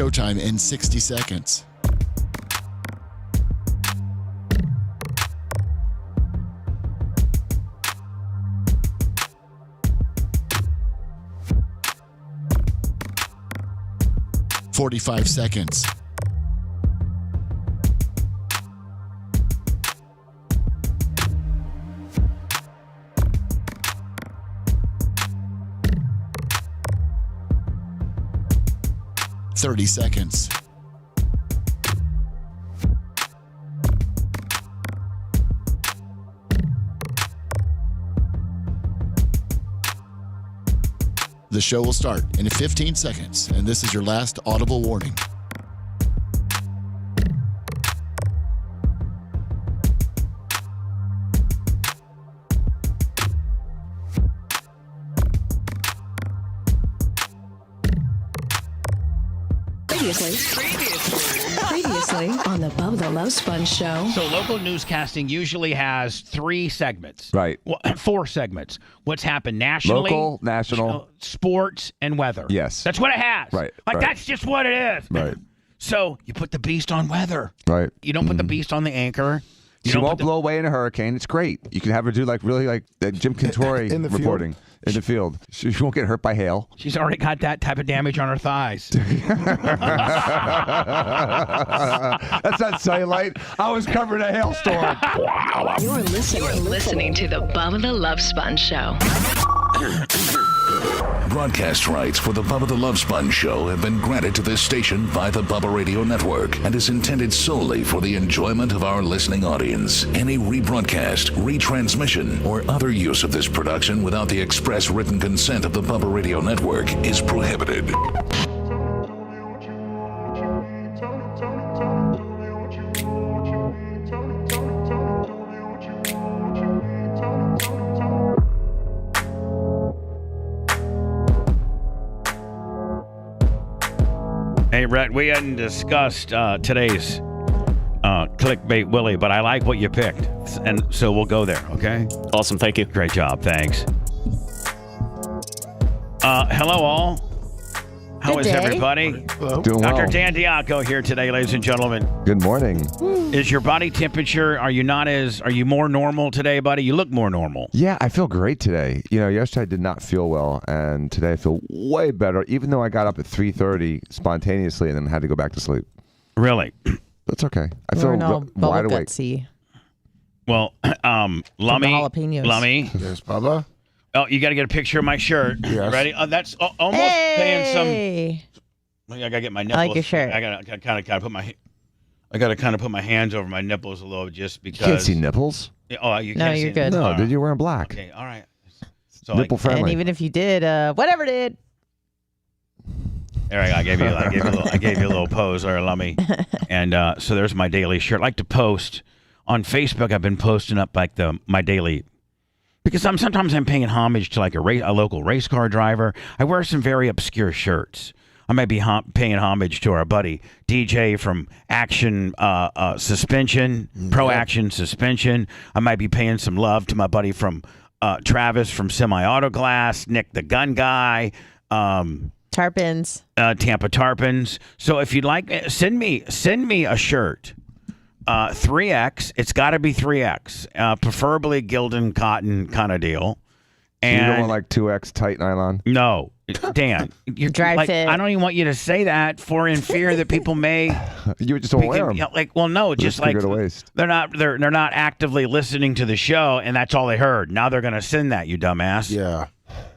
Showtime in 60 seconds. "45 seconds. "30 seconds. The show will start in 15 seconds, and this is your last audible warning. Previously on the Bubba the Love Sponge show. So local newscasting usually has 3 segments. Right. Well, 4 segments. What's happened nationally, Local, national, sports, and weather. Yes. That's what it has. Right, Like, right. that's just what it is. Right. So you put the beast on weather. Right. You don't put the beast on the anchor. You She don't won't put the- blow away in a hurricane. It's great. You can have her do like Jim Cantore In the field. reporting in the field. She won't get hurt by hail. She's already got that type of damage on her thighs. That's not cellulite. I was covered in a hailstorm. You're listening to the Bubba the Love Sponge show. Broadcast rights for the Bubba the Love Sponge show have been granted to this station by the Bubba Radio Network and is intended solely for the enjoyment of our listening audience. Any rebroadcast, retransmission, or other use of this production without the express written consent of the Bubba Radio Network is prohibited. Hey, Rhett, we hadn't discussed today's clickbait Willie, but I like what you picked. And so we'll go there, okay? Awesome, thank you. Great job, thanks. Hello, all. How is everybody? Doing well. Dr. Dan Diaco here today, ladies and gentlemen. Good morning. Is your body temperature, are you more normal today, buddy? You look more normal. Yeah, I feel great today. You know, yesterday I did not feel well, and today I feel way better, even though I got up at 3:30 spontaneously and then had to go back to sleep. Really? That's okay. I We're feel in all wide bubble awake. gutsy. Well, Lummy. jalapenos. Lummy. Yes, Bubba. Oh, you got to get a picture of my shirt. Yes. Ready? That's almost paying some. Hey! I gotta get my nipples. I like your shirt. I gotta kind of put my. I gotta kind of put my hands over my nipples a little, just because. You can't see nipples. Oh, you No, can't you're see good. No, All dude, you're wearing black. Okay, all right. So Nipple And friendly. even if you did, whatever did. there I gave you a little pose there, Lummy. And so there's my daily shirt. I like to post on Facebook. I've been posting up like my daily. Because sometimes I'm paying homage to like a local race car driver. I wear some very obscure shirts. I might be paying homage to our buddy DJ from Action Suspension, Pro Action Suspension. I might be paying some love to my buddy from Travis from Semi Auto Glass, Nick the Gun Guy, Tarpons. Tampa Tarpons. So if you'd like, send me a shirt. 3X. It's got to be 3X. Preferably Gildan cotton kind of deal. And you don't want like 2X tight nylon? no, Dan, you're Dry fit. I don't even want you to say that in fear that people may. You just don't wear them. Just like bigger to waist. they're not actively listening to the show, and that's all they heard. Now they're gonna send that, you dumbass. Yeah.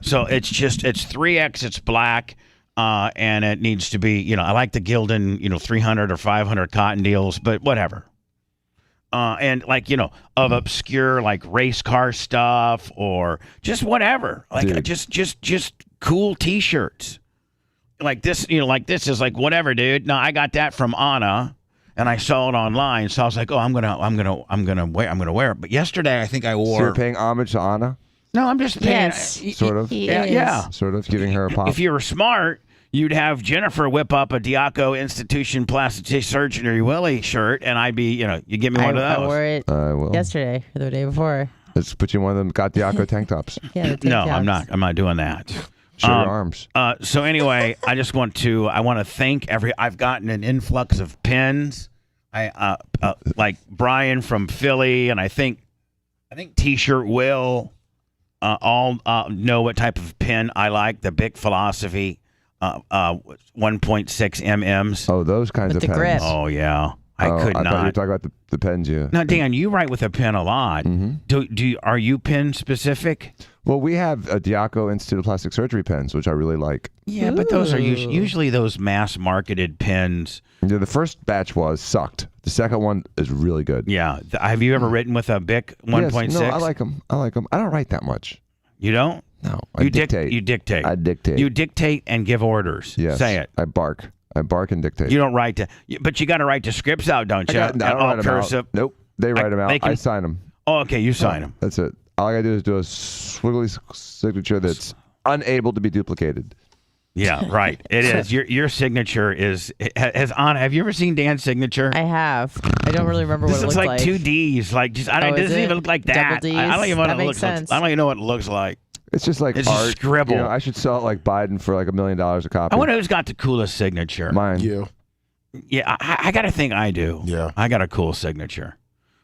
So it's 3X. It's black. And it needs to be, I like the Gildan, 300 or 500 cotton deals, but whatever. And of obscure like race car stuff or just whatever, like Dude. just cool T-shirts like this. Like this is like whatever, dude. No, I got that from Anna, and I saw it online, so I was like, oh, I'm gonna wear it. But yesterday, I think I wore. So you're paying homage to Anna? No, I'm just paying. Yes. Sort of. He Yeah, is. yeah. Sort of giving her a pop. If you were smart, you'd have Jennifer whip up a Diaco Institution Plastic Surgery Willie shirt, and I'd be, you give me one of I those. wore it Well, yesterday or the day before. let's put you in one of them Got Diaco tank tops. Yeah, the tank No, I'm tops. not. I'm not doing that. Show your arms. So anyway, I want to thank I've gotten an influx of pins. I like Brian from Philly, and I think T-shirt Will all know what type of pin I like. The Big Philosophy 1.6 mm's. Oh, those kinds With of the pens. grip. Oh yeah, I could I thought you were not. talking about the pens. Now, Dan, you write with a pen a lot. Mm-hmm. Are you pen specific? Well, we have a Diaco Institute of Plastic Surgery pens, which I really like. Yeah, but those are usually those mass marketed pens. Yeah, the first batch sucked. The second one is really good. Yeah. Have you ever written with a Bic 1.6? Yes, no, I like them. I don't write that much. You don't? No, I dictate. You dictate. I dictate. You dictate and give orders. Yes. Say it. I bark and dictate. You don't write but you got to write the scripts out, don't you? I don't write them out. Nope. They write them out. I sign them. Oh, okay. You sign them. That's it. All I got to do is do a swiggly signature that's unable to be duplicated. Yeah, right. It is. Your signature has on. Have you ever seen Dan's signature? I have. I don't really remember This what it looks looked like like. 2 D's. Like just it doesn't even look like that. Double Ds? I don't even know what That it makes looks like. sense. I don't even know what it looks like. It's just like It's art. just scribble. I should sell it like Biden for like $1 million a copy. I wonder who's got the coolest signature. Mine. You. Yeah, I got to think I do. Yeah. I got a cool signature.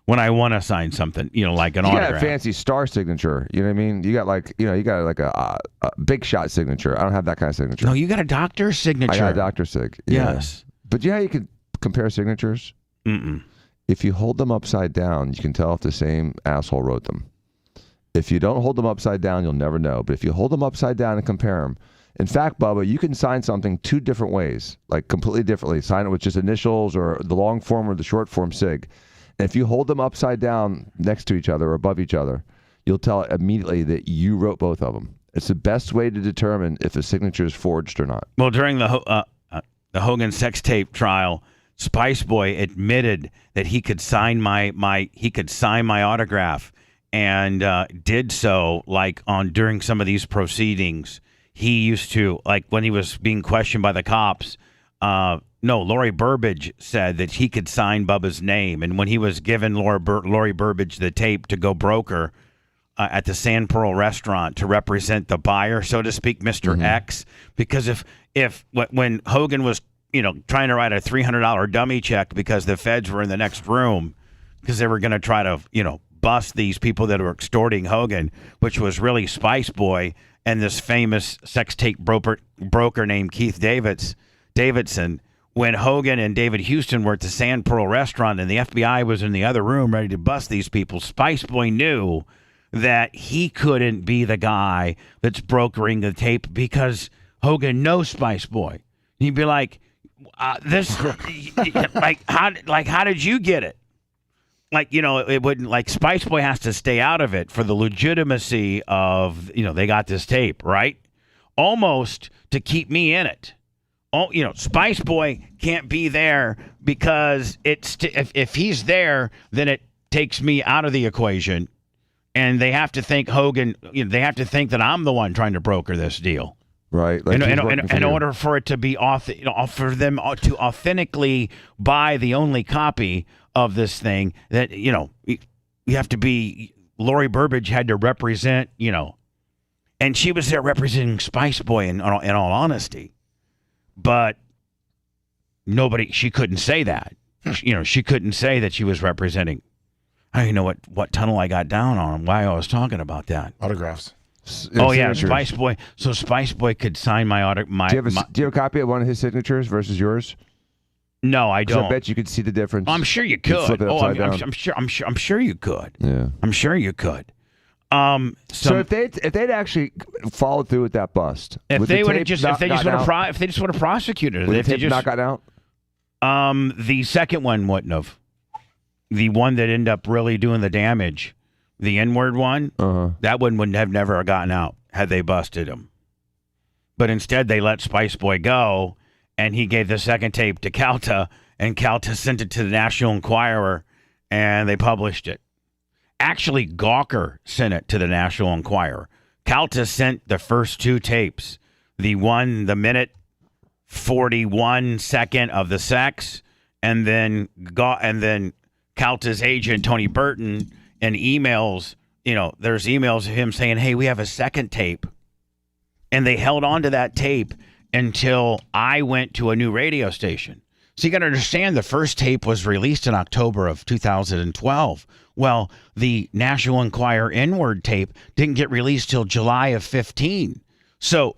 When I want to sign something, like an You got autograph. a fancy star signature. You know what I mean? You got a big shot signature. I don't have that kind of signature. No, you got a doctor's signature. I got a doctor sig. Yeah. Yes. But you know how you can compare signatures? Mm-mm. If you hold them upside down, you can tell if the same asshole wrote them. If you don't hold them upside down, you'll never know. But if you hold them upside down and compare them, in fact, Bubba, you can sign something 2 different ways, like completely differently. Sign it with just initials or the long form or the short form sig. And if you hold them upside down next to each other or above each other, you'll tell immediately that you wrote both of them. It's the best way to determine if a signature is forged or not. Well, during the Hogan sex tape trial, Spice Boy admitted that he could sign my autograph, and did so during some of these proceedings. He used to, when he was being questioned by the cops. Lori Burbage said that he could sign Bubba's name, and when he was given Lori Burbage the tape to go broker at the Sand Pearl restaurant to represent the buyer, so to speak, Mr. X, because when Hogan was trying to write a $300 dummy check because the feds were in the next room because they were going to try to bust these people that were extorting Hogan, which was really Spice Boy and this famous sex tape broker named Keith Davidson. When Hogan and David Houston were at the Sand Pearl restaurant and the FBI was in the other room ready to bust these people, Spice Boy knew that he couldn't be the guy that's brokering the tape because Hogan knows Spice Boy. He'd be like, how did you get it? It wouldn't, Spice Boy has to stay out of it for the legitimacy of, they got this tape, right? Almost to keep me in it. Oh, Spice Boy can't be there because if he's there, then it takes me out of the equation, and they have to think Hogan. They have to think that I'm the one trying to broker this deal, right? In order for it to be for them to authentically buy the only copy of this thing, that you have to be. Lori Burbage had to represent, and she was there representing Spice Boy in all honesty. But she couldn't say that. She couldn't say that she was representing. I don't even know what tunnel I got down on, why I was talking about that. Autographs. Spice Boy. So Spice Boy could sign my autograph. Do you have a copy of one of his signatures versus yours? No, I don't. I bet you could see the difference. I'm sure you could. Flip it upside down. I'm sure you could. Yeah. I'm sure you could. So if they'd actually followed through with that bust, if they just would have prosecuted it, would if the they tape just not gotten out, the second one wouldn't have. The one that ended up really doing the damage, the N-word one, that one would have never gotten out had they busted him. But instead, they let Spice Boy go, and he gave the second tape to Calta, and Calta sent it to the National Enquirer, and they published it. Actually, Gawker sent it to the National Enquirer. Calta sent the first 2 tapes. The minute 41 second of the sex, and then Calta's agent, Tony Burton, and emails, there's emails of him saying, hey, we have a second tape. And they held on to that tape until I went to a new radio station. So you got to understand, the first tape was released in October of 2012. Well, the National Enquirer N-word tape didn't get released till July of 15. So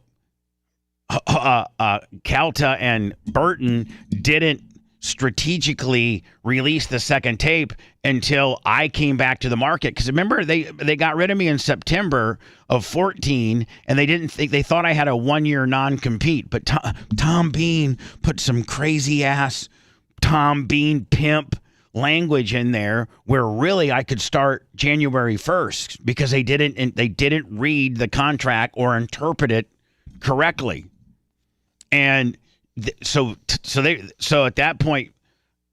Calta and Burton didn't strategically release the second tape until I came back to the market. Because remember, they got rid of me in September of 14, and they thought I had a 1-year non-compete. But Tom Bean put some crazy ass Tom Bean pimp language in there where really I could start January 1st because they didn't read the contract or interpret it correctly. And so at that point,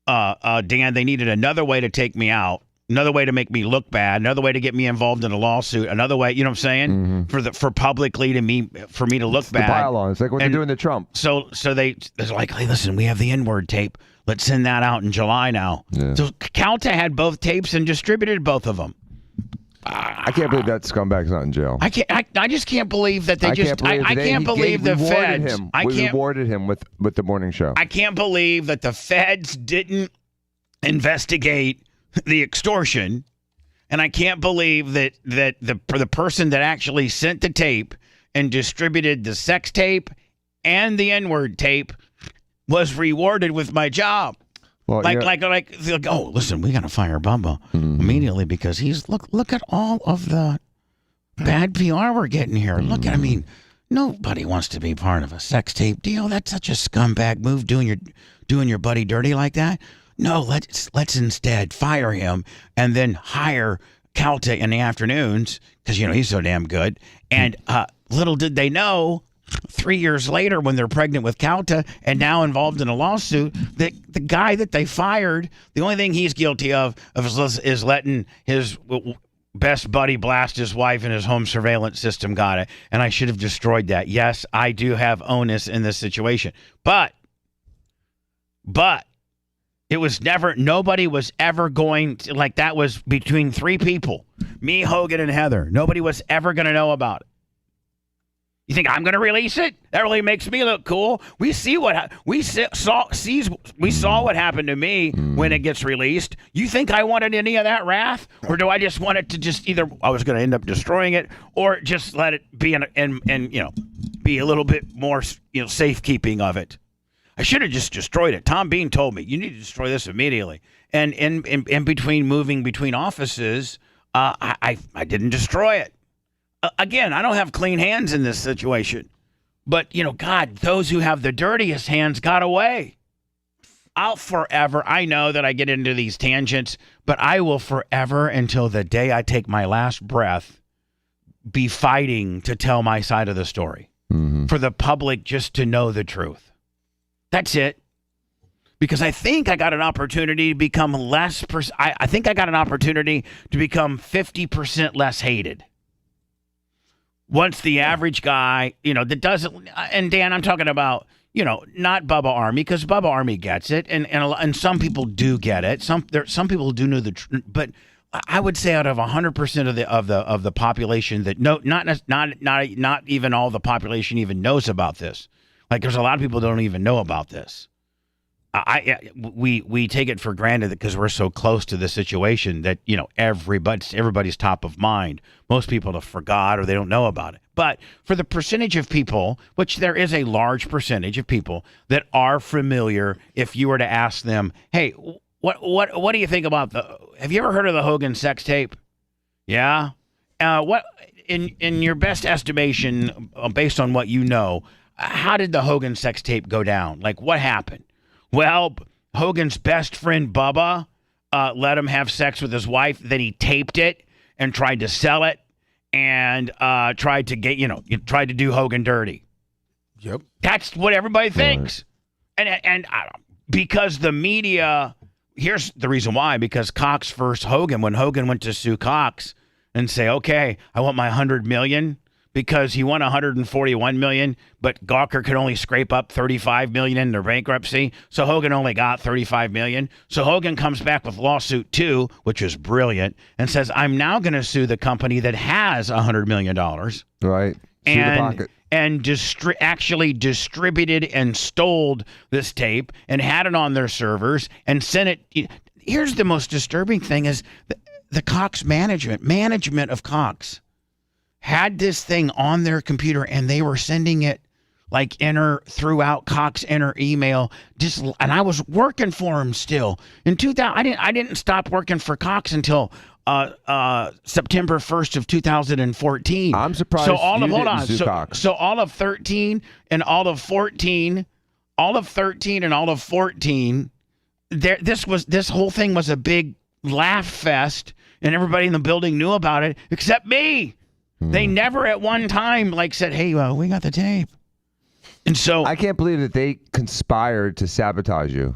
Dan, they needed another way to take me out, another way to make me look bad, another way to get me involved in a lawsuit, another way, you know what I'm saying? For publicly for me to look bad. The pile-on. It's like what they're doing to Trump. So they're like, hey, listen, we have the N-word tape. Let's send that out in July now. Yeah. So Calta had both tapes and distributed both of them. I can't believe that scumbag's not in jail. I just can't believe that they I can't believe the feds. We rewarded him with the morning show. I can't believe that the feds didn't investigate the extortion, and I can't believe that the person that actually sent the tape and distributed the sex tape and the N-word tape was rewarded with my job. Well, like, oh, listen, we got to fire Bubba immediately because look at all of the bad PR we're getting here. Look at, I mean, nobody wants to be part of a sex tape deal. That's such a scumbag move, doing your buddy dirty like that. No, let's instead fire him and then hire Calta in the afternoons because he's so damn good. And little did they know, 3 years later, when they're pregnant with Calta and now involved in a lawsuit, that the guy that they fired, the only thing he's guilty of is letting his best buddy blast his wife, and his home surveillance system got it. And I should have destroyed that. Yes, I do have onus in this situation. But it was nobody was ever going to, like, that was between three people, me, Hogan, and Heather. Nobody was ever going to know about it. You think I'm going to release it? That really makes me look cool. We see what we saw what happened to me when it gets released. You think I wanted any of that wrath, or do I just want it to just either I was going to end up destroying it, or just let it be and be a little bit more safekeeping of it? I should have just destroyed it. Tom Bean told me you need to destroy this immediately. And in between moving between offices, I didn't destroy it. Again, I don't have clean hands in this situation. But, God, those who have the dirtiest hands got away. I know that I get into these tangents, but I will forever, until the day I take my last breath, be fighting to tell my side of the story. For the public just to know the truth. That's it. Because I think I got an opportunity to become I think I got an opportunity to become 50% less hated. Once the average guy, that doesn't, and Dan, I'm talking about, not Bubba Army, because Bubba Army gets it, and some people do get it. Some people do know the truth, but I would say out of 100% of the population that not even all the population even knows about this. Like, there's a lot of people that don't even know about this. We take it for granted because we're so close to the situation that everybody's top of mind. Most people have forgot or they don't know about it. But for the percentage of people, which there is a large percentage of people that are familiar, if you were to ask them, hey, what do you think about have you ever heard of the Hogan sex tape? Yeah. What in your best estimation, based on what you know, how did the Hogan sex tape go down? Like, what happened? Well, Hogan's best friend, Bubba, let him have sex with his wife. Then he taped it and tried to sell it and tried to tried to do Hogan dirty. Yep. That's what everybody thinks. Right. And because the media, here's the reason why, because Cox first Hogan, when Hogan went to sue Cox and say, okay, I want my $100 million, because he won $141 million, but Gawker could only scrape up $35 million in their bankruptcy, so Hogan only got $35 million. So Hogan comes back with lawsuit 2, which is brilliant, and says, I'm now going to sue the company that has $100 million. Right. Sue the pocket. and actually distributed and stole this tape and had it on their servers and sent it. Here's the most disturbing thing is the Cox management of Cox had this thing on their computer, and they were sending it like throughout Cox email. And I was working for him still. In 2000, I didn't stop working for Cox until September 1st of 2014. I'm surprised so all you of hold didn't on. sue So, Cox. so all of 13 and all of 14, this whole thing was a big laugh fest, and everybody in the building knew about it except me. They never at one time said, "Hey, we got the tape." And so I can't believe that they conspired to sabotage you.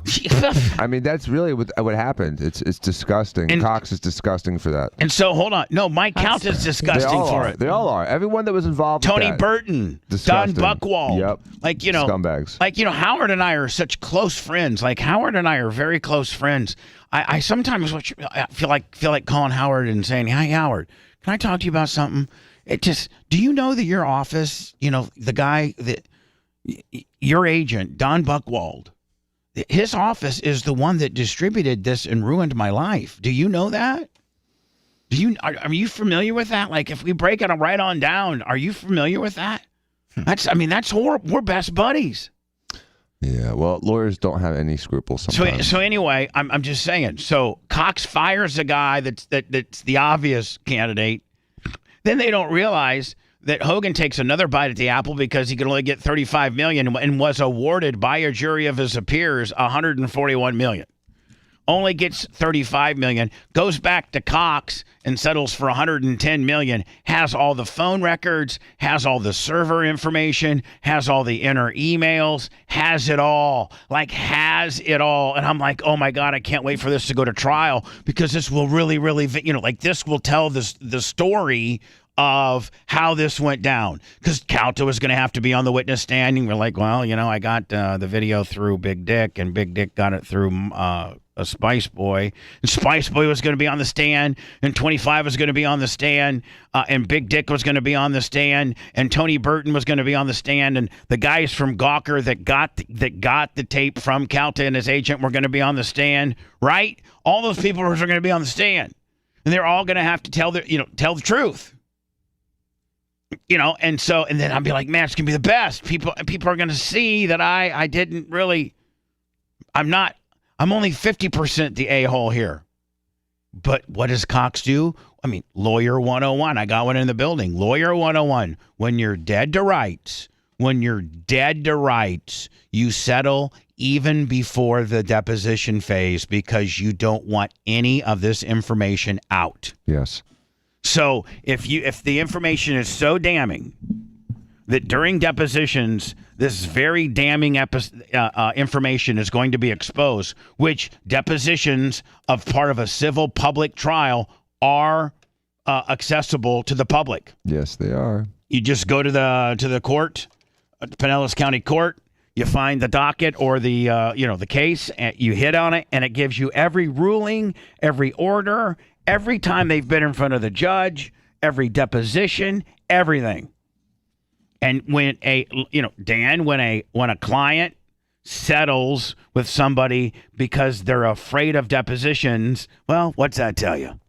I mean, that's really what happened. It's disgusting. And Cox is disgusting for that. And so, hold on. No, Mike Count is disgusting for it. They all are. Everyone that was involved. Tony with that. Burton, Disgusting. Don Buchwald. Yep. Scumbags. Howard and I are such close friends. Howard and I are very close friends. I sometimes I feel like calling Howard and saying, "Hi, Howard, can I talk to you about something?" Do you know that your office, the guy that your agent, Don Buchwald, his office is the one that distributed this and ruined my life. Do you know that? Are you familiar with that? If we break it right on down, are you familiar with that? That's horrible. We're best buddies. Yeah, well, lawyers don't have any scruples sometimes. So anyway, I'm just saying. So Cox fires a guy that's the obvious candidate. Then they don't realize that Hogan takes another bite at the apple because he could only get $35 million and was awarded by a jury of his peers $141 million. Only gets $35 million, goes back to Cox and settles for $110 million, has all the phone records, has all the server information, has all the inner emails, has it all. Has it all. And I'm like, oh my God, I can't wait for this to go to trial because this will really, really, this will tell the story of how this went down. Because Calta was going to have to be on the witness stand. And we're like, well, I got the video through Big Dick, and Big Dick got it through a Spice Boy. And Spice Boy was going to be on the stand, and 25 was going to be on the stand, and Big Dick was going to be on the stand, and Tony Burton was going to be on the stand, and the guys from Gawker that got the tape from Calta and his agent were going to be on the stand, right? All those people were going to be on the stand, and they're all going to have to tell the truth. And then I'll be like, man, it's going to be the best. People are going to see that I didn't really, I'm only 50% the a-hole here. But what does Cox do? Lawyer 101. I got one in the building. Lawyer 101. When you're dead to rights, you settle even before the deposition phase because you don't want any of this information out. Yes. So if the information is so damning that during depositions, this very damning information is going to be exposed, which depositions of part of a civil public trial are accessible to the public. Yes, they are. You just go to the court, Pinellas County Court. You find the docket or the case, and you hit on it, and it gives you every ruling, every order, every time they've been in front of the judge, every deposition, everything. And when when a client settles with somebody because they're afraid of depositions, well, what's that tell you?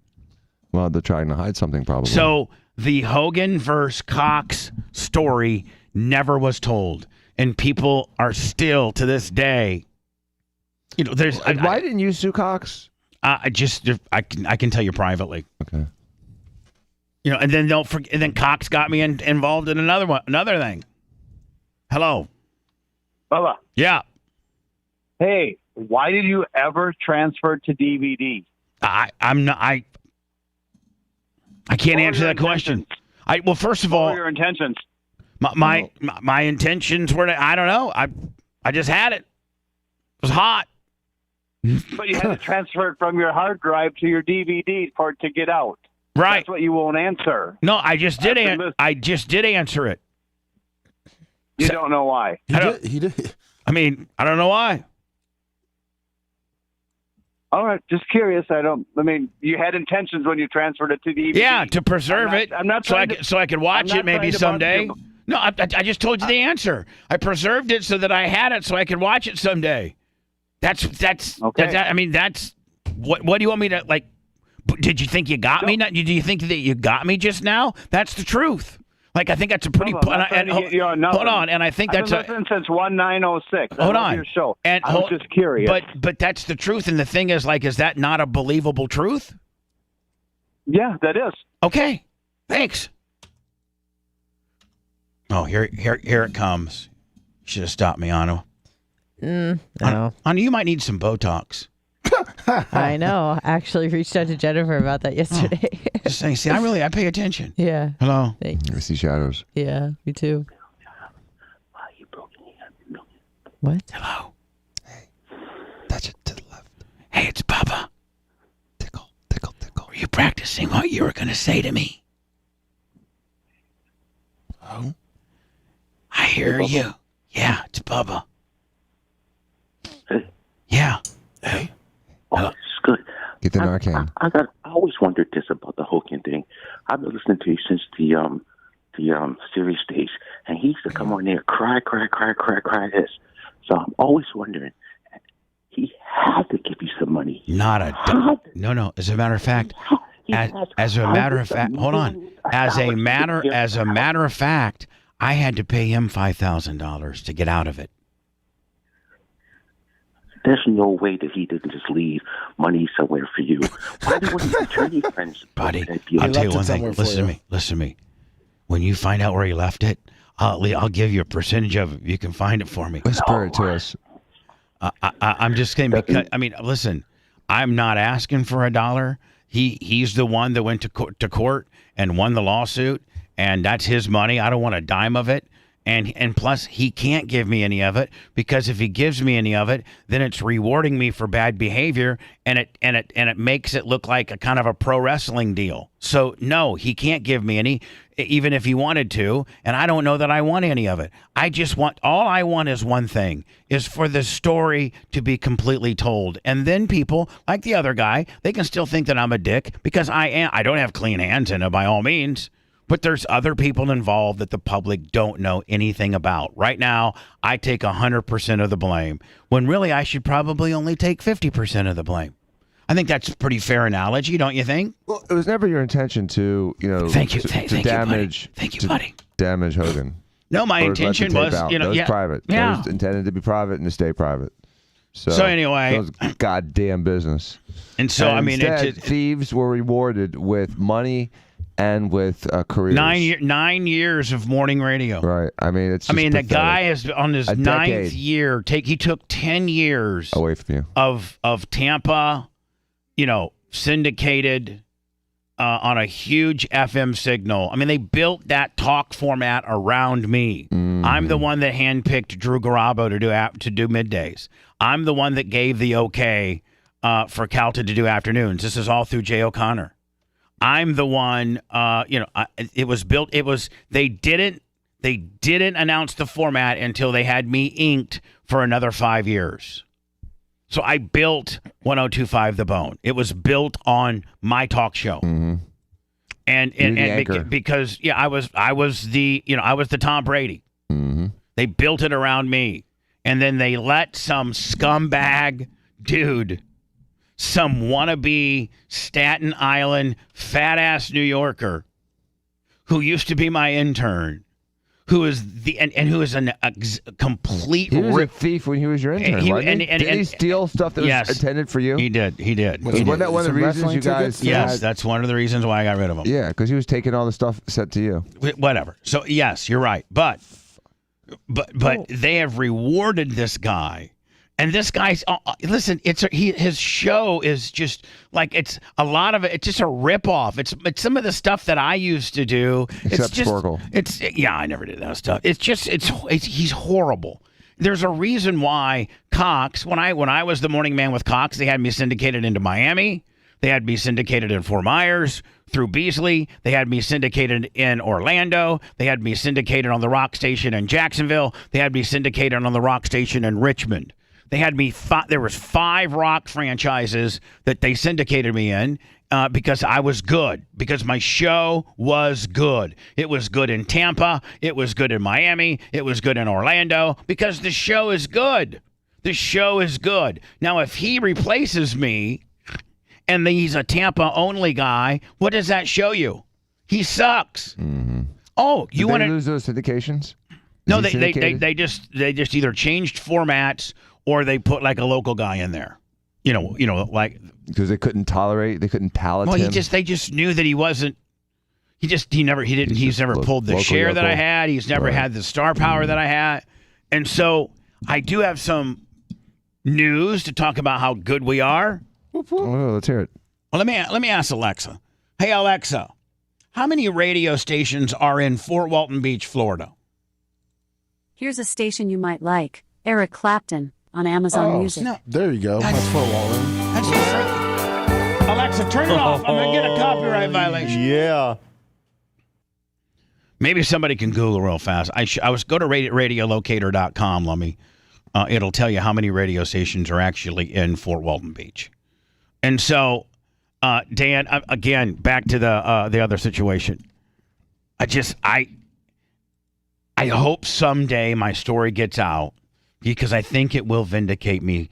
Well, they're trying to hide something probably. So the Hogan versus Cox story never was told, and people are still to this day. There's why didn't you sue Cox? I can tell you privately. Okay. And then don't forget. And then Cox got me involved in another thing. Hello. Bubba. Yeah. Hey, why did you ever transfer to DVD? I can't answer that question. Well, first of What all, were your intentions? my intentions were I don't know. I just had it. It was hot. But you had to transfer it from your hard drive to your DVD for it to get out. Right. That's what you won't answer. No, I just did. I just did answer it. You don't know why. He did. I don't know why. All right, just curious. You had intentions when you transferred it to DVD. Yeah, to preserve it. I'm not so I could watch it maybe someday. No, I just told you the answer. I preserved it so that I had it so I could watch it someday. That's Okay. that's what do you want me to like? Did you think you got me? Do you think that you got me just now? That's the truth. Like, I think that's a pretty. Hold on, and I think that's I've been listening since 1906. Hold on. Your show. And I was just curious. But that's the truth. And the thing is, like, is that not a believable truth? Yeah, that is. Okay. Thanks. Oh, here it comes. Should have stopped me, Anu. No. Anu, you might need some Botox. I know. I actually reached out to Jennifer about that yesterday. Just saying. See, I pay attention. Yeah. Hello. Thanks. I see shadows. Yeah, me too. What? Hello. Touch it to the left. Hey, it's Bubba. Tickle, tickle, tickle. Were you practicing what you were going to say to me? Oh? I hear you. Yeah, it's Bubba. Hey. Yeah. Hey. Oh, it's good. Get the Narcan. I always wondered this about the Hogan thing. I've been listening to you since the series days, and he used to come on there, cry this. So I'm always wondering, he had to give you some money. Not a no. As a matter of fact, as a matter of fact, hold on. As a matter of fact, I had to pay him $5,000 to get out of it. There's no way that he didn't just leave money somewhere for you. Why do his attorney friends? Buddy, that deal? I'll tell you left it one thing. somewhere for Listen to me. When you find out where he left it, I'll give you a percentage of it. You can find it for me. Whisper it to us. I'm just saying because listen, I'm not asking for $1. He's the one that went to court and won the lawsuit, and that's his money. I don't want a dime of it. And plus, he can't give me any of it because if he gives me any of it, then it's rewarding me for bad behavior, and it makes it look like a kind of a pro wrestling deal. So no, he can't give me any, even if he wanted to, and I don't know that I want any of it. All I want is one thing, is for the story to be completely told, and then people like the other guy, they can still think that I'm a dick because I don't have clean hands in it by all means. But there's other people involved that the public don't know anything about. Right now, I take 100% of the blame, when really I should probably only take 50% of the blame. I think that's a pretty fair analogy, don't you think? Well, it was never your intention to, Thank you, to damage. Thank you, buddy. Damage Hogan. No, my intention was, that was private. Yeah. That was intended to be private and to stay private. So anyway, that was goddamn business. And so, instead, thieves were rewarded with money and with careers. 9 years of morning radio. Right. It's just the pathetic. guy is on his ninth year. He took 10 years away from you of Tampa, syndicated on a huge FM signal. They built that talk format around me. Mm-hmm. I'm the one that handpicked Drew Garabo to do middays. I'm the one that gave the okay for Calta to do afternoons. This is all through Jay O'Connor. I'm the one, it was built. They didn't announce the format until they had me inked for another 5 years. So I built 102.5 The Bone. It was built on my talk show. Mm-hmm. And because I was the Tom Brady. Mm-hmm. They built it around me. And then they let some scumbag dude, some wannabe Staten Island fat-ass New Yorker who used to be my intern, who is who is a complete He was a thief when he was your intern, wasn't he? Did he steal stuff that was intended for you? He did. Wasn't that one of the reasons you guys... Yes, that's one of the reasons why I got rid of him. Yeah, because he was taking all the stuff sent to you. Whatever. So, yes, you're right. But they have rewarded this guy. And this guy's listen. His show is just like it's a lot of it. It's just a ripoff. It's some of the stuff that I used to do. Except Sporkle. I never did that stuff. He's horrible. There's a reason why Cox. When I was the morning man with Cox, they had me syndicated into Miami. They had me syndicated in Fort Myers through Beasley. They had me syndicated in Orlando. They had me syndicated on the rock station in Jacksonville. They had me syndicated on the rock station in Richmond. They had me. There was 5 rock franchises that they syndicated me in. because I was good, because my show was good. It was good in Tampa. It was good in Miami. It was good in Orlando because the show is good. The show is good. Now, if he replaces me and he's a Tampa-only guy, what does that show you? He sucks. Mm-hmm. Oh, you want to lose those syndications? No, they just either changed formats or they put like a local guy in there. You know, like because they couldn't palate well, him. they just knew that he wasn't. He's never pulled the share that I had. He's never had the star power that I had, and so I do have some news to talk about how good we are. Oh, let's hear it. Well, let me ask Alexa. Hey, Alexa, how many radio stations are in Fort Walton Beach, Florida? Here's a station you might like. Eric Clapton on Amazon Music. No. There you go. That's Fort Walton. That's just Alexa, turn it off. I'm going to get a copyright violation. Yeah. Maybe somebody can Google real fast. I was go to radiolocator.com, Lummy. It'll tell you how many radio stations are actually in Fort Walton Beach. And so, Dan, again, back to the other situation. I hope someday my story gets out because I think it will vindicate me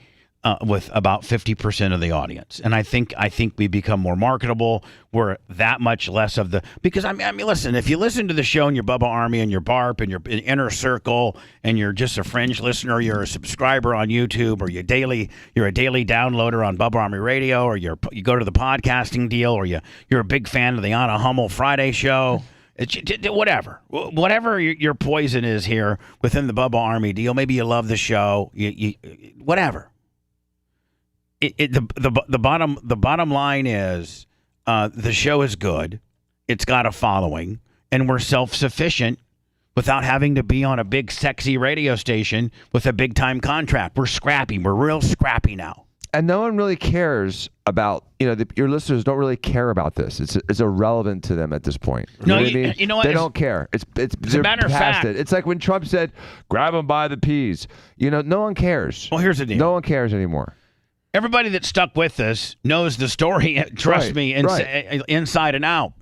with about 50% of the audience. And I think we become more marketable. We're that much less of the because I mean, listen, if you listen to the show and you're Bubba Army and you're Barp and you're in Inner Circle and you're just a fringe listener, you're a subscriber on YouTube or you're a daily downloader on Bubba Army Radio or you go to the podcasting deal or you're a big fan of the Anna Hummel Friday show. Whatever your poison is here within the Bubba Army deal. Maybe you love the show. Whatever. The bottom line is the show is good. It's got a following, and we're self-sufficient without having to be on a big sexy radio station with a big time contract. We're scrappy. We're real scrappy now. And no one really cares about, your listeners don't really care about this. It's irrelevant to them at this point. You know what I mean? You know what? They don't care. It's a matter of fact. It's like when Trump said, grab them by the peas. No one cares. Well, here's the deal. No one cares anymore. Everybody that stuck with us knows the story, trust me, inside and out.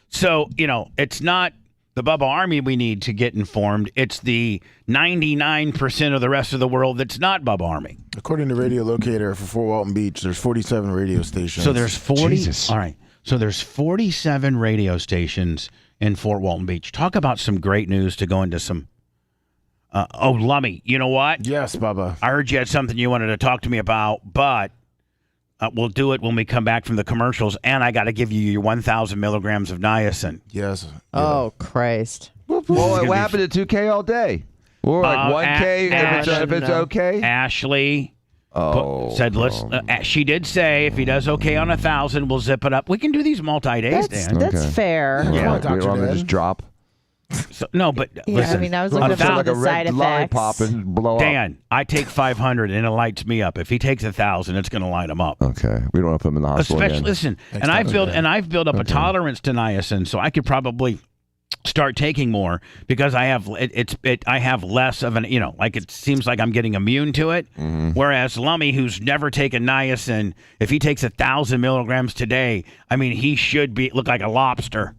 So, it's not the Bubba Army we need to get informed. It's the 99% of the rest of the world that's not Bubba Army. According to Radio Locator for Fort Walton Beach, there's 47 radio stations. So there's 40. Jesus. All right. So there's 47 radio stations in Fort Walton Beach. Talk about some great news to go into some. Lummy, you know what? Yes, Bubba. I heard you had something you wanted to talk to me about, but we'll do it when we come back from the commercials. And I got to give you your 1,000 milligrams of niacin. Yes. Oh, Christ. Well, what happened to 2K all day? We're like 1K if it's okay. Ashley said, she did say if he does okay on 1,000, we'll zip it up. We can do these multi-days, Dan. That's fair. Yeah, we don't want to just drop. So, no, but listen. I mean, I was looking for like the a side red effects. lollipop and blow up. Dan, I take 500 and it lights me up. If he takes 1,000, it's going to light him up. Okay, we don't want to put him in the hospital again. Listen, and I've built up a tolerance to niacin, so I could probably start taking more because I have I have less of an it seems like I'm getting immune to it. Mm-hmm. Whereas Lummy, who's never taken niacin, if he takes 1,000 milligrams today, I mean he should look like a lobster.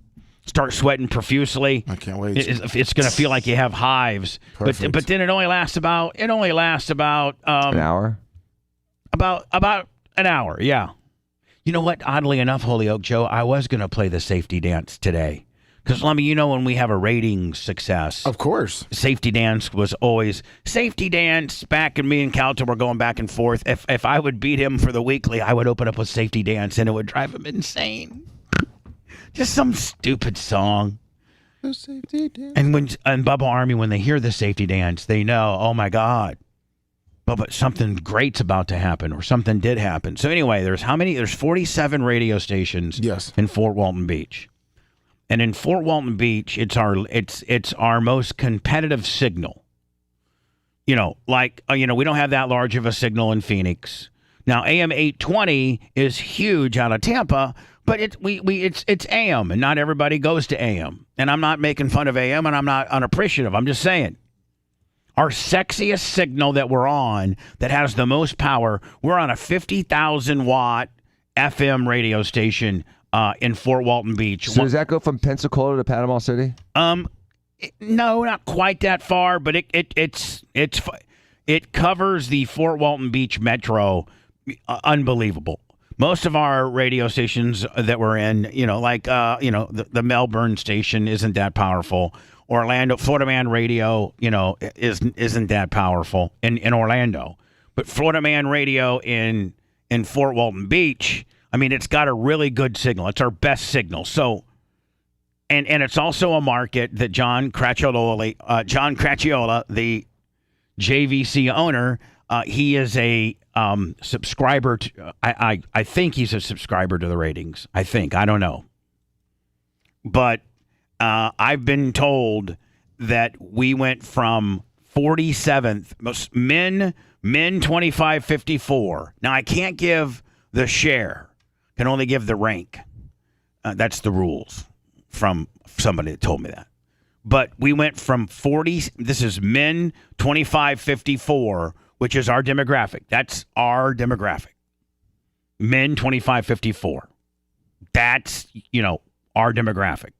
Start sweating profusely. I can't wait. It's going to feel like you have hives. But then it only lasts about an hour. About an hour, yeah. You know what? Oddly enough, Holyoke Joe, I was going to play the safety dance today. Because, Lummy, when we have a rating success. Of course. Safety dance was always safety dance. Back and me and Calta were going back and forth. If I would beat him for the weekly, I would open up with safety dance and it would drive him insane. Just some stupid song. The safety dance. And Bubba Army, when they hear the safety dance, they know, oh my God, Bubba, something great's about to happen or something did happen. So anyway, there's 47 radio stations in Fort Walton Beach. And in Fort Walton Beach, it's our most competitive signal. We don't have that large of a signal in Phoenix. Now, AM 820 is huge out of Tampa, but it's AM, and not everybody goes to AM. And I'm not making fun of AM, and I'm not unappreciative. I'm just saying. Our sexiest signal that we're on that has the most power, we're on a 50,000 watt FM radio station in Fort Walton Beach. So does that go from Pensacola to Panama City? No, not quite that far, but it covers the Fort Walton Beach metro. Unbelievable. Most of our radio stations that we're in, the Melbourne station isn't that powerful. Orlando, Florida Man Radio, isn't that powerful in Orlando. But Florida Man Radio in Fort Walton Beach, I mean, it's got a really good signal. It's our best signal. So, and it's also a market that John Cracchiola, the JVC owner, he is a subscriber to, I think he's a subscriber to the ratings. I don't know. But I've been told that we went from 47th, men 25-54. Now, I can't give the share, can only give the rank. That's the rules from somebody that told me that. But we went from 40, this is men 25-54, which is our demographic. That's our demographic. Men 25-54. That's, our demographic.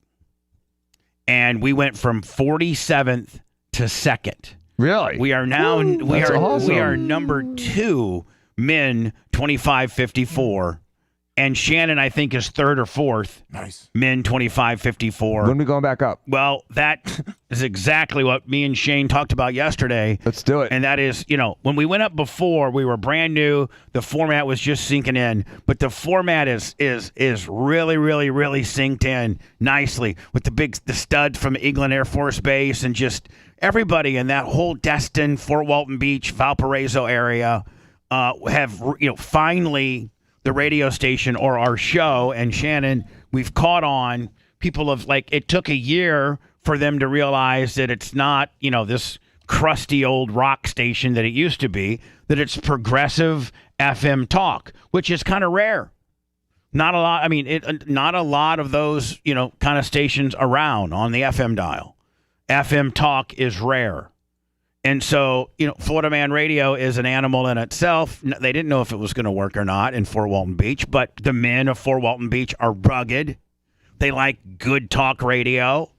And we went from 47th to 2nd. Really? We are now awesome. We are number 2, men 25-54. And Shannon, I think, is 3rd or 4th. Nice. Men 25-54. When are we going back up? Well, that is exactly what me and Shane talked about yesterday. Let's do it. And that is, when we went up before, we were brand new. The format was just sinking in. But the format is really, really, really synced in nicely with the studs from Eglin Air Force Base and just everybody in that whole Destin, Fort Walton Beach, Valparaiso area have, finally the radio station or our show, and Shannon, we've caught on. People have, it took a year for them to realize that it's not, this crusty old rock station that it used to be, that it's progressive FM talk, which is kind of rare. Not a lot. I mean, not a lot of those, kind of stations around on the FM dial. FM talk is rare. And so, Florida Man Radio is an animal in itself. They didn't know if it was going to work or not in Fort Walton Beach, but the men of Fort Walton Beach are rugged. They like good talk radio,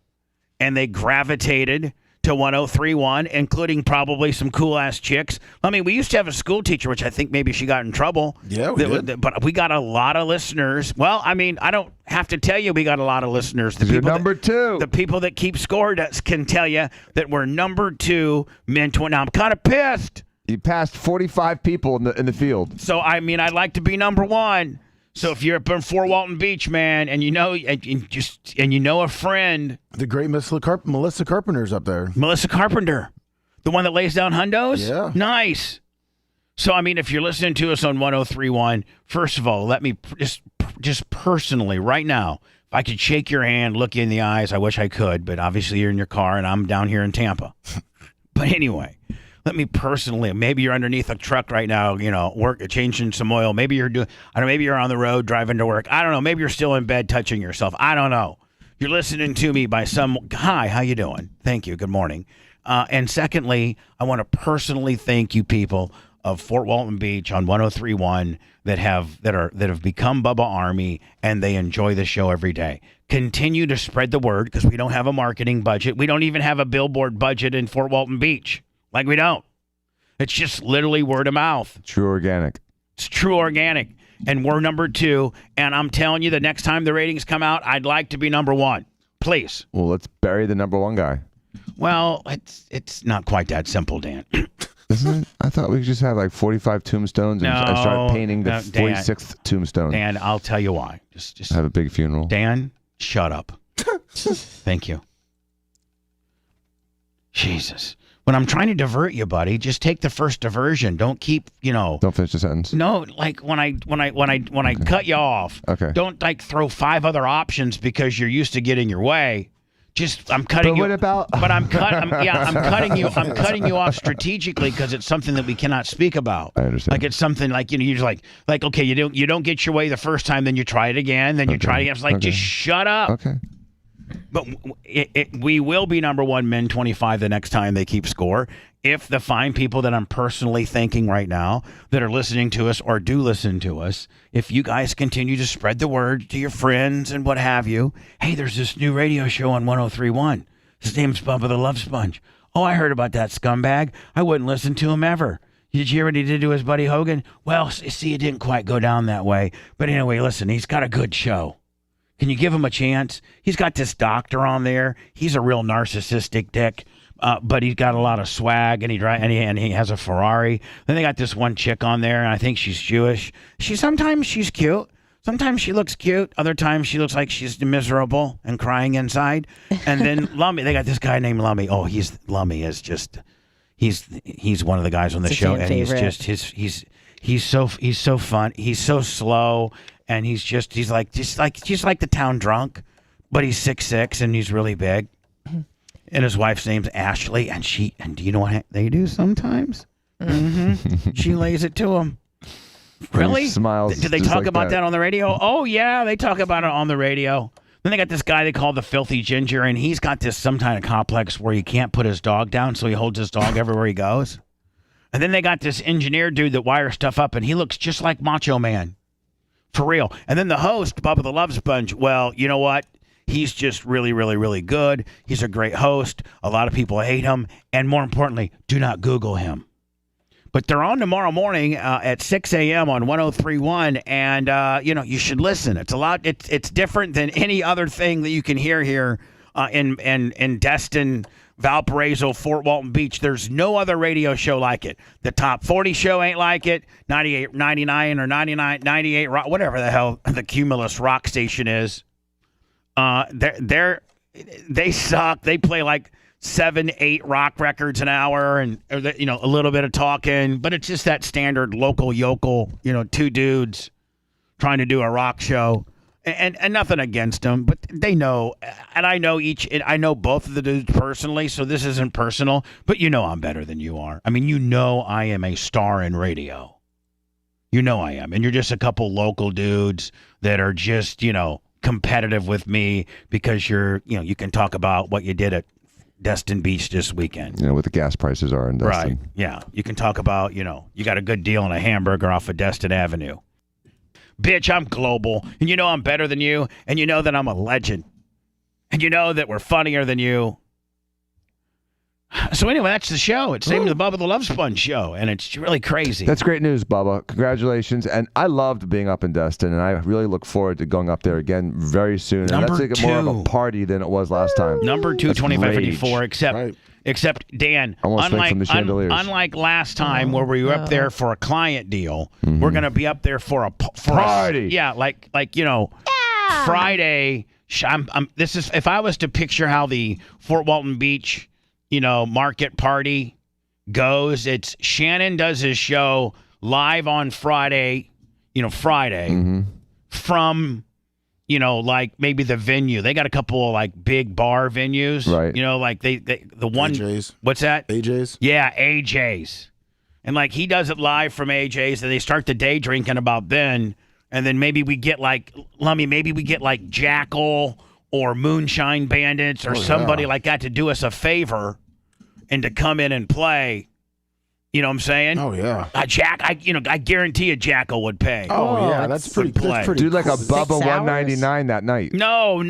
and they gravitated to 103.1, including probably some cool-ass chicks. I mean, we used to have a school teacher, which I think maybe she got in trouble. Yeah, we did. But we got a lot of listeners. Well, I mean, I don't have to tell you we got a lot of listeners. You're number 2. The people that keep score can tell you that we're number 2 men 20. Now, I'm kind of pissed. You passed 45 people in the field. So, I mean, I'd like to be number 1. So if you're up in Fort Walton Beach, man, and you know a friend, The great Melissa Carpenter's up there. Melissa Carpenter, the one that lays down hundos? Yeah. Nice. So, I mean, if you're listening to us on 103.1, first of all, let me just personally, right now, if I could shake your hand, look you in the eyes, I wish I could, but obviously you're in your car and I'm down here in Tampa. But anyway, let me personally, maybe you're underneath a truck right now, changing some oil. Maybe maybe you're on the road driving to work. I don't know. Maybe you're still in bed touching yourself. I don't know. You're listening to me by hi, how you doing? Thank you. Good morning. And secondly, I want to personally thank you people of Fort Walton Beach on 103.1 that have become Bubba Army, and they enjoy the show every day. Continue to spread the word, because we don't have a marketing budget. We don't even have a billboard budget in Fort Walton Beach. Like, we don't. It's just literally word of mouth. True organic. It's true organic. And we're number 2. And I'm telling you, the next time the ratings come out, I'd like to be number 1. Please. Well, let's bury the number 1 guy. Well, it's not quite that simple, Dan. Isn't it? I thought we could just have like 45 tombstones and start painting the 46th tombstone. Dan, I'll tell you why. Just have a big funeral. Dan, shut up. Thank you. Jesus. When I'm trying to divert you, buddy, just take the first diversion. Don't keep, Don't finish the sentence. No, like when I cut you off. Okay. Don't throw 5 other options because you're used to getting your way. I'm cutting you. What about? But I'm cutting you. I'm cutting you off strategically because it's something that we cannot speak about. I understand. Like, it's something like, you're just like okay, you don't get your way the first time, then you try it again, then you try it again. It's like, just shut up. Okay. But we will be number one men 25 the next time they keep score. If the fine people that I'm personally thanking right now that are listening to us or do listen to us, if you guys continue to spread the word to your friends and what have you, hey, there's this new radio show on 103.1. His name's Bubba the Love Sponge. Oh, I heard about that scumbag. I wouldn't listen to him ever. Did you hear what he did to his buddy Hogan? Well, see, it didn't quite go down that way. But anyway, listen, he's got a good show. Can you give him a chance? He's got this doctor on there. He's a real narcissistic dick. But he's got a lot of swag, and he has a Ferrari. Then they got this one chick on there, and I think she's Jewish. Sometimes she's cute. Sometimes she looks cute. Other times she looks like she's miserable and crying inside. And then Lummy, they got this guy named Lummy. Oh, Lummy is just he's one of the guys on the show, and favorite. he's so fun. He's so slow, and he's like the town drunk, but he's 6'6" and he's really big. And his wife's name's Ashley, and do you know what they do sometimes? Mm-hmm. She lays it to him. Really? Smiles. Did they talk about that on the radio? Oh, yeah, they talk about it on the radio. Then they got this guy they call the Filthy Ginger, and he's got this some kind of complex where he can't put his dog down, so he holds his dog everywhere he goes. And then they got this engineer dude that wires stuff up, and he looks just like Macho Man. For real. And then the host, Bubba the Love Sponge, well, you know what? He's just really, really, really good. He's a great host. A lot of people hate him. And more importantly, do not Google him. But they're on tomorrow morning at 6 a.m. on 103.1. And, you should listen. It's different than any other thing that you can hear here in Destin, Valparaiso, Fort Walton Beach. There's no other radio show like it. The Top 40 show ain't like it. 98, 99, or 99, 98, whatever the hell the Cumulus rock station is. They suck. They play like 7-8 rock records an hour, and a little bit of talking, but it's just that standard local yokel, two dudes trying to do a rock show, and nothing against them, but they know, and I know both of the dudes personally, so this isn't personal, but I'm better than you are. I mean, I am a star in radio. I am, and you're just a couple local dudes that are just, competitive with me because you can talk about what you did at Destin Beach this weekend. What the gas prices are in Destin. Right. Yeah. You can talk about, you got a good deal on a hamburger off of Destin Avenue. Bitch, I'm global. And I'm better than you. And you know that I'm a legend. And you know that we're funnier than you. So anyway, that's the show. It's named the Bubba the Love Sponge Show, and it's really crazy. That's great news, Bubba. Congratulations. And I loved being up in Destin, and I really look forward to going up there again very soon. And Number that's two. More of a party than it was last time. Number 2, 2554, except Dan, unlike last time where we were up there for a client deal, we're going to be up there for a party. Friday. This is if I was to picture how the Fort Walton Beach market party goes. It's Shannon does his show live on Friday, from, like maybe the venue. They got a couple of like big bar venues, right? Like the one. AJ's. What's that? AJ's. Yeah, AJ's. And like he does it live from AJ's, and they start the day drinking about then, and then maybe we get like Jackal or Moonshine Bandits or somebody like that to do us a favor and to come in and play. You know what I'm saying? Oh, yeah. I guarantee a Jackal would pay. Oh yeah, that's pretty cool. Do like a Bubba 199 that night. No,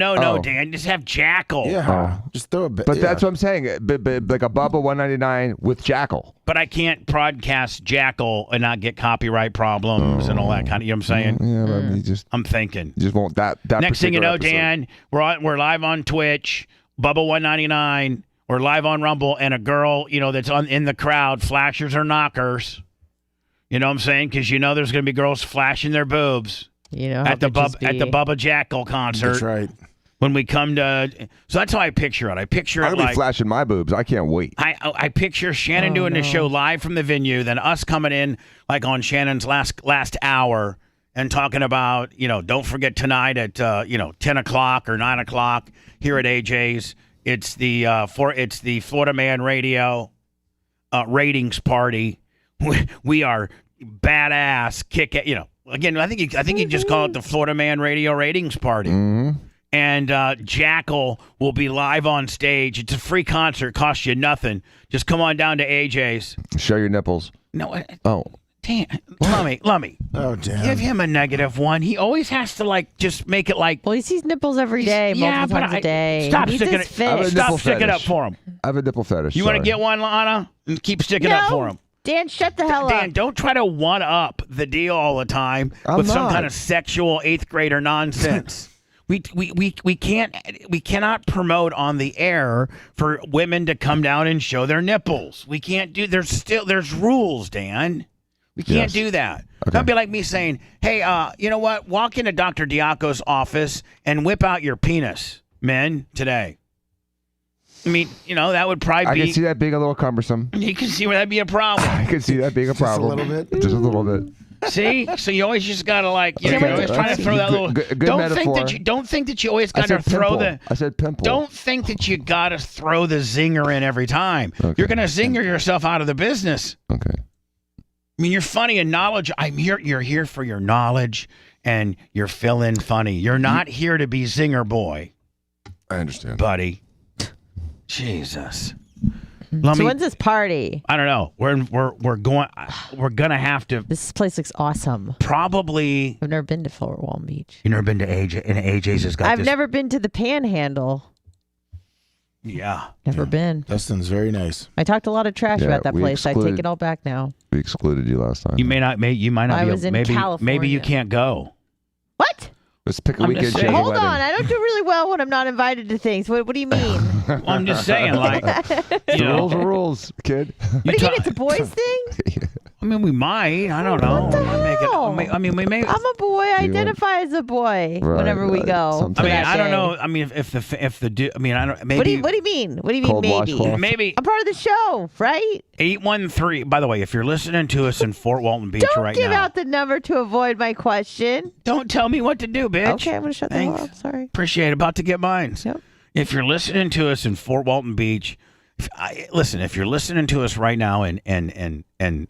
Dan. Just have Jackal. Yeah. Just throw a bit. But that's what I'm saying. Like a Bubba 199 with Jackal. But I can't broadcast Jackal and not get copyright problems and all that kind of, you know what I'm saying? Yeah, but I'm thinking. You just want that Next thing you know, episode. Dan, we're live on Twitch, Bubba 199. We're live on Rumble, and a girl, that's in the crowd, flashers or knockers. You know what I'm saying? Because there's going to be girls flashing their boobs. At the Bubba Jackal concert. That's right. When we come to, so that's how I picture it. I picture it I'll be flashing my boobs. I can't wait. I picture Shannon doing the show live from the venue, then us coming in like on Shannon's last hour and talking about, don't forget tonight at 10 o'clock or 9 o'clock here at AJ's. It's the Florida Man Radio ratings party. We are badass. Again, I think you just call it the Florida Man Radio ratings party. Mm-hmm. and Jackal will be live on stage. It's a free concert, costs you nothing. Just come on down to AJ's. Show your nipples. No. Oh. Damn. Lummy. Oh, damn. Give him a -1. He always has to just make it like. Well, he sees nipples every day, multiple times a day. Stop He needs sticking his it. fish. Stop sticking up fetish. for him. I have a nipple fetish. You want to sorry. get one, Lana? And keep sticking up for him. Dan, shut the hell up. Dan, don't try to one up the deal all the time I'm with some not. kind of sexual 8th grader nonsense. We cannot promote on the air for women to come down and show their nipples. We can't do. There's rules, Dan. We can't Yes. do that. Okay. That'd be like me saying, "Hey, you know what? Walk into Dr. Diaco's office and whip out your penis, men, today." I mean, that would probably I be. can see that being a little cumbersome. You can see where that'd be a problem. I can see that being a problem. Just a little bit. Just a little bit. See, so you always just gotta you're Okay, always trying to throw that little. good Don't think metaphor. that you always I gotta said throw pimple. I said pimple. Don't think that you gotta throw the zinger in every time. Okay. You're gonna zinger yourself out of the business. Okay. I mean, you're funny and knowledge. You're here for your knowledge and you're fill-in funny. You're not here to be zinger boy, I understand. buddy. Jesus. So when's this party? I don't know. We're gonna have to This place looks awesome. probably. I've never been to Fort Walton Beach. You never been to AJ? And AJ's has got I've this. never been to the Panhandle. Yeah. Never been. Dustin's very nice. I talked a lot of trash Yeah, about that we place. I take excluded- it all back now. We excluded you last time. You might not I be was able, in maybe California. you can't go. What? Let's pick a I'm weekend. just saying. Shady Hold wedding. on. I don't do really well when I'm not invited to things. What do you mean? I'm just saying, The rules are rules, kid. What do you mean? It's a boys thing? I mean, we might. I don't know. What the hell? I mean, we may. I'm a boy. I You identify as a boy Right, whenever we right. go. Sometimes. I mean, that I don't day. know. I mean, if the I mean, I don't. Maybe. What do you mean? What do you mean? Cold Maybe. washcloth. Maybe I'm part of the show, right? 813. By the way, if you're listening to us in Fort Walton Beach Don't right give now, out the number to avoid my question. don't tell me what to do, bitch. Okay, I'm gonna shut the Thanks. hell up. Sorry. Appreciate it. About to get mine. Yep. If you're listening to us in Fort Walton Beach, listen. If you're listening to us right now and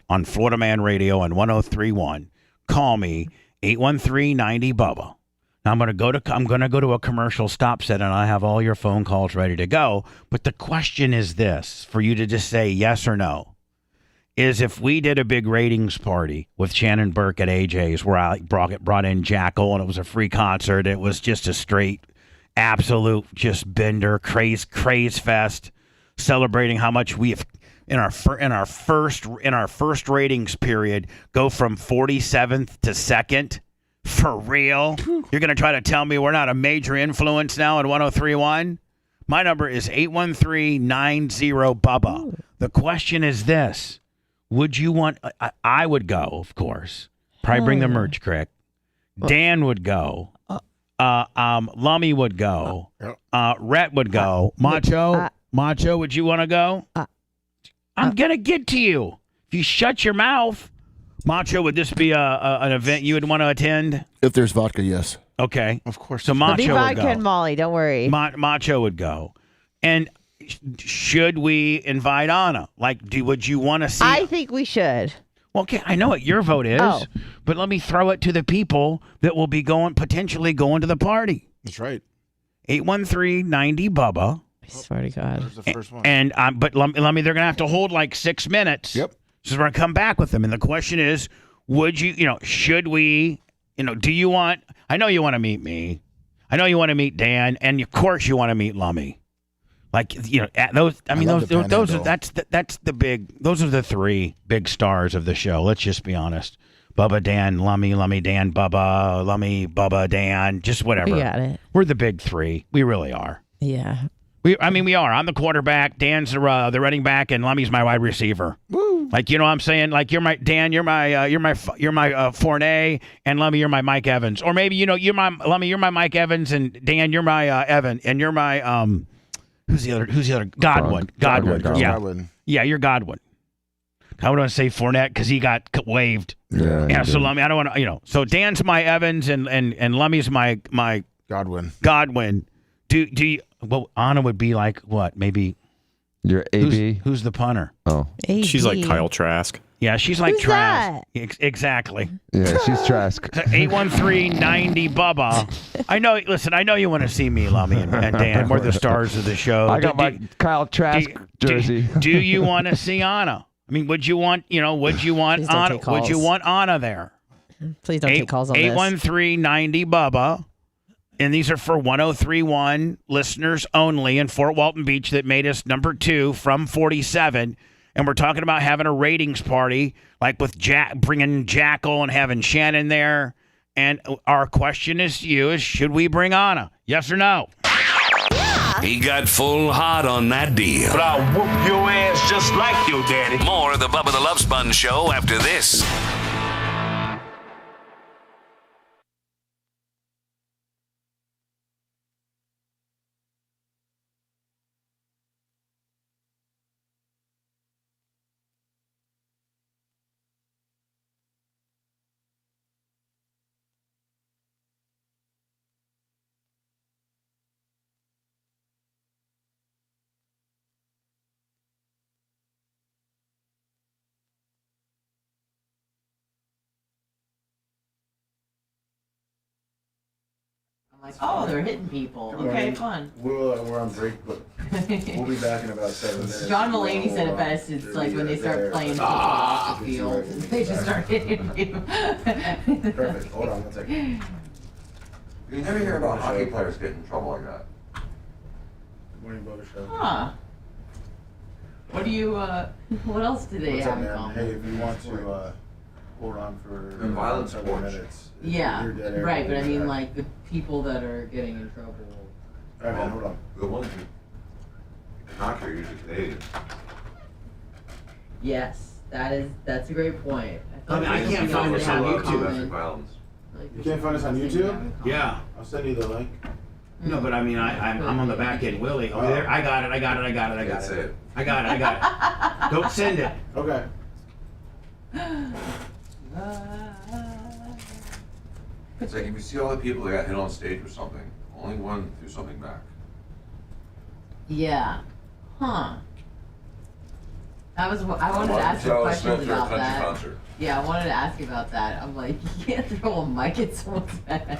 on Florida Man Radio on 103.1, call me 813-90-BUBBA. Now I'm gonna go to a commercial stop set and I have all your phone calls ready to go. But the question is this, for you to just say yes or no, is if we did a big ratings party with Shannon Burke at AJ's where I brought in Jackal and it was a free concert, it was just a straight, absolute, just bender, craze fest, celebrating how much we've in our first ratings period go from 47th to 2nd. For real? You're going to try to tell me we're not a major influence now in 103.1? My number is 813-90-BUBBA. The question is this. Would you want... I would go, of course. Probably bring the merch, Crick. Dan would go. Lummy would go. Rhett would go. Macho, would you want to go? I'm going to get to you. If you shut your mouth... Macho, would this be an event you would want to attend? If there's vodka, yes. Okay. Of course. So There'll be Macho would vodka go. and Molly. Don't worry. Macho would go. And should we invite Anna? Would you want to see? I think we should. Well, okay, I know what your vote is, Oh. but let me throw it to the people that will be potentially going to the party. That's right. 813-90-BUBBA. I swear to God. There's the first one. And but let me. They're gonna have to hold 6 minutes. Yep. So we're going to come back with them. And the question is, would you, should we, do you want, I know you want to meet me. I know you want to meet Dan. And of course you want to meet Lummy. Those are the three big stars of the show. Let's just be honest. Bubba, Dan, Lummy, Dan, Bubba, Lummy, Bubba, Dan, just whatever. We got it. We're the big three. We really are. Yeah. We are. I'm the quarterback. Dan's the running back, and Lummy's my wide receiver. Woo. What I'm saying? You're my Dan. You're my Fournette, and Lummy, you're my Mike Evans. Or maybe you're my Lummy. You're my Mike Evans, and Dan, you're my Evan, and you're my Who's the other? Godwin. Godwin. Yeah. Godwin. Yeah, you're Godwin. I would want to say Fournette because he got waived. Yeah. So Lummy, I don't want to. So Dan's my Evans, and Lummy's my Godwin. Godwin. Do you? Well, Anna would be what? Maybe You're AB. Who's the punter? Oh. AB. She's like Kyle Trask. Yeah, she's like Who's Trask. that? Exactly. Yeah, she's Trask. 813-90 Bubba. I know. Listen, I know you want to see me, Lummy and Dan. We're the stars of the show. I got my Kyle Trask jersey. Do you want to see Anna? I mean, would you want Anna? Would you want Anna there? Please don't take calls on this. 813-90 Bubba. And these are for 103.1 listeners only in Fort Walton Beach that made us number 2 from 47. And we're talking about having a ratings party, like with bringing Jackal and having Shannon there. And our question is to you is, should we bring Anna? Yes or no? He got full hot on that deal. But I'll whoop your ass just like your daddy. More of the Bubba the Love Sponge show after this. I'm like, oh, they're hitting people. Okay, fun. We're on break, but we'll be back in about 7 minutes. John Mulaney said it best. It's like when they start playing football off the field, they just start hitting people. Perfect. Hold on one second. You never hear about hockey players getting in trouble like that. Good morning, Bubba Show. Huh. What do you, what else do they What's have up, in man? common? Hey, if you want to hold on for In violent 7 sports. minutes. Yeah, you're dead, right, but I mean, everybody's like, the people that are getting in trouble. All right, man, hold on. The ones who knock are usually Canadian. Yes, that's a great point. I mean, I can't find this on YouTube. Domestic violence. You can't find us on YouTube? Yeah. I'll send you the link. No, but I mean, I'm on the back end, Willie. Oh, there. I got it. I got it. I got it. Don't send it. Okay. It's like if you see all the people that got hit on stage or something, only one threw something back. Yeah. Huh. I wanted to ask you a question about that. Concert. Yeah, I wanted to ask you about that. I'm like, you can't throw a mic at someone's head.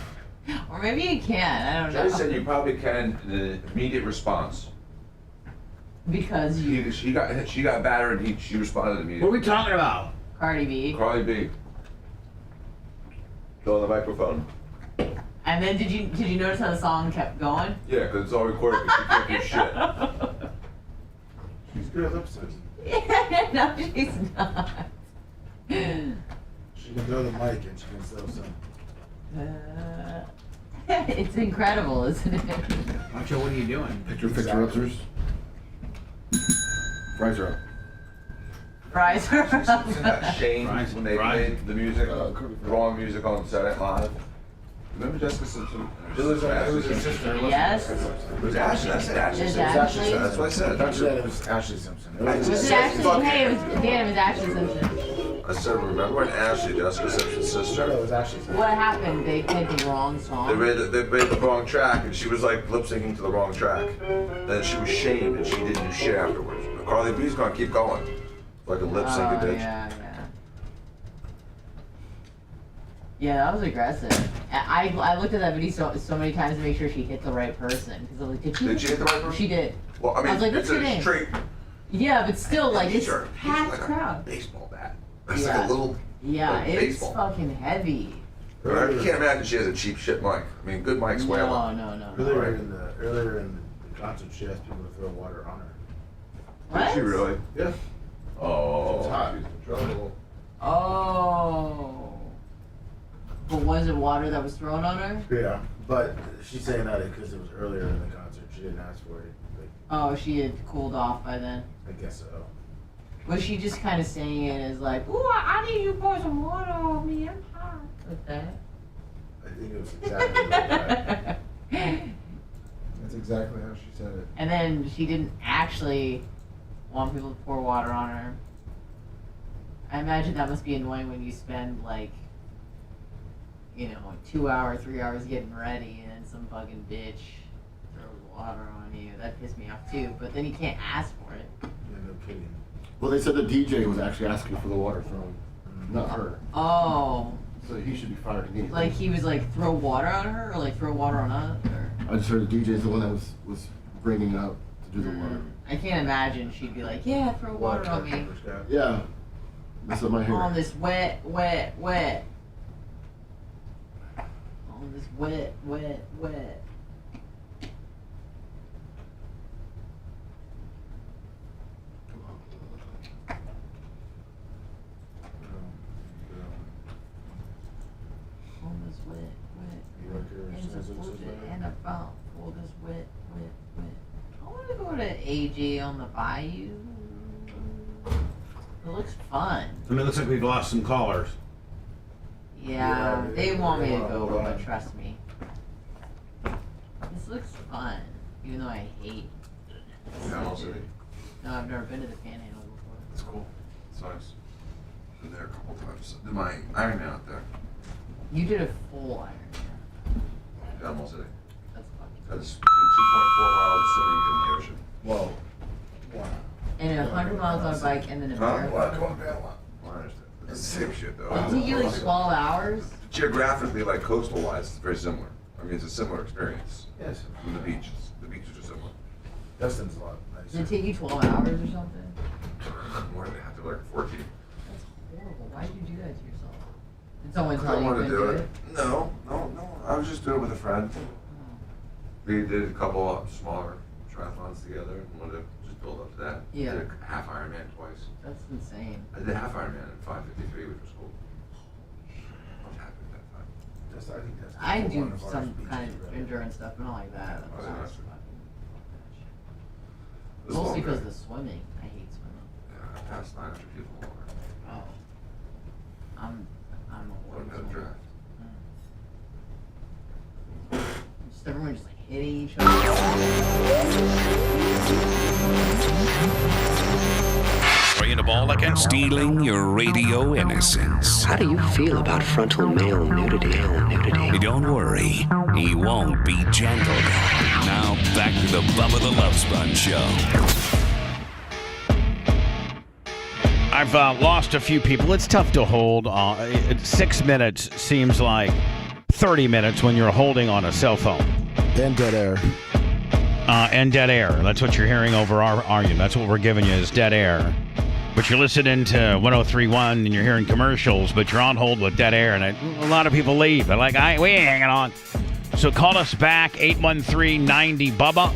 Or maybe you can, I don't know. Judge said you probably can in an immediate response. Because She got battered and she responded immediately. What are we talking about? Cardi B. Cardi B. Go on the microphone. And then did you notice how the song kept going? Yeah, because it's all recorded because she can't do shit. She's good at lip syncing. Yeah, no, she's not. She can throw the mic and she can still sing. It's incredible, isn't it? Macho, what are you doing? Picture fixer-uppers. Fries are up. Fries are up. Isn't that Shane when they played the music, wrong music on Saturday Night Live? Remember Jessica Simpson? It was her sister. Yes. It was Ashley. I said Ashley. It's Simpson. Ashley. That's what I said. Don't you it was Ashley Simpson. Was it Ashley? Hey, it was Ashley Simpson. I said, remember when Ashley, Jessica Simpson's No, sister? it was Ashley Simpson. What happened? They played the wrong song. They made the wrong track, and she was like lip syncing to the wrong track. Then she was shamed, and she didn't do shit afterwards. But Carly B's gonna keep going, like a lip syncing bitch. Yeah. Yeah, that was aggressive. I looked at that video so many times to make sure she hit the right person. Because I was like, Did she hit the right person? She did. Well, I mean, I was like, it's what's your a name? straight. Yeah, but still, like, it's Sure. packed Like a crowd. baseball bat. It's Yeah. like a little. Yeah, like it's baseball. fucking heavy. I can't imagine she has a cheap shit mic. I mean, good mics wear one. No. Earlier in the concert, she asked people to throw water on her. What? Did she really? Yeah. Oh. It's hot. She's in trouble. Oh. But was it water that was thrown on her? Yeah, but she's saying that because it was earlier in the concert. She didn't ask for it. Like, Oh, she had cooled off by then. I guess so. Was she just kind of saying it as like, ooh, I need you to pour some water on me, I'm hot. With that? I think it was exactly like that. That's exactly how she said it. And then she didn't actually want people to pour water on her. I imagine that must be annoying when you spend like, 2 hours, 3 hours getting ready and then some fucking bitch throws water on you. That pissed me off too, but then you can't ask for it. Yeah, no kidding. Well, they said the DJ was actually asking for the water thrown, not her. Oh. So he should be fired immediately. Like he was like throw water on her, or like throw water on us, or. I just heard the DJ's the one that was bringing up to do the water. I can't imagine she'd be like, yeah, throw water on me. Yeah. That's what my hair. On this wet. On this wet. On this wet. And about all this wet. I want to go to AJ on the Bayou. It looks fun. I mean, it looks like we've lost some callers. Yeah, they want me to go, but trust me. This looks fun, even though I hate Panhandle City. No, I've never been to the Panhandle before. It's cool. It's nice. Been there a couple times. Did my Ironman out there. You did a full Ironman. Panhandle City. That's fucking. That's 2.4 miles swimming in the ocean. Whoa. Wow. And 100 miles on a bike and then a marathon. Well, I understand. It's the same shit though. It took you like 12 hours? Geographically, like coastal wise, it's very similar. I mean, it's a similar experience. Yes. From the beaches. The beaches are similar. Dustin's a lot nicer. Did it take you 12 hours or something? More than have to like 14. That's horrible. Why did you do that to yourself? Did someone Because tell I you wanted to to do do it? it. No. I was just doing it with a friend. We did a couple of smaller triathlons together and wanted to just build up to that. Yeah. Did a half Ironman twice. That's insane. I did a half Ironman in 5:53, which was cool. I was happy with that time. I think that's I one do of our some speeches, kind of right? endurance stuff, but not like that. Oh, yeah, that's good. This Mostly long because of day. the swimming. I hate swimming. Yeah, I passed 900 people in the water. Oh. I'm a What horrible a swimmer. draft. Just everyone just like hitting each other. Spraying the ball again, stealing your radio innocence. How do you feel about frontal male nudity? Don't worry, he won't be gentle. Now back to the Bubba the Love Sponge Show. I've lost a few people. It's tough to hold. 6 minutes seems like 30 minutes when you're holding on a cell phone. And dead air. And dead air. That's what you're hearing over our argument. That's what we're giving you is dead air. But you're listening to 103.1 and you're hearing commercials, but you're on hold with dead air. And a lot of people leave. They're like, we ain't hanging on. So call us back, 813-90-BUBBA.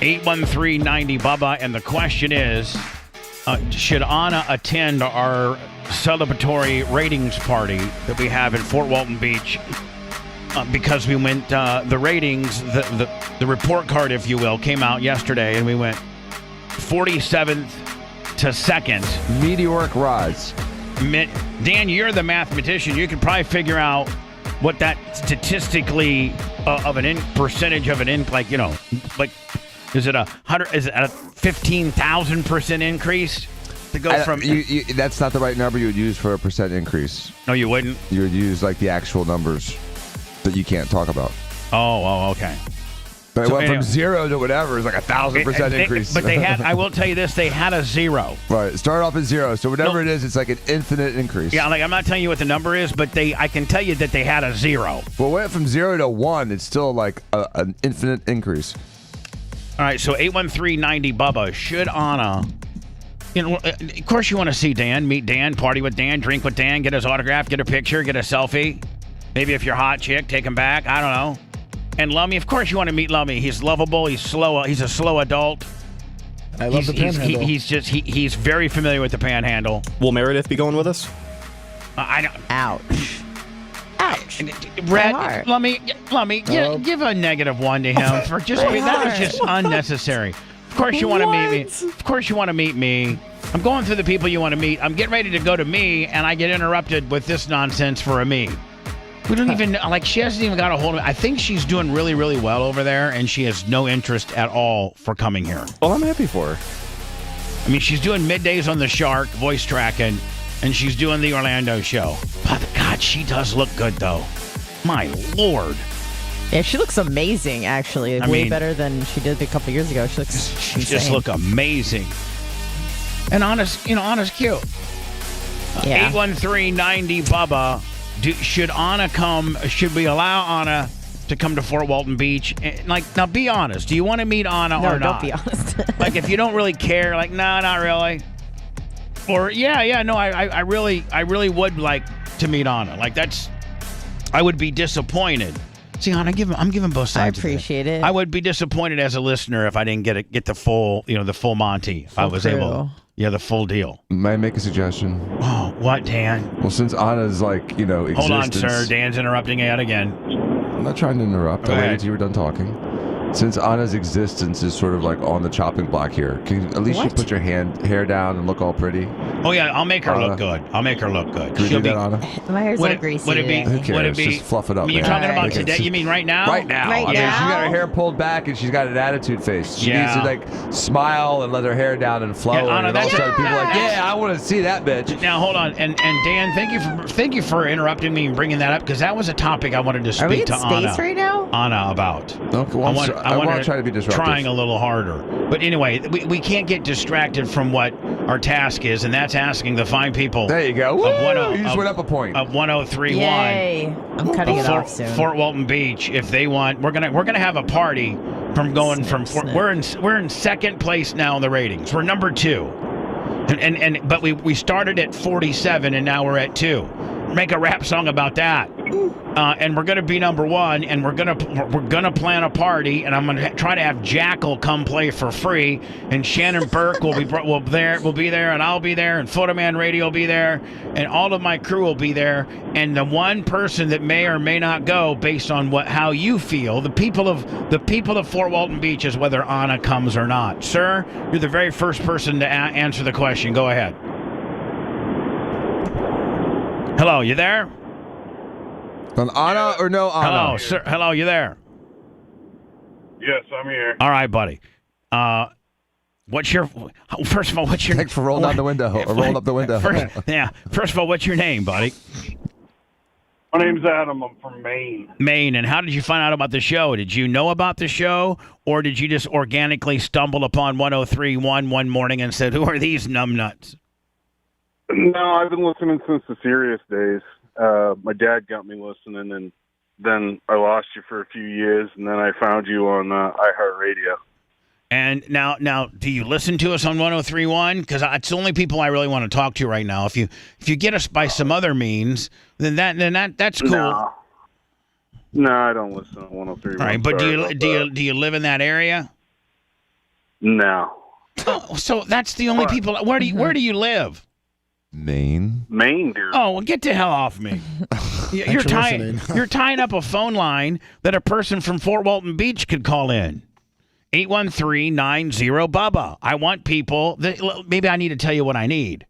813-90-BUBBA. And the question is, should Anna attend our celebratory ratings party that we have in Fort Walton Beach? Because we went, the ratings, the report card, if you will, came out yesterday, and we went 47th to 2nd. Meteoric rise. Dan, you're the mathematician. You could probably figure out what that statistically of an percentage of an like is it a 15,000% increase to go from? That's not the right number you would use for a percent increase. No, you wouldn't. You would use like the actual numbers that you can't talk about. Oh, okay. But it went from 0 to whatever. It's like 1,000% increase. But they had, I will tell you this, they had a 0. Right. It started off at 0. So whatever it is, it's like an infinite increase. Yeah, like I'm not telling you what the number is, but I can tell you that they had a 0. Well, it went from 0 to 1. It's still like an infinite increase. All right, so 813-90-BUBBA. Should Anna, of course you want to see Dan, meet Dan, party with Dan, drink with Dan, get his autograph, get a picture, get a selfie. Maybe if you're a hot chick, take him back. I don't know. And Lummy, of course you want to meet Lummy. He's lovable. He's slow. He's a slow adult. I love the Panhandle. He's very familiar with the Panhandle. Will Meredith be going with us? I don't. Ouch. Red, Lummy, give a -1 to him for just that was just unnecessary. Of course you want to meet me. Of course you want to meet me. I'm going through the people you want to meet. I'm getting ready to go to me, and I get interrupted with this nonsense for a me. We don't even, she hasn't even got a hold of it. I think she's doing really, really well over there, and she has no interest at all for coming here. Well, I'm happy for her. I mean, she's doing middays on the Shark, voice tracking, and she's doing the Orlando show. But God, she does look good, though. My Lord. Yeah, she looks amazing, actually. Way better than she did a couple years ago. She looks insane. Just look amazing. And Anna's, Anna's cute. Yeah. 813-90 Bubba. Should Anna come? Should we allow Anna to come to Fort Walton Beach? Now be honest. Do you want to meet Anna or not? No, don't be honest. Like, if you don't really care, no, not really. Or no, I really would like to meet Anna. I would be disappointed. See, Anna, I'm giving both sides. I appreciate it. I would be disappointed as a listener if I didn't get the full, the full Monty. If I was able, the full deal. May I make a suggestion? Oh, what, Dan? Well, since Anna's existence. Hold on, sir. Dan's interrupting yet again. I'm not trying to interrupt. I waited until you were done talking. Since Anna's existence is sort of on the chopping block here, can at least you put your hair down and look all pretty? Oh yeah, I'll make her look good. Can we do that, Anna? My hair's all greasy. Would it be? Who cares? Would it be? Just fluff it up. You're man. talking about today? You mean right now? Right now. Right I mean, now? she's got her hair pulled back and she's got an attitude face. She needs to smile and let her hair down and flow. Yeah, Anna, and all of a sudden people are I want to see that bitch. Now hold on, and Dan, thank you for interrupting me and bringing that up, because that was a topic I wanted to speak to Anna. Are we in space right now? Anna about. Okay, well, I want to try to be disruptive. Trying a little harder. But anyway, we can't get distracted from what our task is, and that's asking the fine people. There you go. You just went up a point. Of 1031. Yay. I'm cutting it off soon. Fort Walton Beach, if they want, we're gonna have a party from we're in second place now in the ratings. We're number 2. But we started at 47 and now we're at 2. Make a rap song about that. And we're gonna be number 1, and we're gonna plan a party, and I'm gonna try to have Jackal come play for free, and Shannon Burke will be there, and I'll be there, and Photoman Radio will be there, and all of my crew will be there, and the one person that may or may not go, based on how you feel, the people of Fort Walton Beach, is whether Anna comes or not. Sir, you're the very first person to answer the question. Go ahead. Hello, you there? An Anna or no Anna? Hello, sir. Hello, you there? Yes, I'm here. All right, buddy. First of all, what's your... Thanks for rolling down the window, or rolling up the window. First of all, what's your name, buddy? My name's Adam. I'm from Maine. Maine. And how did you find out about the show? Did you know about the show, or did you just organically stumble upon 103.1 one morning and said, who are these numbnuts? No, I've been listening since the serious days. My dad got me listening, and then I lost you for a few years, and then I found you on iHeartRadio. And now, do you listen to us on 103.1? Because it's the only people I really want to talk to right now. If you get us by some other means, then that's cool. No, I don't listen to 103.1. All right, but do you live in that area? No. Oh, so that's the only people. Where do you live? Maine, dude. Oh, well, get the hell off me. You're tying up a phone line that a person from Fort Walton Beach could call in. 813-90 Bubba. I want people that maybe I need to tell you what I need.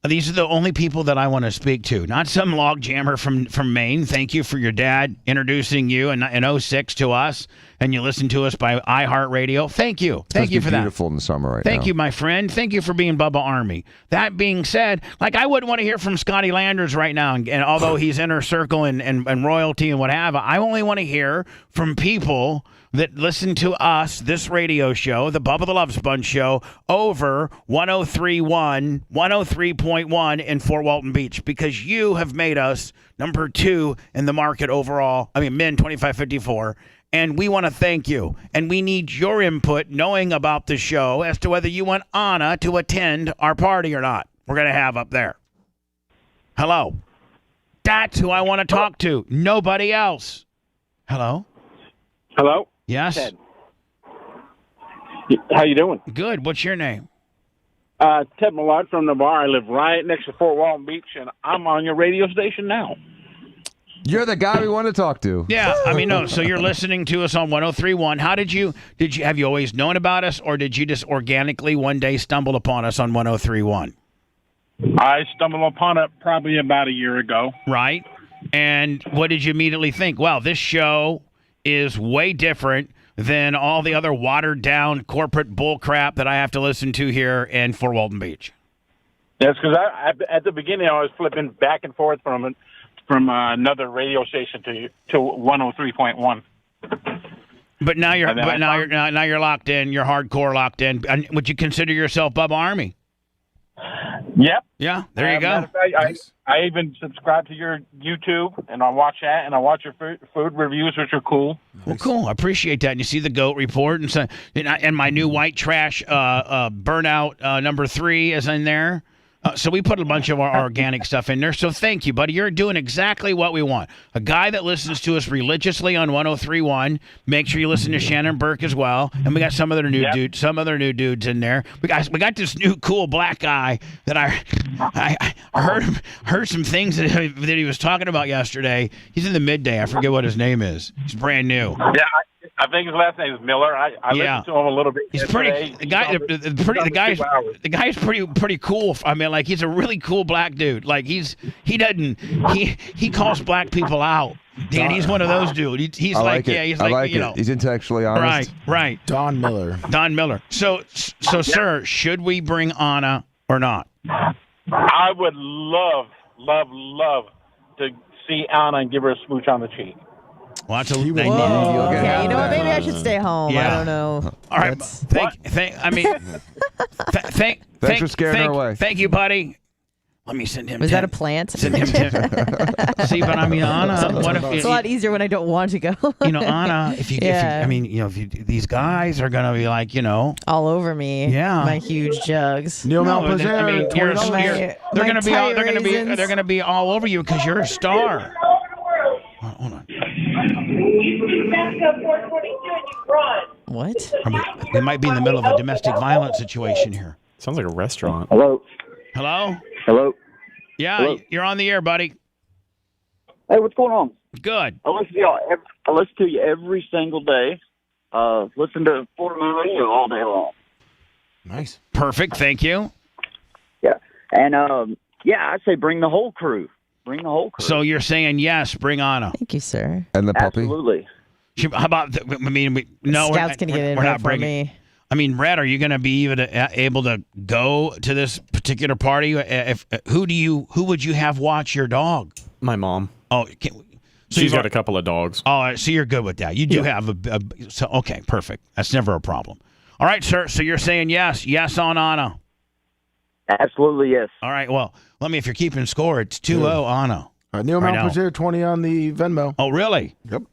These are the only people that I want to speak to, not some log jammer from Maine. Thank you for your dad introducing you in 06 to us, and you listen to us by iHeartRadio. Thank you. Thank you for that. Beautiful in the summer right now. Thank you, my friend. Thank you for being Bubba Army. That being said, I wouldn't want to hear from Scotty Landers right now, and although he's inner circle and royalty and what have I only want to hear from people that listen to us, this radio show, the Bubba the Love Sponge show, over 103.1 in Fort Walton Beach, because you have made us number 2 in the market overall. I mean, men 25-54. And we want to thank you. And we need your input knowing about the show as to whether you want Anna to attend our party or not. We're going to have up there. Hello. That's who I want to talk to. Nobody else. Hello? Hello? Yes? Ted. How you doing? Good. What's your name? Ted Millard from Navarre. I live right next to Fort Walton Beach, and I'm on your radio station now. You're the guy we want to talk to. Yeah, I mean, no. So you're listening to us on 103.1. How did you have you always known about us, or did you just organically one day stumble upon us on 103.1? I stumbled upon it probably about a year ago. Right. And what did you immediately think? Well, this show is way different than all the other watered-down corporate bullcrap that I have to listen to here in Fort Walton Beach. Yes, because at the beginning I was flipping back and forth from another radio station to 103.1. But now you're locked in. You're hardcore locked in. And would you consider yourself Bubba Army? Yep. Yeah, there you go. Matter of fact, I even subscribe to your YouTube, and I watch that, and I watch your food reviews, which are cool. Well, cool. I appreciate that. And you see the goat report, and so and my new white trash burnout number 3 is in there. So we put a bunch of our organic stuff in there. So thank you, buddy. You're doing exactly what we want. A guy that listens to us religiously on 103.1. Make sure you listen to Shannon Burke as well. And we got some other new dudes in there. We got this new cool black guy that I heard some things that he was talking about yesterday. He's in the midday. I forget what his name is. He's brand new. Yeah, I think his last name is Miller. I listened to him a little bit. He's pretty. The guy's pretty cool. I mean, like, he's a really cool black dude. Like, he calls black people out. Dan, he's one of those dudes. He's like he's intellectually honest. Right. Don Miller. So, sir, should we bring Anna or not? I would love to see Anna and give her a smooch on the cheek. Well, that's Okay, you know what? Maybe I should stay home. Yeah. I don't know. All right. Thanks for scaring her away. Thank you, buddy. Let me send him. Was that a plant? Send him. See, but I mean, Anna. What if it's a lot easier when I don't want to go. Anna, if these guys are gonna be like, all over me. Yeah. My huge jugs. Neil Malpazer. They're gonna be all over you because you're a star. Hold on. What? We might be in the middle of a domestic violence situation here. Sounds like a restaurant. Hello? Yeah, Hello? You're on the air, buddy. Hey, what's going on? Good. I listen to y'all. I listen to you every single day. Listen to Fort Man Radio all day long. Nice. Perfect. Thank you. Yeah. And, I say bring the whole crew. Bring the whole crew. So you're saying yes, bring Anna. Thank you, sir. And the puppy? Absolutely. How about, Scout's going to get in right for me. I mean, Brad, are you going to be able to go to this particular party? Who would you have watch your dog? My mom. Oh, she's got a couple of dogs. Oh, so you're good with that. You do have okay, perfect. That's never a problem. All right, sir. So you're saying yes on Anna. Absolutely, yes. All right. Well, if you're keeping score, it's 2-0 Anna. Neil Malpazer, 20 on the Venmo. Oh, really? Yep.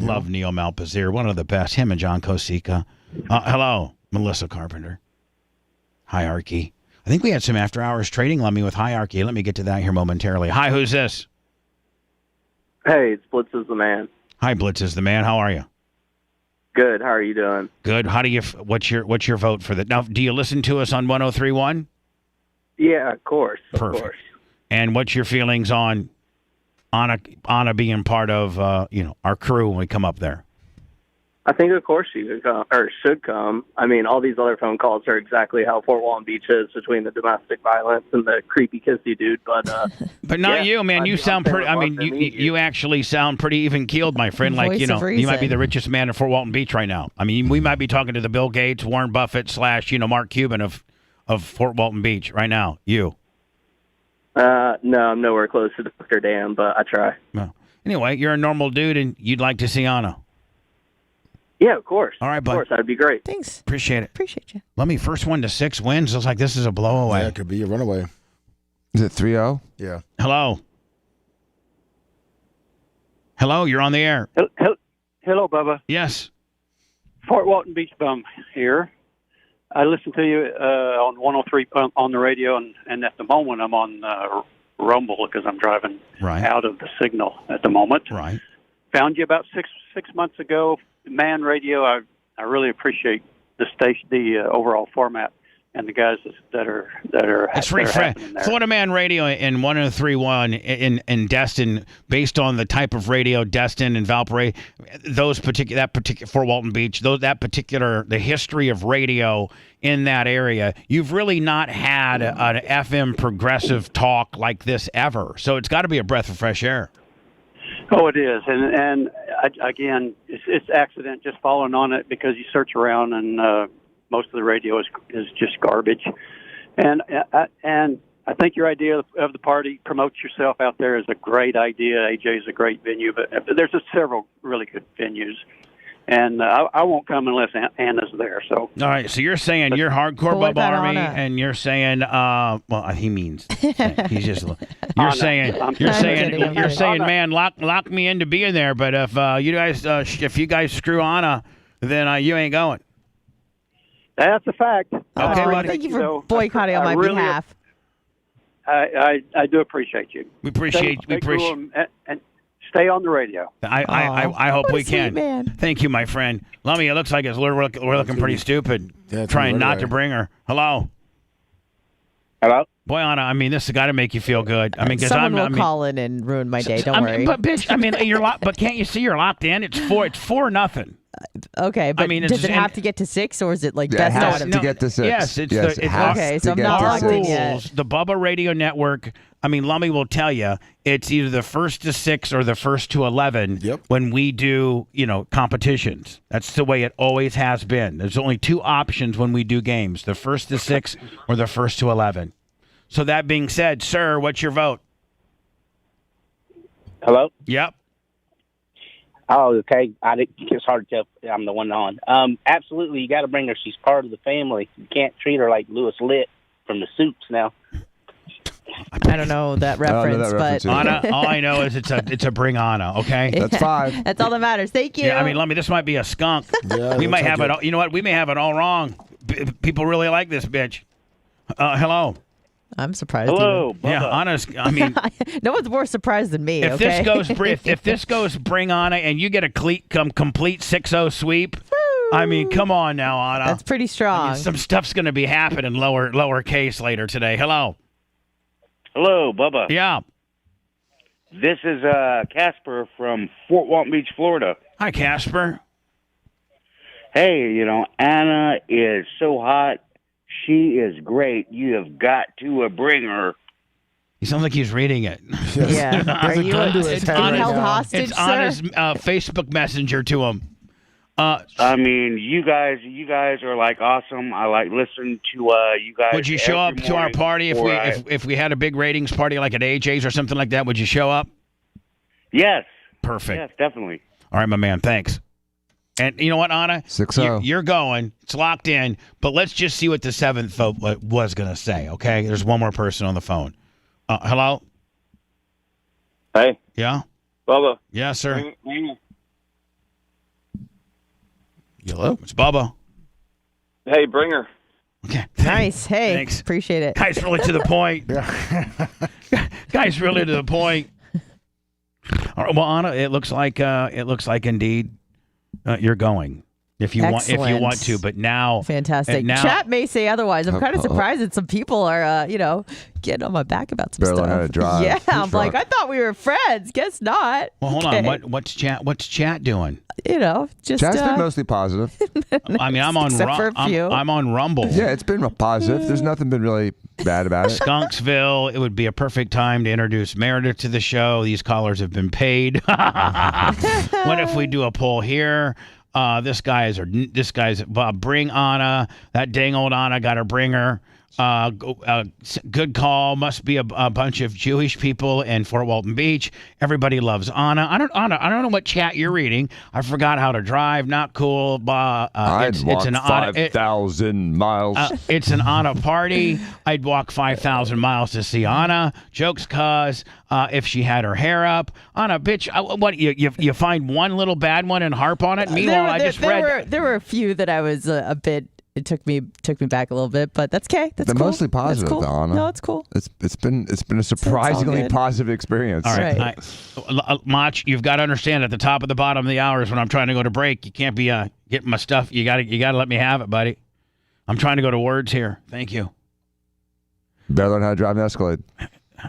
Love Neil Malpazer, one of the best. Him and John Kosika. Hello, Melissa Carpenter. Hierarchy. I think we had some after-hours trading, Lummy, with Hierarchy. Let me get to that here momentarily. Hi, who's this? Hey, it's Blitz is the man. Hi, Blitz is the man. How are you? Good. How are you doing? Good. How do you? What's your vote for that? Now, do you listen to us on 103.1? Yeah, of course. Perfect. Of course. And what's your feelings on Anna being part of our crew when we come up there? I think, of course, she could come, or should come. I mean, all these other phone calls are exactly how Fort Walton Beach is, between the domestic violence and the creepy kissy dude. But not you, man. You sound pretty. I mean, you actually sound pretty even keeled, my friend. Like, you might be the richest man in Fort Walton Beach right now. I mean, we might be talking to the Bill Gates, Warren Buffett / Mark Cuban of Fort Walton Beach right now. You. No, I'm nowhere close to Dr. Dan, but I try. No. Anyway, you're a normal dude, and you'd like to see Anna. Yeah, of course. All right, bud. Of course, that'd be great. Thanks. Appreciate it. Appreciate you. Let me first 1 to 6 wins. Looks like this is a blowaway. Yeah, it could be a runaway. Is it 3-0? Yeah. Hello, you're on the air. Hello, Bubba. Yes. Fort Walton Beach Bum here. I listen to you on 103 on the radio, and at the moment I'm on Rumble because I'm driving out of the signal at the moment. Right. Found you about six months ago. Man Radio. I really appreciate the station, the overall format, and the guys that are. It's refresh. Florida Man Radio in 103.1 in Destin, based on the type of radio, Destin and Valparaiso, that particular Fort Walton Beach, the history of radio in that area. You've really not had an FM progressive talk like this ever, so it's got to be a breath of fresh air. Oh, it is, and again, it's accident just following on it because you search around and most of the radio is just garbage, and I think your idea of the party, promote yourself out there, is a great idea. AJ is a great venue, but there's several really good venues, And I won't come unless Anna's there. So. All right, so you're saying you're hardcore Bubba Army, and you're saying, well, he means he's just. You're saying, man, lock me into being there. But if you guys screw Anna, then you ain't going. That's a fact. Okay, buddy. Thank you for boycotting on my behalf. I do appreciate you. We appreciate. And stay on the radio. I hope we can. Man. Thank you, my friend. Lummy, it looks like we're looking pretty stupid. Trying not to bring her. Hello. Hello. Boy, Anna, I mean, this has got to make you feel good. I mean, because someone will call in and ruin my day. Don't worry. But bitch, I mean, you're locked. But can't you see you're locked in? It's 4-0. Okay, but does it have to get to 6, or is it like best out of 10? Get to 6. Yes, it's okay. So I'm not locked in yet. The Bubba Radio Network. I mean, Lummy will tell you it's either the 1st to 6 or the 1st to 11 when we do, competitions. That's the way it always has been. There's only 2 options when we do games: the 1st to 6 or the 1st to 11. So that being said, sir, what's your vote? Hello. Yep. Oh, okay. It's hard to tell. I'm the one on. Absolutely, you got to bring her. She's part of the family. You can't treat her like Louis Litt from the Soups now. I don't know that reference, but Anna, all I know is it's a bring Anna. Okay, that's 5. That's all that matters. Thank you. Yeah, I mean, Lummy, this might be a skunk. We might have it. You know what? We may have it all wrong. People really like this bitch. Hello. I'm surprised. Hello. Yeah, Anna's. I mean, no one's more surprised than me. If okay? this goes, bring Anna, and you get a complete 6-0 sweep. I mean, come on now, Anna. That's pretty strong. I mean, some stuff's going to be happening lower case later today. Hello. Hello, Bubba. Yeah. This is Casper from Fort Walton Beach, Florida. Hi, Casper. Hey, Anna is so hot. She is great. You have got to bring her. He sounds like he's reading it. Yeah. Are you held hostage, It's Anna's Facebook Messenger to him. I mean, you guys are like awesome. I like listening to you guys. Would you show up to our party if we had a big ratings party like at AJ's or something like that? Would you show up? Yes. Perfect. Yes, definitely. All right, my man. Thanks. And you know what, Anna? 6-0. You're going. It's locked in. But let's just see what the 7th vote was going to say, okay? There's one more person on the phone. Hello? Hey. Yeah? Bubba. Yeah, sir. Hello? It's Bubba. Hey, bring her. Okay. Nice. Hey. Thanks. Appreciate it. Guy's really to the point. Guy's really to the point. All right, well, Anna, it looks like indeed you're going. If you want to, but now fantastic. Chat may say otherwise. I'm kind of surprised that some people are getting on my back about some stuff. How to drive. Yeah, I'm like, I thought we were friends. Guess not. Well, hold on. What's chat doing? Just chat's been mostly positive. I mean, I'm on I'm on Rumble. Yeah, it's been positive. There's nothing been really bad about it. Skunksville, it would be a perfect time to introduce Meredith to the show. These callers have been paid. What if we do a poll here? This guy's bring Anna. That dang old Anna got to bring her. Good call. Must be a bunch of Jewish people in Fort Walton Beach. Everybody loves Anna. I don't know what chat you're reading. I forgot how to drive. Not cool. I'd walk 5,000 miles. It's an Anna party. I'd walk 5,000 miles to see Anna. Jokes, cause if she had her hair up, Anna, bitch. What you find one little bad one and harp on it. Meanwhile, there were a few that I was a bit. It took me back a little bit, but that's okay. That's They're cool. mostly positive, cool. Anna. No, it's cool. It's been a surprisingly positive experience. All right, Mach, you've got to understand at the top of the bottom of the hours when I'm trying to go to break, you can't be getting my stuff. You got to let me have it, buddy. I'm trying to go to words here. Thank you. Better learn how to drive an Escalade.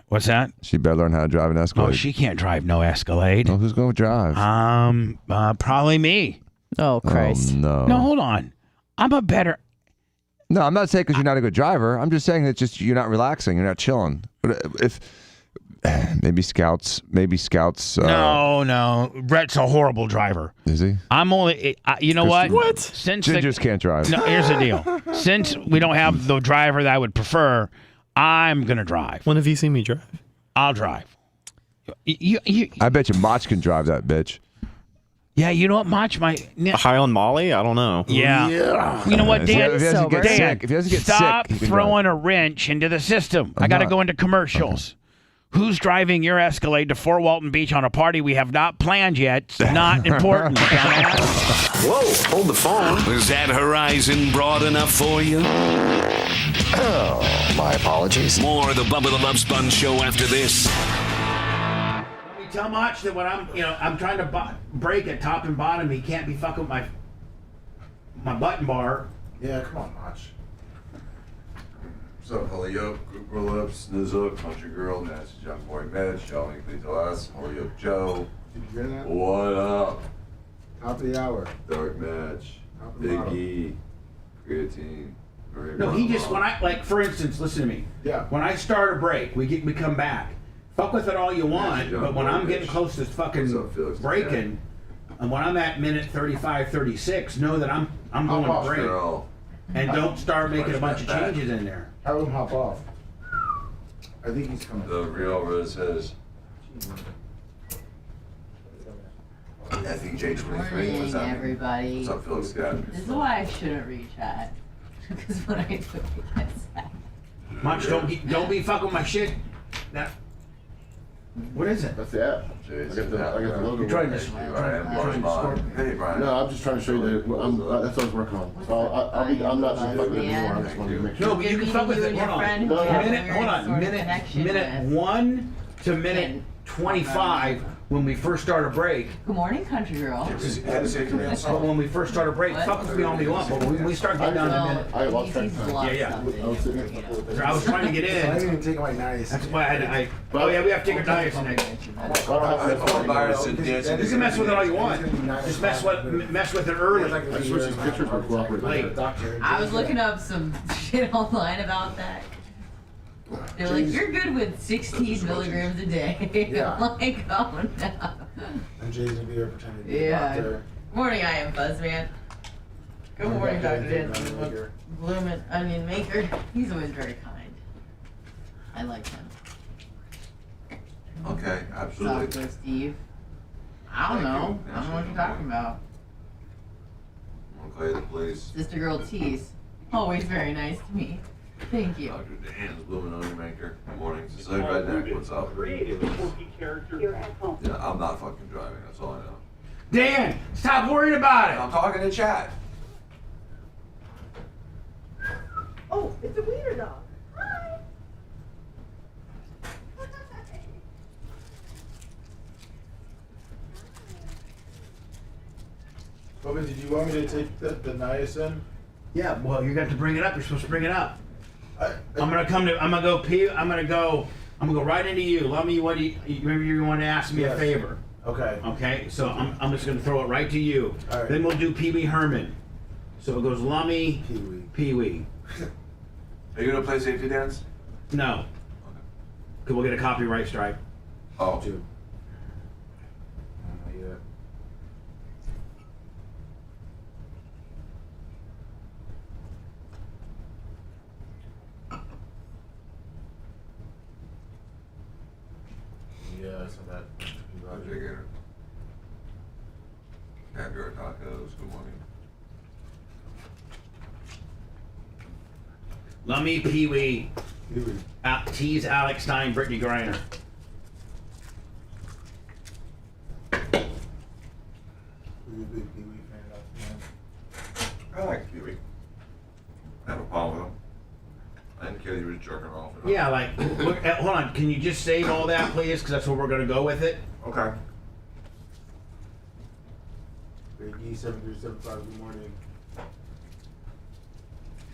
What's that? She better learn how to drive an Escalade. Oh, she can't drive no Escalade. Well, who's going to drive? Probably me. Oh, Christ. Oh, no. No, hold on. I'm a better. No, I'm not saying because you're not a good driver. I'm just saying that you're not relaxing. You're not chilling. But if maybe scouts. No. Brett's a horrible driver. Is he? I'm only. You know what? What? Since Gingers can't drive. No, here's the deal. Since we don't have the driver that I would prefer, I'm gonna drive. When have you seen me drive? I'll drive. I bet you Mach can drive that bitch. Yeah, you know what, Mach? High on Molly? I don't know. Yeah. You know what, Dan? If he doesn't get Dan, sick, if he doesn't get stop sick, he can throwing a wrench into the system. I got to not. go into commercials. Who's driving your Escalade to Fort Walton Beach on a party we have not planned yet? It's not important, dumbass. Whoa, hold the phone. Is that horizon broad enough for you? Oh, my apologies. More of the Bubba the Love Sponge show after this. Let me tell Mach that when I'm trying to break at top and bottom, he can't be fucking with my button bar. Yeah, come on, Mach. What's up, Holyoke, Group Up, Snizzle, Country Girl, Nat's Young Boy Mitch, y'all make me to us, Holyoke Joe. Did you hear that? What up? Top of the hour. Dark Match, Top of Big the bottom. E, Creatine. No, he just, for instance, listen to me. Yeah. When I start a break, we come back. Fuck with it all you want, but when I'm getting close to fucking breaking, and when I'm at minute 35, 36, know that I'm going to break. And don't start making a bunch of changes in there. Have him hop off. I think he's coming. The real Riz says, FEJ23. Morning, What's up? everybody. What's up, Felix Scott? This is why I shouldn't read chat. Because when I do it, I say. Mach, don't be fucking with my shit. Now, what is it? That's the app. I got the logo. You're trying to Hey, Brian. No, I'm just trying to show you that that's what I was working on. So I'm not just fucking with it anymore. I just want to make sure. No, but you can fuck with it. Hold on. Minute 1 to minute 25 when we first start a break. Good morning, country girl. But when we first start a break, fuck with me all you want. But when we start getting down to minute. I lost track of time. Yeah. I I was trying to get in. I didn't even take my nice. That's why I oh yeah, we have to take our diets next. You can mess with it all you want. Just mess with it early. I switched his pictures for cooperating. I was looking up some shit online about that. They're like, you're good with 16 milligrams a day. Yeah. I'm like, oh no. And Jay's gonna be here pretending to be a Yeah. doctor. Morning, I am Buzzman. Good morning, Dr. Dan. Bloomin' Onion Maker. He's always very kind. I like him. Okay, absolutely. Dr. Steve. I don't know. I don't know what you're talking about. I'm gonna call you the police. Sister Girl Tease. Always very nice to me. Thank you. Dr. Dan's Blooming Onion Maker. Good morning. Society Redneck, what's up? Yeah, I'm not fucking driving, that's all I know. Dan, stop worrying about it. I'm talking to chat. Oh, it's a wiener dog. Hi. Bubba, did you want me to take the niacin? Yeah, well, you're going to bring it up. You're supposed to bring it up. I'm gonna go right into you. Let me. What do you remember? You want to ask me a favor. Okay. Okay. So I'm just gonna throw it right to you. All right. Then we'll do Pee Wee Herman. So it goes Lummy, Pee Wee. Are you gonna play safety dance? No. Okay. Cause we'll get a copyright strike. Oh. Dude. Yeah. Yeah, I saw that. Roger Gator. Caviar tacos, good morning. Lummy, Pee Wee. Tease Alex Stein, Brittney Griner. I like Pee Wee. I have a problem with him. I didn't care he was jerking off. Yeah, like, look, hold on. Can you just save all that, please? Because that's where we're gonna go with it. Okay. Big E 7375, good morning.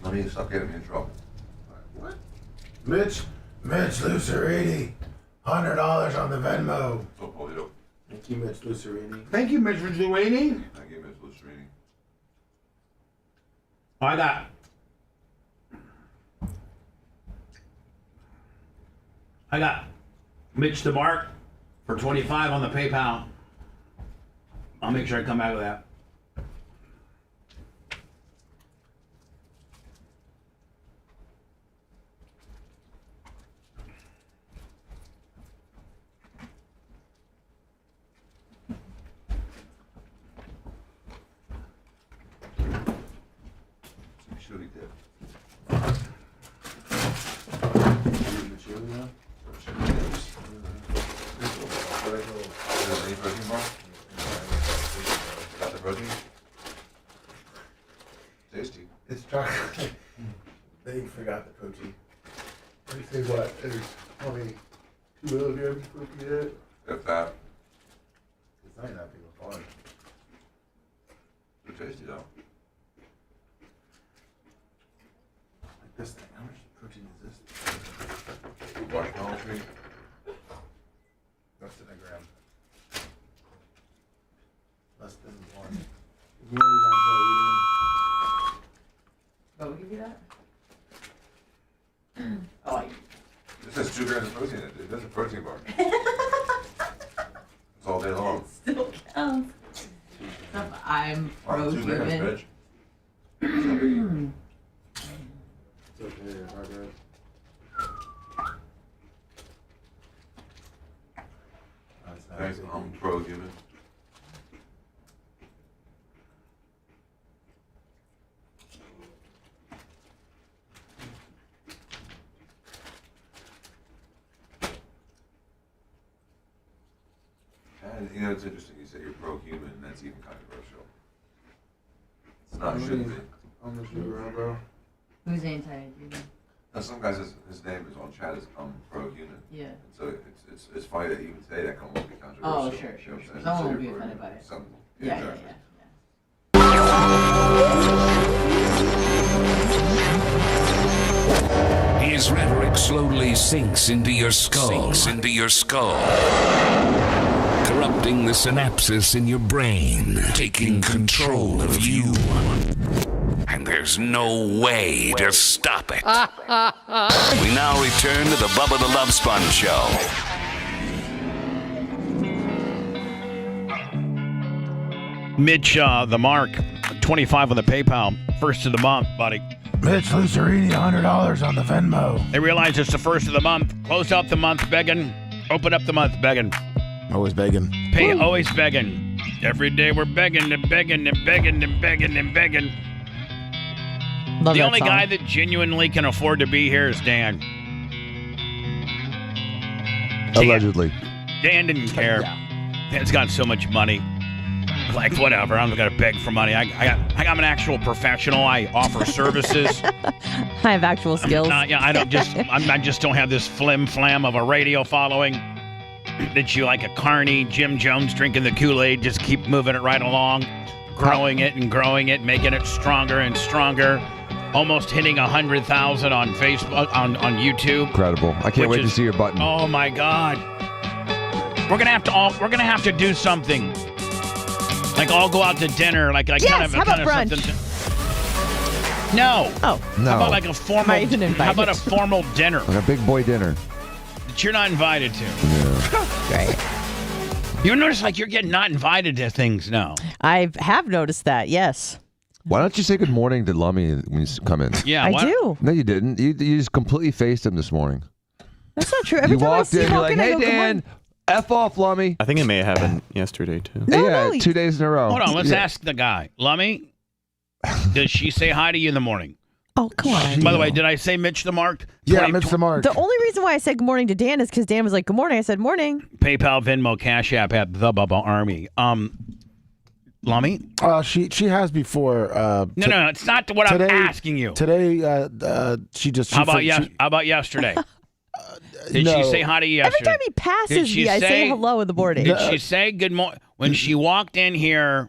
Let me stop getting me in trouble. What? Mitch, Lucerini. $100 on the Venmo. So, Polito. Thank you, Mitch Lucerini. Thank you, Mr. Duane. Thank you, Miss Lucerini. I got Mitch DeMark for 25 on the PayPal. I'll make sure I come back with that. see what he did. Any protein bar? Got the protein? Tasty. It's chocolate. They forgot the protein. They say what? There's only 2 milligrams of protein in it. If that. It's not that big of a bar. They're tasty though. Like this thing. How much protein is this? Watch Dollar Tree. Less than a gram. Less than 1. You want these on Oh, we give you that? Oh, This has 2 grams of protein in it. It is a protein bar. It's all day long. still counts. I'm Oh, 2 grams, pro-human. bitch. It's not big. It's okay, Margaret. Thanks, I'm pro-human. And you know, it's interesting. You say you're pro-human, and that's even controversial. It's not, shouldn't be. I'm the sugar, bro. Who's anti-human? Now, some guys, his name is on chat as pro-human. Yeah. And so it's funny that even today that can almost be controversial. Oh, sure. You know what I'm saying? Someone So will be you're offended pro-human. by it. Some, Yeah, exactly. yeah. His rhetoric slowly sinks into your skull. Corrupting the synapses in your brain. Taking control of you. And there's no way to stop it. We now return to the Bubba the Love Sponge Show. Mitch, the mark, 25 on the PayPal, first of the month, buddy. Mitch Lucerini, $100 on the Venmo. They realize it's the first of the month. Close out the month begging. Open up the month begging. Always begging. Pay always begging. Every day we're begging and begging and begging and begging and begging. Love The that only song. guy that genuinely can afford to be here is Dan. Allegedly. Dan didn't care. Dan's got so much money. Like, whatever, I'm gonna beg for money. I'm an actual professional. I offer services. I have actual skills. I just don't have this flim flam of a radio following that you like a carny Jim Jones drinking the Kool-Aid. Just keep moving it right along, growing it, making it stronger and stronger. Almost hitting 100,000 on Facebook, on YouTube. Incredible. I can't wait to see your button. Oh my God. We're gonna have to do something. Like all go out to dinner, like Yes, kind of how about kind of brunch? something. No. Oh. No. How about like a formal? Am I even invited? How about a formal dinner Like a big boy dinner. that you're not invited to? Great. You notice like you're getting not invited to things now. I have noticed that, yes. Why don't you say good morning to Lummy when you come in? Yeah, I do. No, you didn't. You just completely faced him this morning. That's not true. Every You time I walked see in, him you're walking, like, I hey, go, "Good Dan, morning." F off, Lummy. I think it may have happened yesterday, too. Yeah, 2 days in a row. Hold on, let's Yeah. ask the guy. Lummy, does she say hi to you in the morning? Oh, come on. By the way, did I say Mitch the Mark? Yeah, Mitch the Mark. The only reason why I said good morning to Dan is because Dan was like, good morning. I said, morning. PayPal, Venmo, Cash App at the Bubba Army. Lummy? She has before. No, it's not what today, I'm asking you. Today, she just. How about yesterday? Did she say hi to you Every yesterday? time he passes Did she me, I say hello in the morning. Did she say good morning when she walked in here?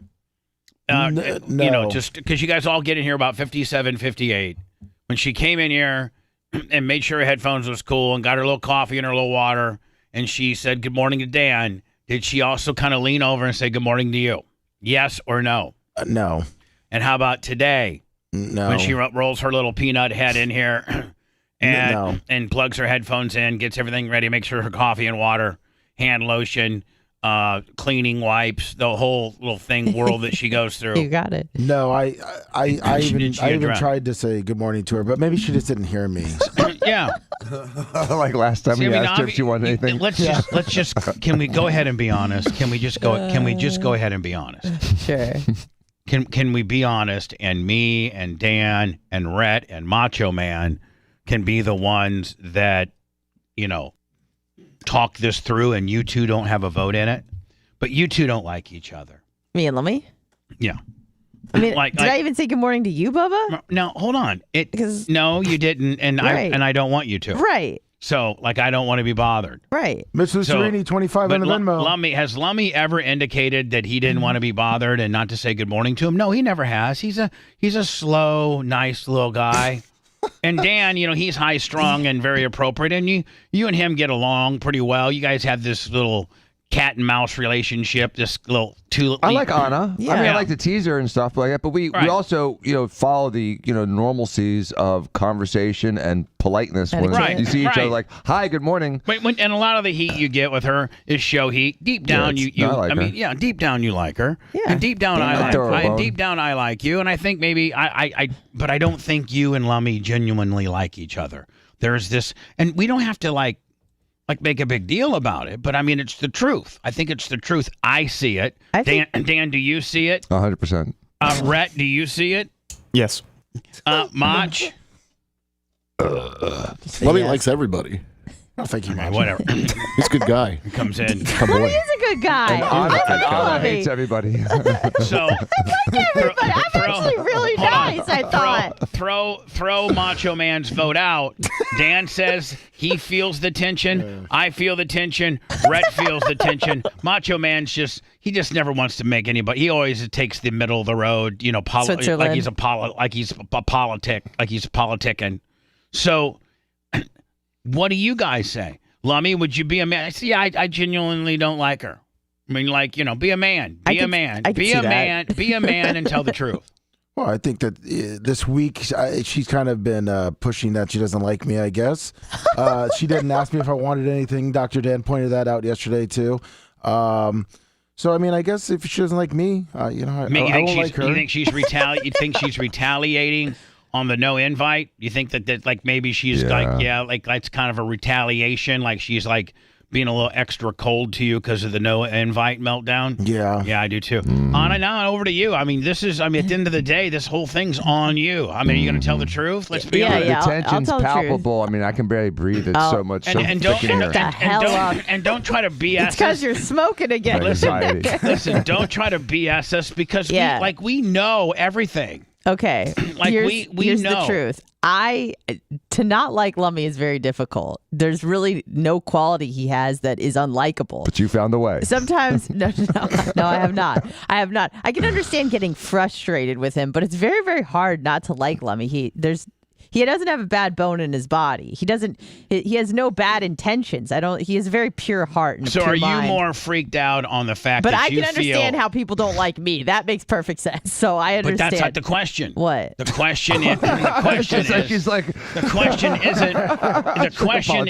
No. You know, just because you guys all get in here about 57, 58. When she came in here and made sure her headphones was cool and got her little coffee and her little water, and she said good morning to Dan, did she also kind of lean over and say good morning to you? Yes or no? No. And how about today? No. When she rolls her little peanut head in here and plugs her headphones in, gets everything ready, makes sure her coffee and water, hand lotion, cleaning wipes, the whole little thing world that she goes through. You got it. No, I even address- tried to say good morning to her, but maybe she just didn't hear me. Yeah. Like last time See, we I mean, asked her if she wanted anything. Let's just can we go ahead and be honest? Can we just go ahead and be honest? Sure. Can we be honest? And me and Dan and Rhett and Macho Man can be the ones that, talk this through, and you two don't have a vote in it, but you two don't like each other. Me and Lummy? Yeah. I mean, did I even say good morning to you, Bubba? No, hold on. No, you didn't, and Right. I don't want you to. Right. So, I don't want to be bothered. Right. Miss Lucerini, 25 on the Venmo. Has Lummy ever indicated that he didn't want to be bothered and not to say good morning to him? No, he never has. He's a slow, nice little guy. And Dan, he's high strung and very appropriate, and you and him get along pretty well. You guys have this little cat and mouse relationship. This little two. I like Anna. Yeah. I mean, I like to tease her and stuff like that. But we also, follow the normalcies of conversation and politeness when you see each other. Like, hi, good morning. And a lot of the heat you get with her is show heat. Deep down, deep down you like her. Yeah. And deep down, deep down, I like you. And I think maybe but I don't think you and Lummy genuinely like each other. There's this, and we don't have to make a big deal about it, but I mean, it's the truth. I think it's the truth. I see it. Dan, do you see it? 100%. Rhett, do you see it? Yes. Mach? Lummy likes everybody. Oh, thank you, Mach. Whatever. He's a good guy. He comes in. Lummy is a good guy. Anna hates everybody. So everybody. I'm actually really nice, I thought. Throw Macho Man's vote out. Dan says he feels the tension. I feel the tension. Rhett feels the tension. Macho Man's just never wants to make anybody. He always takes the middle of the road. Like he's politicking. So, what do you guys say? Lummy, would you be a man? See, I genuinely don't like her. I mean, be a man. Be a man and tell the truth. Well, I think that this week she's kind of been pushing that she doesn't like me, I guess. She didn't ask me if I wanted anything. Dr. Dan pointed that out yesterday, too. So, I mean, I guess if she doesn't like me, I won't like her. You think she's retaliating on the no invite? You think that maybe she's that's kind of a retaliation, like she's being a little extra cold to you because of the no invite meltdown? Yeah, I do too. Anna, now over to you. I mean, at the end of the day, this whole thing's on you. I mean, are you going to tell the truth? Let's be honest. The tension's palpable. I mean, I can barely breathe. It's so much. And don't try to BS. It's because you're smoking again. Listen, don't try to BS us because we know everything. Okay. Here's the truth. To not like Lummy is very difficult. There's really no quality he has that is unlikable. But you found a way. Sometimes, no, I have not. I can understand getting frustrated with him, but it's very, very hard not to like Lummy. He doesn't have a bad bone in his body. He has no bad intentions. He has a very pure heart and a pure mind. Are you more freaked out on the fact but that I can understand how people don't like me. That makes perfect sense. So I understand. But that's not the question. What? The question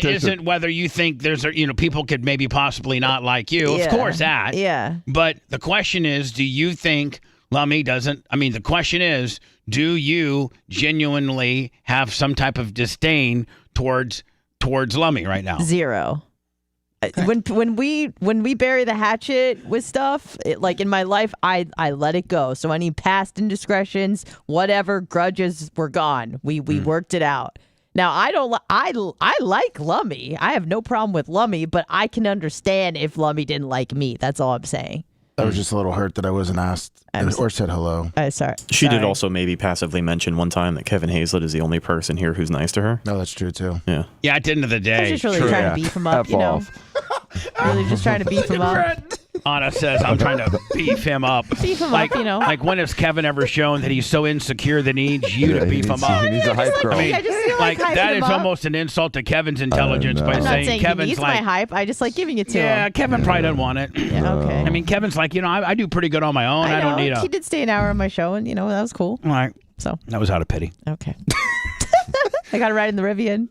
isn't whether you think people could maybe possibly not like you. Yeah. Of course that. Yeah. But the question is, do you think Lummy doesn't? I mean, the question is, do you genuinely have some type of disdain towards Lummy right now? Zero. When we bury the hatchet with stuff, in my life, I let it go. So any past indiscretions, whatever grudges were gone. We worked it out. Now I like Lummy. I have no problem with Lummy, but I can understand if Lummy didn't like me. That's all I'm saying. I was just a little hurt that I wasn't asked or said hello. Sorry. She did also maybe passively mention one time that Kevin Hazlett is the only person here who's nice to her. No, that's true too. Yeah. Yeah, at the end of the day. I was just really trying to beef him up, Really just trying to beef him up. Anna says, I'm trying to beef him up. Beef him up, Like, when has Kevin ever shown that he's so insecure that he needs you to beef him up? He needs a hype girl. I mean, I just feel like that is him up. almost an insult to Kevin's intelligence by I'm not saying Kevin's he needs my hype. I just like giving it to him. Yeah, Kevin probably doesn't want it. Yeah, okay. I mean, Kevin's like, I do pretty good on my own. I don't need He did stay an hour on my show, and that was cool. All right. So that was out of pity. Okay. I got a ride in the Rivian.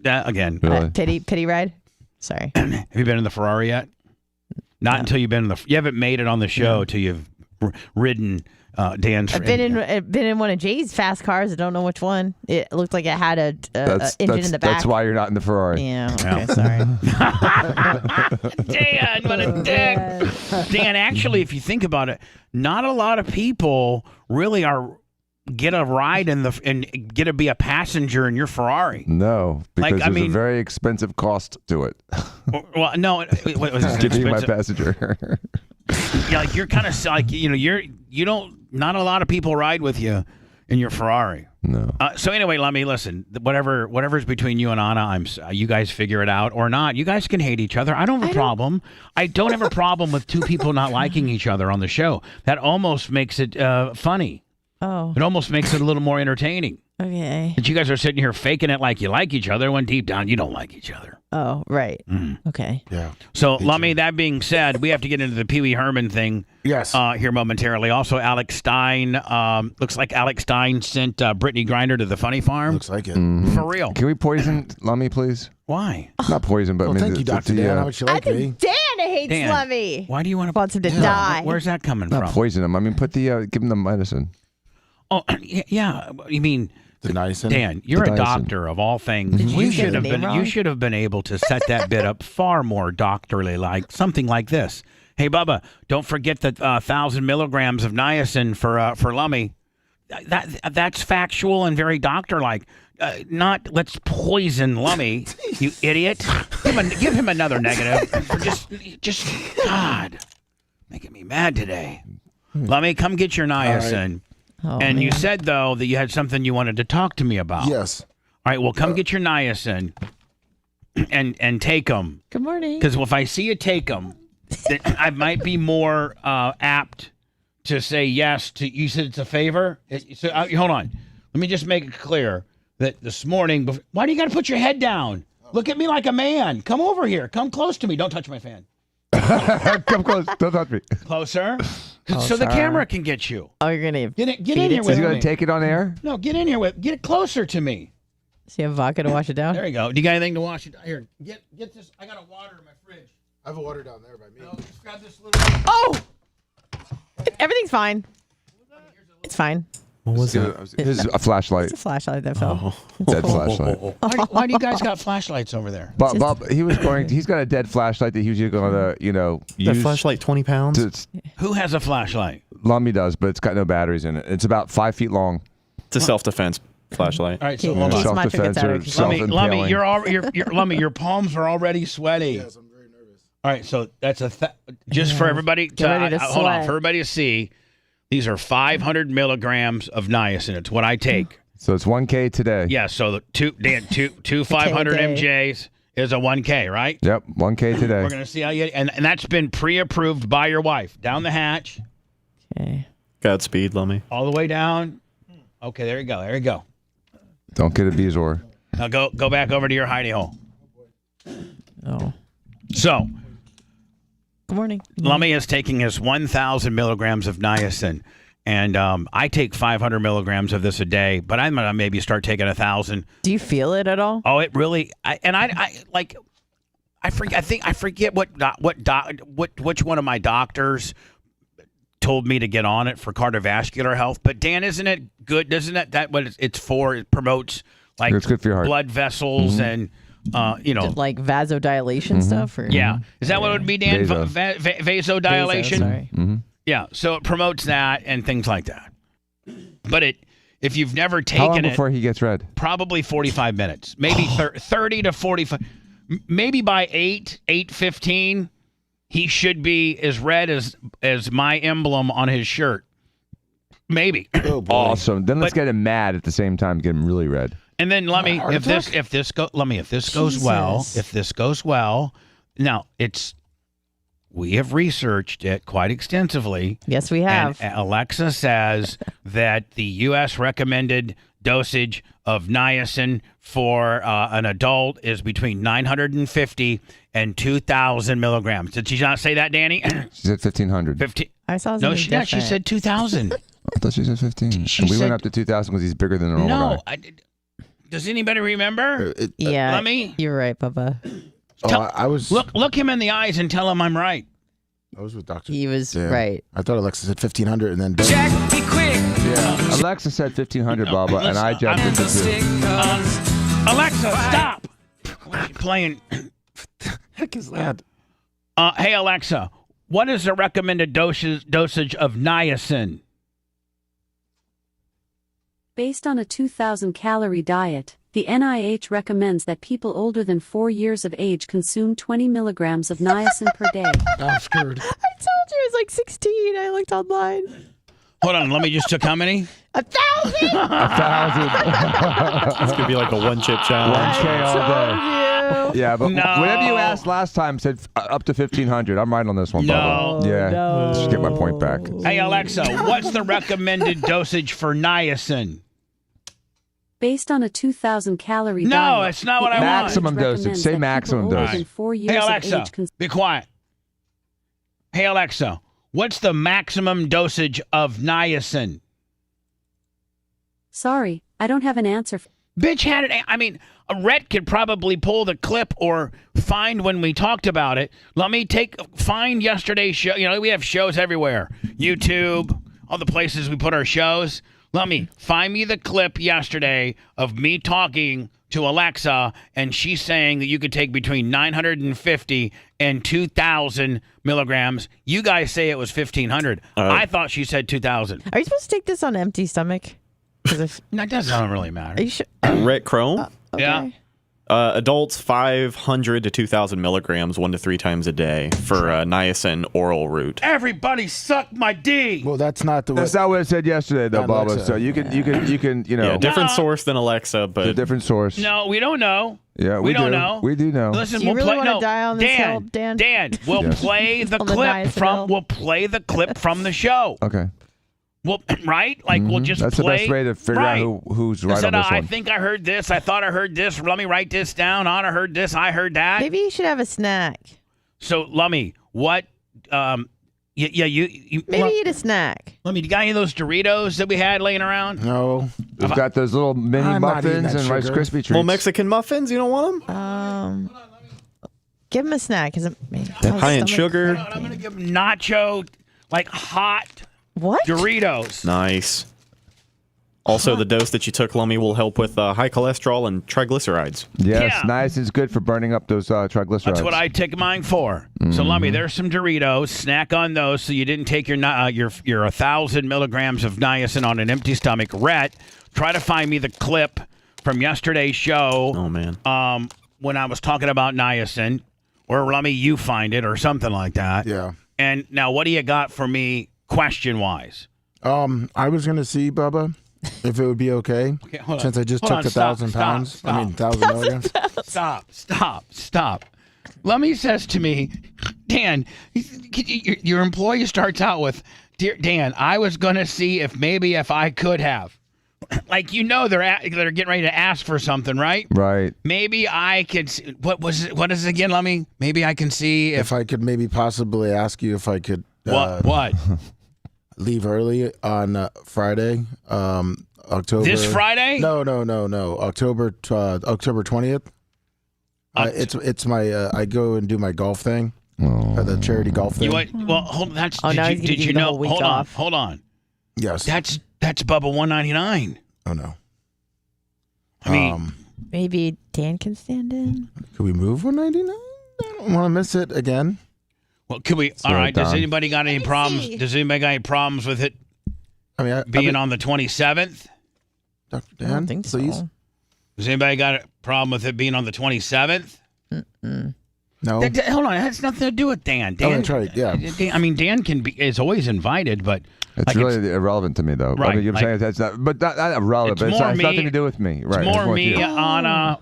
Again. Really? Pity ride. Sorry. Have you been in the Ferrari yet? Not until you've been in you haven't made it on the show till you've ridden Dan's. I've been in one of Jay's fast cars. I don't know which one. It looked like it had a engine in the back. That's why you're not in the Ferrari. Yeah. Okay. Sorry. Dan, what a dick. Dan, actually, if you think about it, not a lot of people really get a ride and get to be a passenger in your Ferrari. No, because Like, I there's mean- a very expensive cost to it. Well, no, what was it? To be my Expensive? passenger. Yeah, like you're kind of like you don't. Not a lot of people ride with you in your Ferrari. No. So anyway, let me listen. Whatever's between you and Anna, you guys figure it out or not. You guys can hate each other. I don't have a problem. I don't have a problem with two people not liking each other on the show. That almost makes it funny. Oh. It almost makes it a little more entertaining. Okay. That you guys are sitting here faking it like you like each other when deep down you don't like each other. Oh, right. Okay. Yeah. So, Lummy, that being said, we have to get into the Pee Wee Herman thing. Yes. Here momentarily. Also, Alex Stein. Looks like Alex Stein sent Brittney Griner to the Funny Farm. Looks like it. For real. Can we poison Lummy, please? Why? Not poison, but Well, I mean, thank you, Dr. Dan. How much you I like me? think Dan hates Dan, Lummy. Why do you want to? Wants him to die. Where's that coming not from? poison him. I mean, put the give him the medicine. Oh, yeah. You mean The niacin? Dan? You're The a niacin. doctor of all things. Did you You get should the have name been. wrong? You should have been able to set that bit up far more doctorly, like something like this. Hey, Bubba, don't forget the 1,000 milligrams of niacin for Lummy. That's factual and very doctor-like. Not let's poison Lummy, you idiot. Give him another negative. Just God, making me mad today. Lummy, come get your niacin. Oh, And you man. said though that you had something you wanted to talk to me about. Yes. All right. Well, come get your niacin and take them. Good morning. Because if I see you take them, then I might be more apt to say yes to. You said it's a favor. Hold on. Let me just make it clear that this morning. Why do you got to put your head down? Look at me like a man. Come over here. Come close to me. Don't touch my fan. Come close. Don't touch me. Closer. So the camera can get you. Oh, you're gonna Get in feed here it with Is he me. going to take it on air? No, get in here get it closer to me. So you have vodka to wash it down? There you go. Do you got anything to wash it? Here, get this. I got a water in my fridge. I have a water down there by me. No, just grab this little. Oh! Everything's fine. It's fine. What was This it? is a flashlight. It's a flashlight that fell. Dead flashlight. Why do you guys got flashlights over there? Bob, he's got a dead flashlight that he was going to, use. That flashlight 20 pounds? Who has a flashlight? Lummy does, but it's got no batteries in it. It's about 5 feet long. It's a self-defense flashlight. All right, so hold on. Self-defense or self-impaling. Lummy, Lummy, your palms are already sweaty. Yes, I'm very nervous. All right, so that's just for everybody Get ready to hold on, sweat. for everybody to see. These are 500 milligrams of niacin. It's what I take. So it's 1K today. Yeah, so the two 500 MJs is a 1K, right? Yep, 1K today. We're gonna see how you and that's been pre-approved by your wife. Down the hatch, Okay. Godspeed, Lummy. all the way down. Okay, there you go. There you go. Don't get a Bezoar. Now go back over to your hidey hole. Oh. So Good morning. Lummy is taking his 1,000 milligrams of niacin, and I take 500 milligrams of this a day. But I'm gonna maybe start taking 1,000. Do you feel it at all? Oh, it really. I forget which one of my doctors told me to get on it for cardiovascular health. But Dan, isn't it good? Isn't that what it's for? It promotes like It's good for your heart. blood vessels and Like vasodilation stuff? Or? Yeah. Is that what it would be, Dan? Vaso. Vasodilation? Sorry. Yeah. So it promotes that and things like that. But if you've never How long taken it, before he gets red? probably 45 minutes, maybe 30 to 45. Maybe by 8:15, he should be as red as my emblem on his shirt. Maybe. Oh, boy. Awesome. Then let's get him mad at the same time, get him really red. And then Lummy, if this goes well, now we have researched it quite extensively. Yes, we have. And Alexa says that the U.S. recommended dosage of niacin for an adult is between 950 and 2,000 milligrams. Did she not say that, Danny? She said 1,500. 15. I saw No, something she different. said 2,000. I thought she said 15. She And we said- went up to 2,000 because he's bigger than a normal guy. Does anybody remember? Yeah, Lummy? you're right, Bubba. I was Look him in the eyes and tell him I'm right. I was with Dr. He was Dan. right. I thought Alexa said 1,500 and then Jack, be Yeah. Alexa said 1,500, Bubba, and I jumped into two. Alexa, stop! Why are you playing? Heck is that? Hey, Alexa, what is the recommended dosage of niacin? Based on a 2,000-calorie diet, the NIH recommends that people older than 4 years of age consume 20 milligrams of niacin per day. I'm screwed. I told you it was like 16. I looked online. Hold on, let me just took how many? 1,000. 1,000. It's gonna be like a one-chip challenge. 1K all day. Yeah, but No. whatever you asked last time said up to 1,500. I'm right on this one, No. Bubba. Yeah, No. just get my point back. Hey, Alexa, what's the recommended dosage for niacin? Based on a 2,000-calorie No, diet, that's not what the I want. Maximum NIH dosage. recommends Say that maximum people older dosage. than 4 years Hey, of Alexa, age be quiet. Hey, Alexa, what's the maximum dosage of niacin? Sorry, I don't have an answer. Bitch had it. I mean, Rhett could probably pull the clip or find when we talked about it. Let me find yesterday's show. You know, we have shows everywhere. YouTube, all the places we put our shows. Let me find me the clip yesterday of me talking to Alexa, and she's saying that you could take between 950 and 2,000 milligrams. You guys say it was 1,500. I thought she said 2,000. Are you supposed to take this on empty stomach? That doesn't really matter. Are you sure? Rhett Chrome? Okay. Yeah. Adults 500 to 2,000 milligrams 1 to 3 times a day for niacin oral route. Everybody suck my D. Well, that's not the way. That's not what it said yesterday, though, Not Bubba. Alexa. So you can, you know. Yeah, different No. source than Alexa, but A different source. No, we don't know. Yeah, we don't do. know. We do know. Listen, Do you we'll really play. wanna No, die on this hill, Dan. Dan? We'll Yes. play the On the clip niacin from. hill. We'll play the clip from the show. Okay. Well, right? Like we'll just That's play. the best way to figure right. out who's right I said, on this I one. think I heard this. I thought I heard this. Let me write this down. Anna heard this. I heard that. Maybe you should have a snack. So, Lummy, what? You Maybe eat a snack. Lummy, you got any of those Doritos that we had laying around? No. We've got those little mini I'm not eating muffins that and Rice sugar. Krispie treats. well, Mexican muffins, you don't want them? Give him a snack. Cause High in sugar. I'm gonna give them nacho, like hot What? Doritos. Nice. Also, the dose that you took, Lummy, will help with high cholesterol and triglycerides. Yes, Yeah. niacin's good for burning up those triglycerides. That's what I take mine for. So, Lummy, there's some Doritos. Snack on those so you didn't take your 1,000 milligrams of niacin on an empty stomach. Rhett, try to find me the clip from yesterday's show. Oh, man. When I was talking about niacin, or Lummy, you find it or something like that. Yeah. And now, what do you got for me, question-wise? I was gonna see Bubba if it would be okay, Okay, hold on. since I just Hold took on, the stop, 1,000 stop, pounds. stop. I mean, 1,000 milligrams. Stop. Lummy says to me, Dan, your employee starts out with, "Dear Dan, I was going to see if I could have." Like, they're getting ready to ask for something, right? Right. Maybe I could. What is it again, Lummy? Maybe I can see If I could maybe possibly ask you if I could what? leave early on Friday, October. This Friday? No. October 20th. It's my I go and do my golf thing, the charity golf thing. Well, hold on. Oh, now he's gonna give you the whole week off. Hold on. Yes. That's Bubba 199. Oh no. I mean, Maybe Dan can stand in. Could we move 199? I don't want to miss it again. well, could we? All right. Does anybody got any problems? Does anybody got any problems with it I mean, being on the 27th? Dr. Dan, I don't think please. so. Does anybody got a problem with it being on the 27th? No. Hold on, it has nothing to do with Dan. Oh, that's right. Yeah. Dan is always invited, but It's like really irrelevant to me, though. Right, I mean, you're like- saying that's not, but not irrelevant. It's But more has me- nothing to do with me. Right. it's more with me, you. Anna,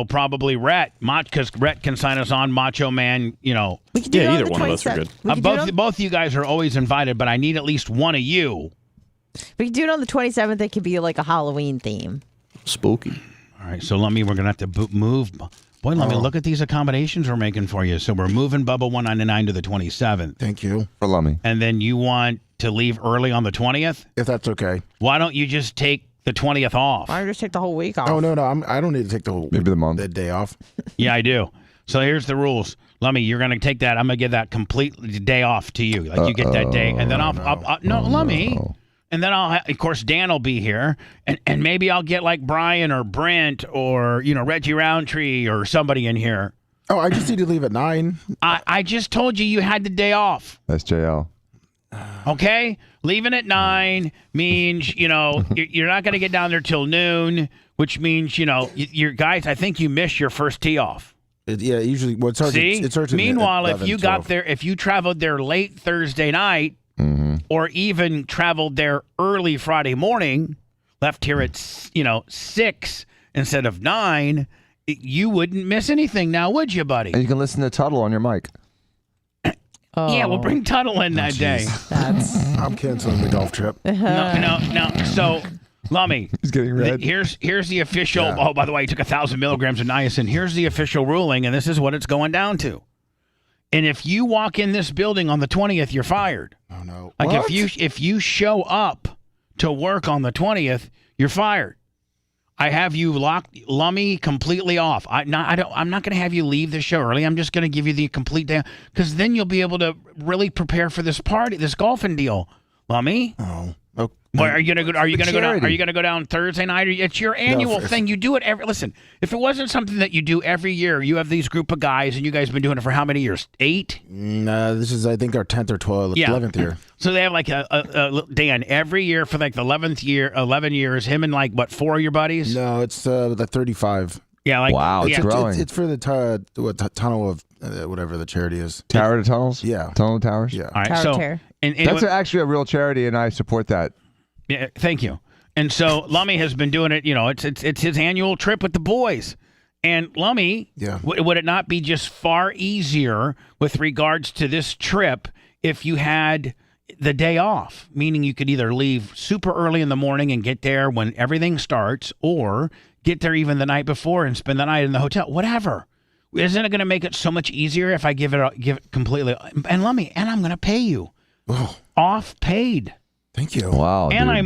probably Rhett, because Rhett can sign us on, Macho Man, We can do it Yeah, on either the one of us are 27th. good. We can do it on- both of you guys are always invited, but I need at least one of you. We can do it on the 27th. It could be like a Halloween theme. Spooky. All right, so we're going to have to move. Boy, let me look at these accommodations we're making for you. So we're moving Bubba 199 to the 27th. Thank you. For Lummy. And then you want to leave early on the 20th? If that's okay. Why don't you just take the 20th off? Why don't you just take the whole week off? Oh no, I don't need to take the whole Maybe the month. the day off. Yeah, I do. So here's the rules. Lummy, you're going to take that. I'm going to give that complete day off to you. Like you get that day. And then Lummy. And then of course, Dan will be here, and maybe I'll get like Brian or Brent or, Reggie Roundtree or somebody in here. Oh, I just need to leave at 9. I just told you had the day off. That's JL. Okay? Leaving at 9 means, you're not going to get down there till noon, which means, your guys, I think you missed your first tee off. Usually, well, it starts Meanwhile, at 11, if you 12. got there, if you traveled there late Thursday night, or even traveled there early Friday morning, left here at 6 instead of 9, you wouldn't miss anything now, would you, buddy? And you can listen to Tuttle on your mic. Yeah, we'll bring Tuttle in that day. I'm canceling the golf trip. No. So, Lummy, he's getting red. Here's the official. Yeah. Oh, by the way, he took 1,000 milligrams of niacin. Here's the official ruling, and this is what it's going down to. And if you walk in this building on the 20th, you're fired. Oh no! Like what? if you show up to work on the 20th, you're fired. I have you locked Lummy completely off. I'm not going to have you leave the show early. I'm just going to give you the complete day, because then you'll be able to really prepare for this party, this golfing deal, Lummy. Oh. Okay. Well, are you gonna go? Are you gonna go down? Are you gonna go down Thursday night? It's your annual thing. You do it every. Listen, if it wasn't something that you do every year, you have these group of guys, and you guys have been doing it for how many years? 8. This is, I think, our 10th or 12th, 11th year. So they have like a Dan every year for like the 11th year, 11 years. Him and like what 4 of your buddies? No, it's the 35. Yeah, like wow, it's growing. It's for the tunnel of whatever the charity is. Tower to Tunnels. Yeah, Tunnel to Towers. Yeah. All right, Tower so Tear. and that's actually a real charity, and I support that. Yeah, thank you. And so Lummy has been doing it. It's his annual trip with the boys. And Lummy, would it not be just far easier with regards to this trip if you had the day off? Meaning you could either leave super early in the morning and get there when everything starts, or get there even the night before and spend the night in the hotel. Whatever. Isn't it going to make it so much easier if I give it completely? And Lummy, and I'm going to pay you off paid. Thank you. Wow. And dude. I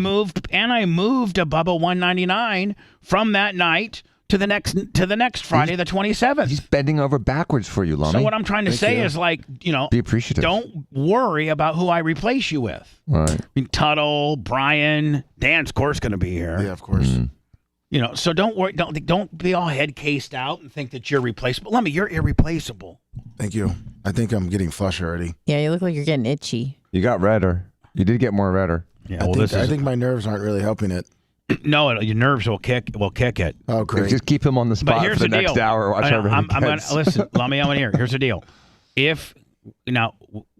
moved a Bubba 199 from that night to the next Friday, the 27th. He's bending over backwards for you, Lummy. So what I'm trying to say is, like, be appreciative. Don't worry about who I replace you with. Right. I mean, Tuttle, Brian, Dan's of course going to be here. Yeah, of course. So don't worry. Don't be all head cased out and think that you're replaceable. Lummy, you're irreplaceable. Thank you. I think I'm getting flush already. Yeah, you look like you're getting itchy. You got redder. You did get more redder. Yeah, I think my nerves aren't really helping it. No, your nerves will kick it. Oh, great. Just keep him on the spot for the next hour. Watch I'm going to listen. Lummy, I'm going to hear. Here's the deal.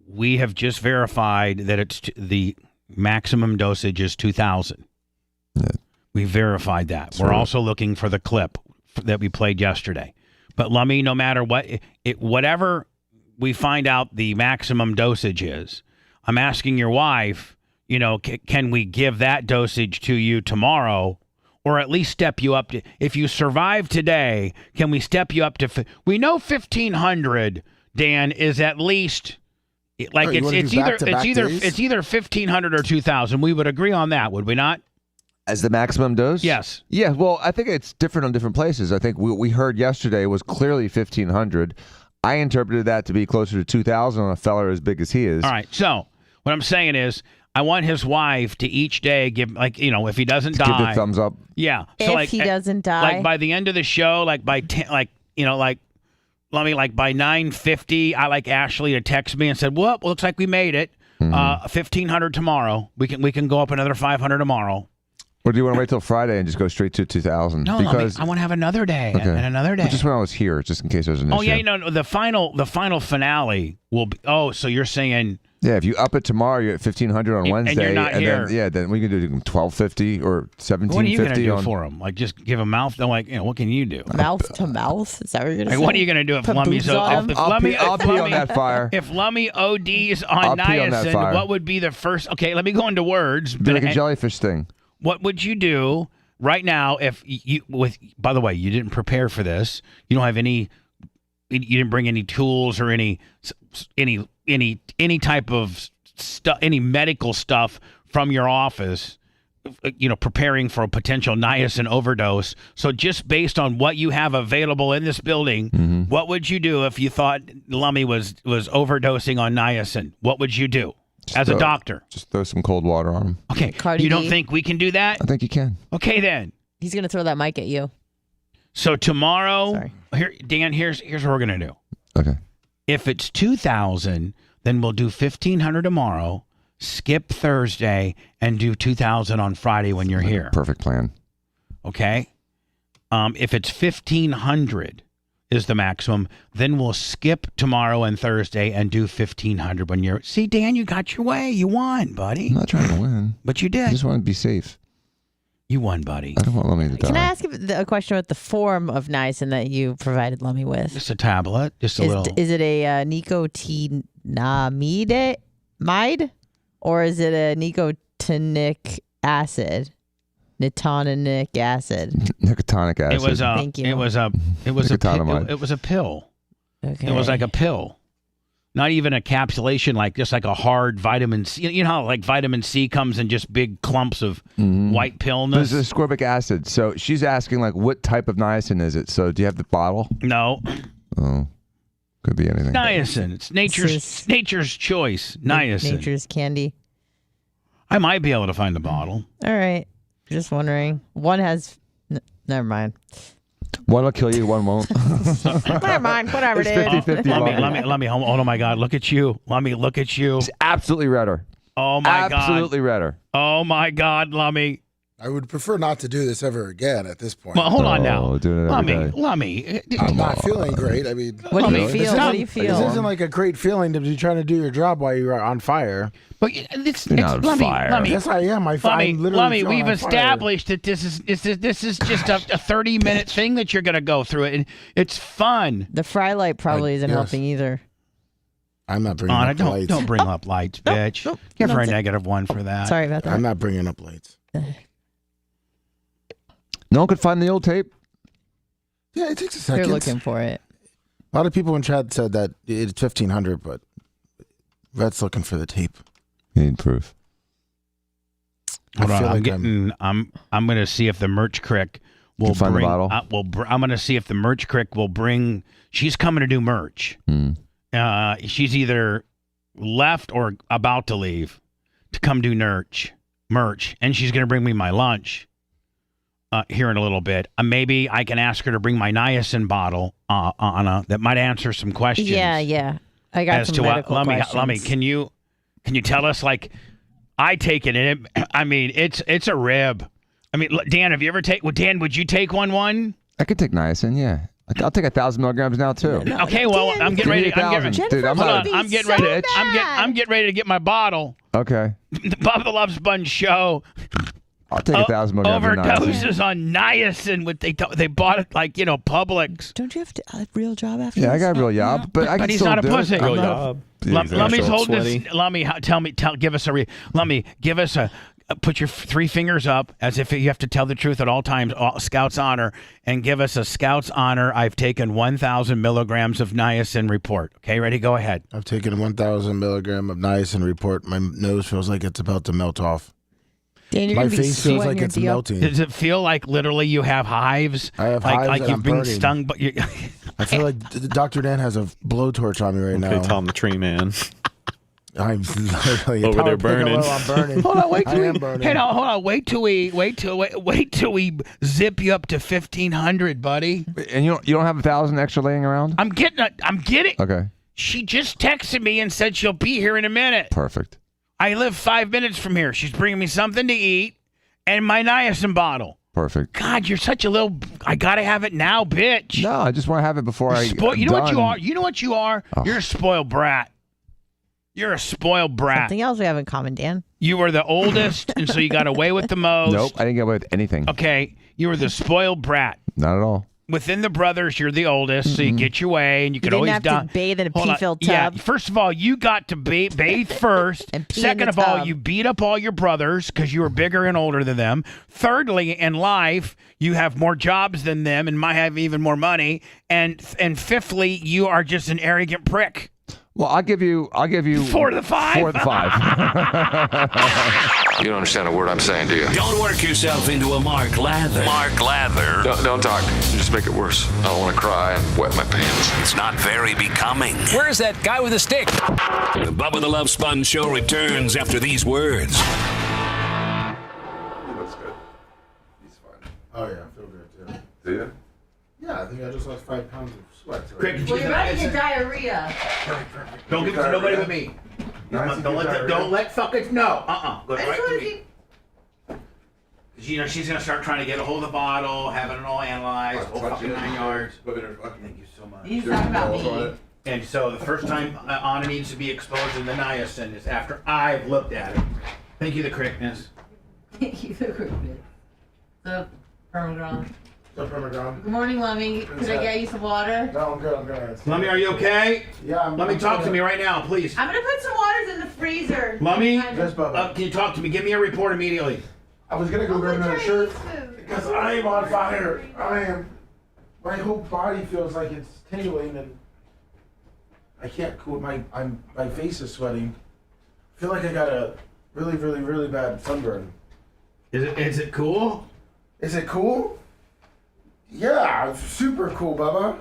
We have just verified that it's the maximum dosage is 2,000. Yeah. We verified that. We're also looking for the clip that we played yesterday. But Lummy, no matter what, whatever we find out the maximum dosage is, I'm asking your wife, can we give that dosage to you tomorrow, or at least step you up to, if you survive today, can we step you up to, we know 1,500, Dan, is at least, like, it's either 1,500 or 2,000. We would agree on that, would we not? As the maximum dose? Yes. Yeah, well, I think it's different on different places. I think what we heard yesterday was clearly 1,500. I interpreted that to be closer to 2,000 on a fella as big as he is. All right, so what I'm saying is, I want his wife to each day give, like, if he doesn't die, give the thumbs up. Yeah. So if he doesn't die, like by the end of the show, like by 10, like Lummy, like by 9:50, I like Ashley to text me and said, "Well, looks like we made it. 1,500 tomorrow. We can go up another 500 tomorrow." Or do you want to wait till Friday and just go straight to 2,000? No, because I want to have another day and another day. But just when I was here, just in case there's an issue. Oh yeah, no, the final finale will be. Oh, so you're saying? Yeah, if you up it tomorrow, you're at 1,500 on Wednesday, and you're not here. Then we can do 1,250 or 1,750. What are you going to do for him? Like, just give him mouth? They're like, what can you do? Mouth to mouth? Is that what you're going to say? What are you going to do if Lummy's I'll pee on that fire. If Lummy ODs on niacin, what would be the first? Okay, let me go into words. Be like a jellyfish thing. What would you do right now if you? By the way, you didn't prepare for this. You don't have any. You didn't bring any tools or any type of stuff, any medical stuff from your office, preparing for a potential niacin overdose. So just based on what you have available in this building, what would you do if you thought Lummy was overdosing on niacin? What would you do? as a doctor. Just throw some cold water on him. Okay. Cardi You don't B. think we can do that? I think you can. Okay, then. He's gonna throw that mic at you. So tomorrow, here, Dan, here's what we're gonna do. Okay. If it's 2,000, then we'll do 1,500 tomorrow. Skip Thursday and do 2,000 on Friday when you're here. Perfect plan. Okay. If it's 1,500 is the maximum, then we'll skip tomorrow and Thursday and do 1,500 when you're. See, Dan, you got your way. You won, buddy. I'm not trying to win. But you did. I just want to be safe. You won, buddy. I don't want Lummy to die. Can I ask a question about the form of niacin that you provided Lummy with? Just a tablet. Just a little. Is it a nicotinamide, or is it a nicotinic acid? Nicotinic acid. Nicotinic acid. It was a. Thank you. It was a. It was a. It was a pill. Okay. It was like a pill. Not even a capsulation, like just like a hard vitamin C. You know how like vitamin C comes in just big clumps of white pillness? There's ascorbic acid. So she's asking, like, what type of niacin is it? So do you have the bottle? No. Oh. Could be anything. Niacin. It's nature's choice. Niacin. Nature's candy. I might be able to find the bottle. All right. Just wondering. One has. Never mind. One will kill you, one won't. Never mind. Whatever it is. 50-50. Let me. Oh my God! Look at you. Let me look at you. It's absolutely redder. Oh my God! Absolutely redder. Oh my God, Lummy. I would prefer not to do this ever again at this point. Well, hold on now. Doing it every day. Lummy. I'm not feeling great. I mean, What do you feel? What do you feel? This isn't like a great feeling to be trying to do your job while you're on fire. But it's not on Lummy, fire. Lummy. Yes, I am. I'm literally Lummy, on we've fire. established that this is just a 30-minute thing that you're gonna go through it, and it's fun. The fry light probably isn't yes. helping either. I'm not bringing Anna, up lights. don't bring up lights, bitch. nope, Give her a that's it. -1 for that. Sorry about that. I'm not bringing up lights. No one could find the old tape. Yeah, it takes a They're second. looking for it. A lot of people in chat said that it's 1,500, but Rhett's looking for the tape. You need proof. Hold on, feel I'm like getting. I'm gonna see if the Merch Crick will Can find the bring. bottle? I'm gonna see if the Merch Crick will bring. She's coming to do merch. She's either left or about to leave to come do merch, and she's gonna bring me my lunch here in a little bit. Maybe I can ask her to bring my niacin bottle, Anna. That might answer some questions. Yeah. I got As some to medical what, questions. Lummy, can you tell us, like, I take it, and I mean, it's a rib. I mean, Dan, have you ever Dan, would you take one? I could take niacin, yeah. I'll take 1,000 milligrams now too. Okay, well, I'm getting ready. Dude, I'm getting ready. I'm getting ready to get my bottle. Okay. The Bubba the Love Sponge show. I'll take 1,000 milligrams of niacin. Overdoses on niacin. They bought it like Publix. Don't you have a real job after Yeah, this? I got a real job, but I can he's still not a do pussy. it. Real job. Lummy's holding this. Lummy, give us Lummy, give us a. Put your 3 fingers up as if you have to tell the truth at all times. Scout's honor, and give us a Scout's honor. I've taken 1,000 milligrams of niacin report. Okay, ready? Go ahead. I've taken 1,000 milligram of niacin report. My nose feels like it's about to melt off. Dan, you're My gonna be face feels sweating like your it's deal. melting. Does it feel like literally you have hives? I have like, hives like and you've I'm been burning. stung, but you. I feel like Dr. Dan has a blowtorch on me right now. Okay, Tom the Tree Man. I'm literally Over there burning. I'm burning. Hold on, wait till I am we. burning. Hey, no, hold on, wait till we zip you up to 1,500, buddy. And you don't have 1,000 extra laying around? I'm getting. Okay. She just texted me and said she'll be here in a minute. Perfect. I live 5 minutes from here. She's bringing me something to eat and my niacin bottle. Perfect. God, you're such a little. I gotta have it now, bitch. No, I just want to have it before I. You know what you are? You know what you are? Oh. You're a spoiled brat. You're a spoiled brat. Something else we have in common, Dan. You were the oldest, and so you got away with the most. Nope, I didn't get away with anything. Okay, you were the spoiled brat. Not at all. Within the brothers, you're the oldest, so you get your way, and you could didn't always have to bathe in a pee-filled tub. Yeah, first of all, you got to bathe first. And pee in Second the of all, tub. you beat up all your brothers because you were bigger and older than them. Thirdly, in life, you have more jobs than them and might have even more money. And fifthly, you are just an arrogant prick. Well, I'll give you 4 to the 5. 4 to the 5. You don't understand a word I'm saying, do you? Don't work yourself into a Mark Lather. Mark Lather. Don't talk. You just make it worse. I don't want to cry and wet my pants. It's not very becoming. Where's that guy with the stick? The Bubba the Love Sponge show returns after these words. He looks good. He's fine. Oh yeah, I feel good too. Do you? Yeah, I think I just lost 5 pounds of sweat. Quick, Well, you're about to get diarrhea. Don't give it to nobody but me. Don't let fuckers know. Go right to me. 'Cause, you know, she's gonna start trying to get a hold of the bottle, having it all analyzed, whole fucking 9 yards. Thank you so much. He's talking about me. And so the first time Anna needs to be exposed to the niacin is after I've looked at it. Thank you, the correctness. Thank you, the quickness. The Parmesan. The Parmesan. Good morning, Lummy. Could I get you some water? No, I'm good. Lummy, are you okay? Yeah, Let me talk to me right now, please. I'm gonna put some waters in the freezer. Lummy, Yes, Bubba. can you talk to me? Give me a report immediately. I was gonna go grab another shirt because I am on fire. I am. My whole body feels like it's tingling and I can't cool. My face is sweating. I feel like I got a really bad sunburn. Is it cool? Is it cool? Yeah, it's super cool, Bubba.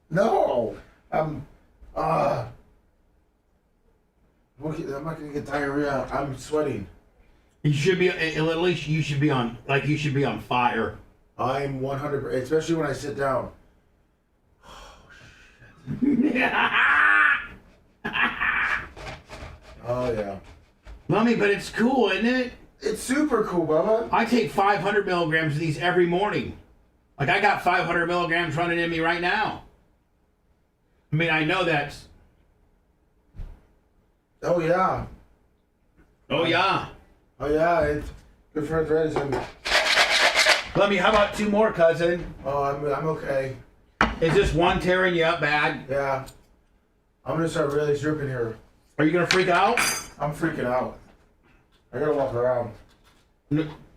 No, I'm not gonna get diarrhea. I'm sweating. You should be, at least you should be on fire. I'm 100%, especially when I sit down. Oh yeah. Lummy, but it's cool, isn't it? It's super cool, Bubba. I take 500 milligrams of these every morning. Like, I got 500 milligrams running in me right now. I mean, I know that's... Oh yeah. Oh yeah. Oh yeah, it's good for arthritis. Lummy, how about 2 more, cousin? Oh, I'm okay. Is this one tearing you up bad? Yeah. I'm gonna start really dripping here. Are you gonna freak out? I'm freaking out. I gotta walk around.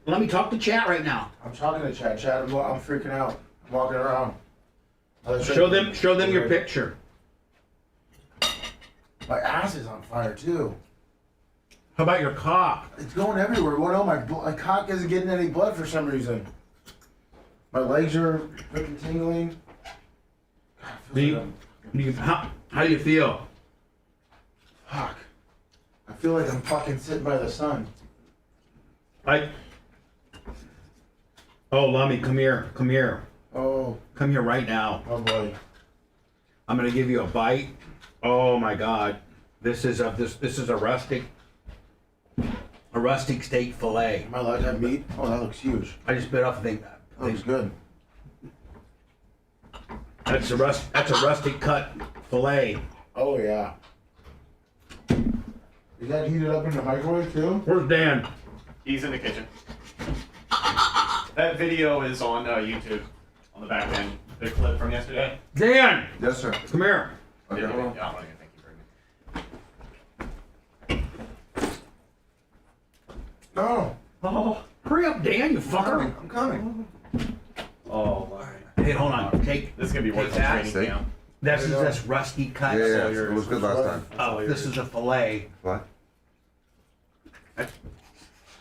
Let me talk to chat right now. I'm talking to chat. Chat, I'm freaking out. I'm walking around. Show them your picture. My ass is on fire too. How about your cock? It's going everywhere. Well, no, my cock isn't getting any blood for some reason. My legs are freaking tingling. How do you feel? Fuck. I feel like I'm fucking sitting by the sun. Oh, Lummy, come here. Oh. Come here right now. Oh boy. I'm gonna give you a bite. Oh my God. This is a rustic steak fillet. Am I allowed to have meat? Oh, that looks huge. I just bit off the thing. That looks good. That's a rustic cut fillet. Oh yeah. Is that heated up in the microwave too? Where's Dan? He's in the kitchen. That video is on YouTube on the back end. The clip from yesterday. Dan! Yes, sir. Come here. Okay, hold on. Yeah, thank you very much. No. Oh, hurry up, Dan, you fucker. I'm coming. Oh my. Hey, hold on. This is gonna be worth the training camp. That's rusty cut. Yeah, it was good last time. Oh, this is a fillet. What?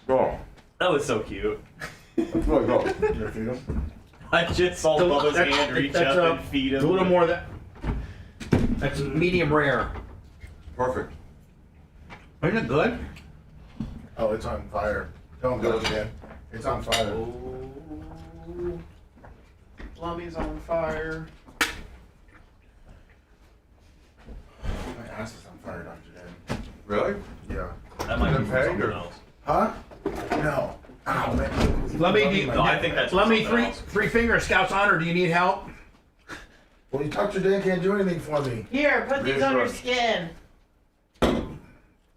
Go. That was so cute. Go. I just saw Bubba's hand reach up and feed him. A little more of that. That's medium rare. Perfect. Isn't it good? Oh, it's on fire. Don't go again. It's on fire. Oh. Lummy's on fire. My ass is on fire, Dr. Dan. Really? Yeah. That might be from something else. Huh? No. Ow, man. I think that's let me something else. three finger Scout's honor. Do you need help? Well, Dr. Dan can't do anything for me. Here, put these on your skin. I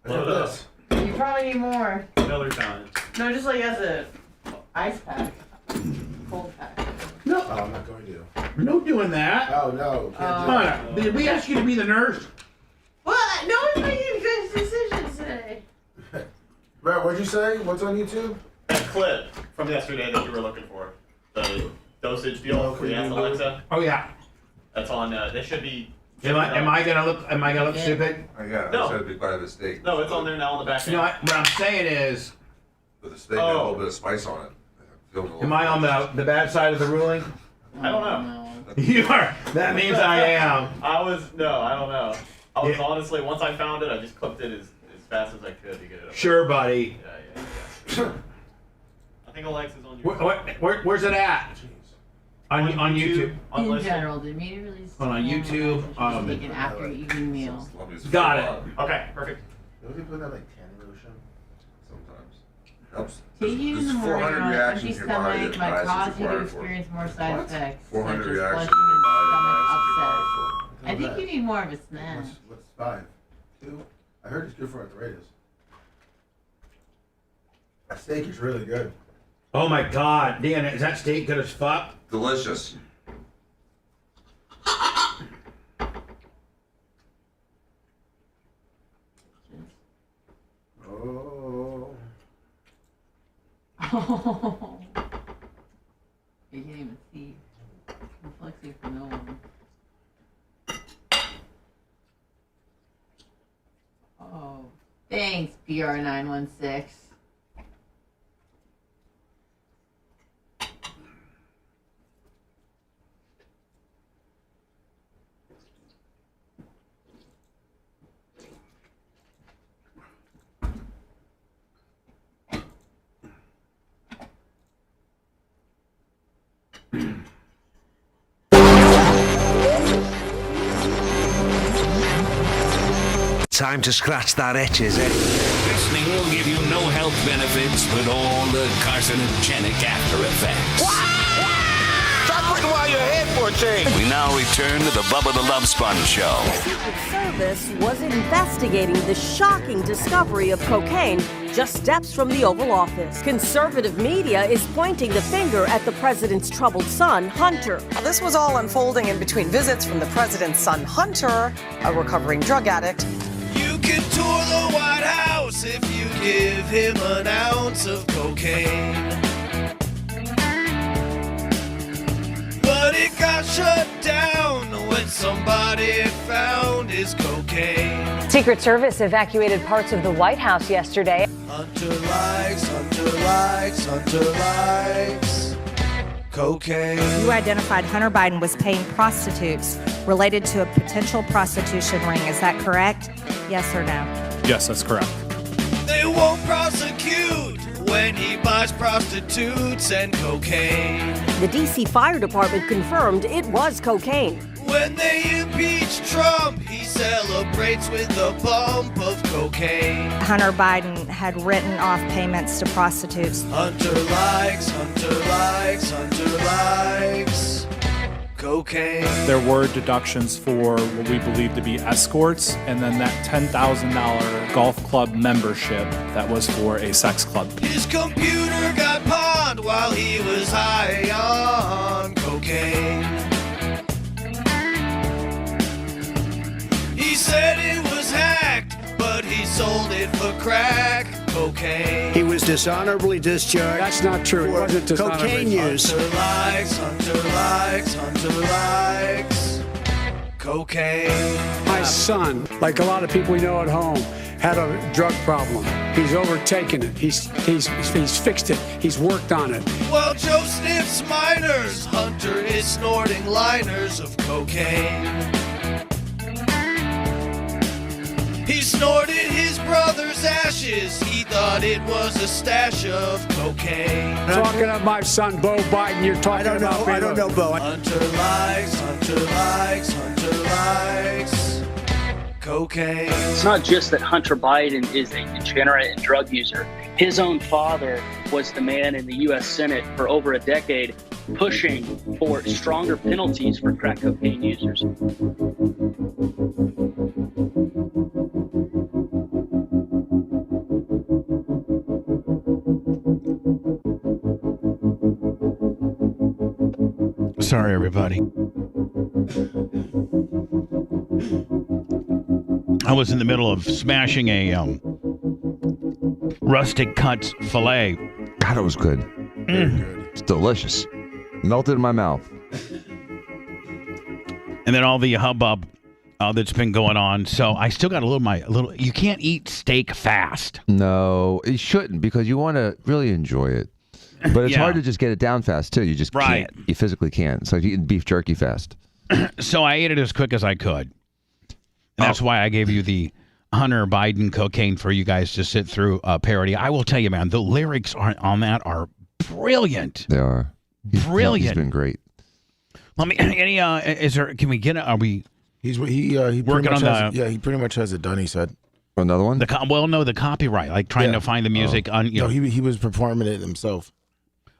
got this. You probably need more. Another time. No, just like as a ice pack. Cold pack. No. Oh, I'm not going to. No doing that. Oh, no. Come on. Did we ask you to be the nurse? What? No one's making good decisions today. Brett, what'd you say? What's on YouTube? That clip from yesterday that you were looking for. The dosage deal for the Alexa. Oh, yeah. That's on, that should be Am I gonna look stupid? Yeah, No. I said it'd be quite a mistake. No, it's on there now on the back. You know what I'm saying is, But the steak got a little bit of spice on it. am I on the bad side of the ruling? I don't know. You are. That means I am. I don't know. I was honestly, once I found it, I just clipped it as fast as I could to get it up. Sure, buddy. Yeah. I think Alexa's on your Where's it at? On YouTube. In general, the media release. On YouTube. Taken after evening meal. Got it. Okay, perfect. Don't they put that like tanning lotion? Sometimes. Helps. Taking in the There's morning 400 on an empty reactions in your body stomach that might dies cause is you to required for. experience more side effects, 400 such as reactions flushing in your body and that stomach dies is upset. required I think you need more of a snack. What's 5? 2? I heard it's good for arthritis. That steak is really good. Oh my God, Dan, is that steak good as fuck? Delicious. Oh. Oh. You can't even see. Reflexive for no one. Oh. Thanks, BR916. Time to scratch that itch, is it? Listening will give you no health benefits, but all the carcinogenic after effects. Stop waiting while you're ahead for a change. We now return to the Bubba the Love Sponge Show. Secret Service was investigating the shocking discovery of cocaine just steps from the Oval Office. Conservative media is pointing the finger at the president's troubled son, Hunter. Now, this was all unfolding in between visits from the president's son, Hunter, a recovering drug addict. You can tour the White House if you give him an ounce of cocaine. But it got shut down when somebody found his cocaine. Secret Service evacuated parts of the White House yesterday. Hunter likes cocaine. You identified Hunter Biden was paying prostitutes related to a potential prostitution ring. Is that correct? Yes or no? Yes, that's correct. They won't prosecute when he buys prostitutes and cocaine. The D.C. Fire Department confirmed it was cocaine. When they impeach Trump, he celebrates with a bump of cocaine. Hunter Biden had written off payments to prostitutes. Hunter likes cocaine. There were deductions for what we believe to be escorts, and then that $10,000 golf club membership that was for a sex club. His computer got pawned while he was high on cocaine. He said it was hacked, but he sold it for crack cocaine. He was dishonorably discharged. That's not true. It wasn't dishonorably. Cocaine use. Hunter likes cocaine. My son, like a lot of people we know at home, had a drug problem. He's overtaken it. He's fixed it. He's worked on it. While Joe sniffs minors, Hunter is snorting liners of cocaine. He snorted his brother's ashes. He thought it was a stash of cocaine. Talking about my son, Bo Biden, you're talking about me. I don't know, Bo. Hunter likes cocaine. It's not just that Hunter Biden is a degenerate and drug user. His own father was the man in the U.S. Senate for over a decade pushing for stronger penalties for crack cocaine users. Sorry, everybody. I was in the middle of smashing a rustic cuts filet. God, it was good. It's delicious. Melted in my mouth. And then all the hubbub that's been going on. So I still got a little. You can't eat steak fast. No, it shouldn't because you want to really enjoy it. But it's hard to just get it down fast too. You just can't. You physically can't. It's like eating beef jerky fast. So I ate it as quick as I could. And that's why I gave you the Hunter Biden cocaine for you guys to sit through parody. I will tell you, man, the lyrics on that are brilliant. They are. Brilliant. He's been great. Let me. Is there? Can we get it? Are we? He working on the. Yeah, he pretty much has it done. He said. Another one. The copyright, like trying to find the music on. No, he was performing it himself.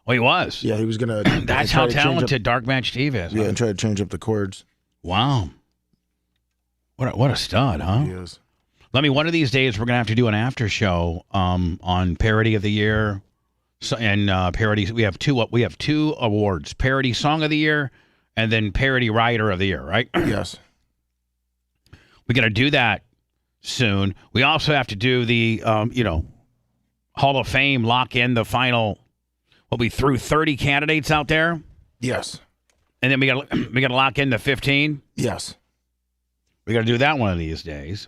Oh, he was. Yeah, he was gonna. That's how talented Dark Match Steve is. Yeah, and try to change up the chords. Wow. What a stud, huh? He is. Let me. One of these days, we're gonna have to do an after show on Parody of the Year, and parody. We have two awards: Parody Song of the Year, and then Parody Writer of the Year. Right? Yes. We got to do that soon. We also have to do the Hall of Fame. Lock in the final. We'll be through 30 candidates out there. Yes. And then we got to lock in the 15. Yes. We got to do that one of these days.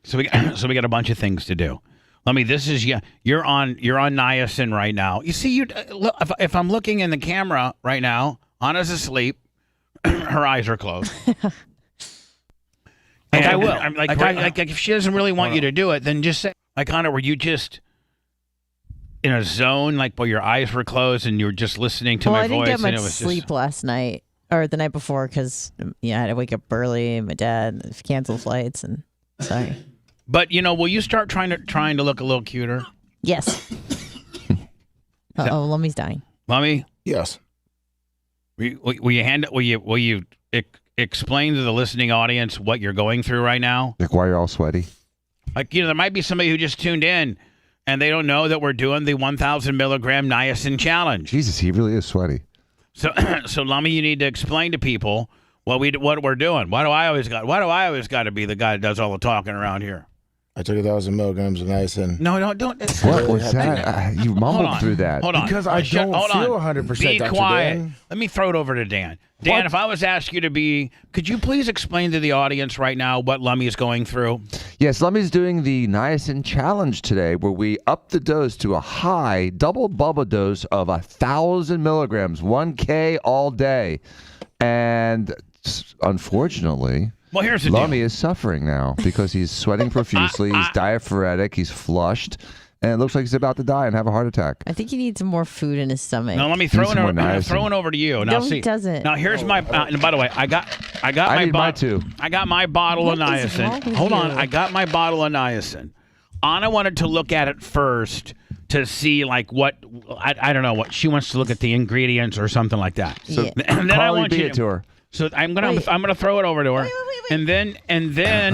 So we got a bunch of things to do. This is you're on niacin right now. You see, if I'm looking in the camera right now, Anna's asleep. Her eyes are closed. And I will. I'm like if she doesn't really want you to do it, then just say, Anna, were you just in a zone, like where your eyes were closed and you were just listening to my voice? I didn't get much was sleep last night or the night before because I had to wake up early. And my dad canceled flights and sorry. But will you start trying to look a little cuter? Yes. Lummy's dying. Lummy? Yes. Will you explain to the listening audience what you're going through right now? Like why you're all sweaty? Like there might be somebody who just tuned in and they don't know that we're doing the 1,000 milligram niacin challenge. Jesus, he really is sweaty. So Lummy, you need to explain to people what we're doing. Why do I always got to be the guy that does all the talking around here? I took 1,000 milligrams of niacin. No, don't. What was that? You mumbled through that. Hold on. Because I don't feel 100%. Be Dr. quiet. Dan. Let me throw it over to Dan. Dan, if I was asked you to be, could you please explain to the audience right now what Lummy is going through? Yes, Lummy's doing the niacin challenge today, where we up the dose to a high double Bubba dose of 1,000 milligrams, 1K all day, and unfortunately. Well, here's the Lummy deal. is suffering now because he's sweating profusely, he's diaphoretic, he's flushed, and it looks like he's about to die and have a heart attack. I think he needs some more food in his stomach. Now let me throw it over to you. Now No, see. he doesn't. Now here's my. And by the way, I got I my need my two. I got my bottle of What is wrong niacin. with Hold on, you? I got my bottle of niacin. Anna wanted to look at it first to see like what I don't know what she wants to look at the ingredients or something like that. So and then I want you to her. So I'm gonna throw it over to her, and then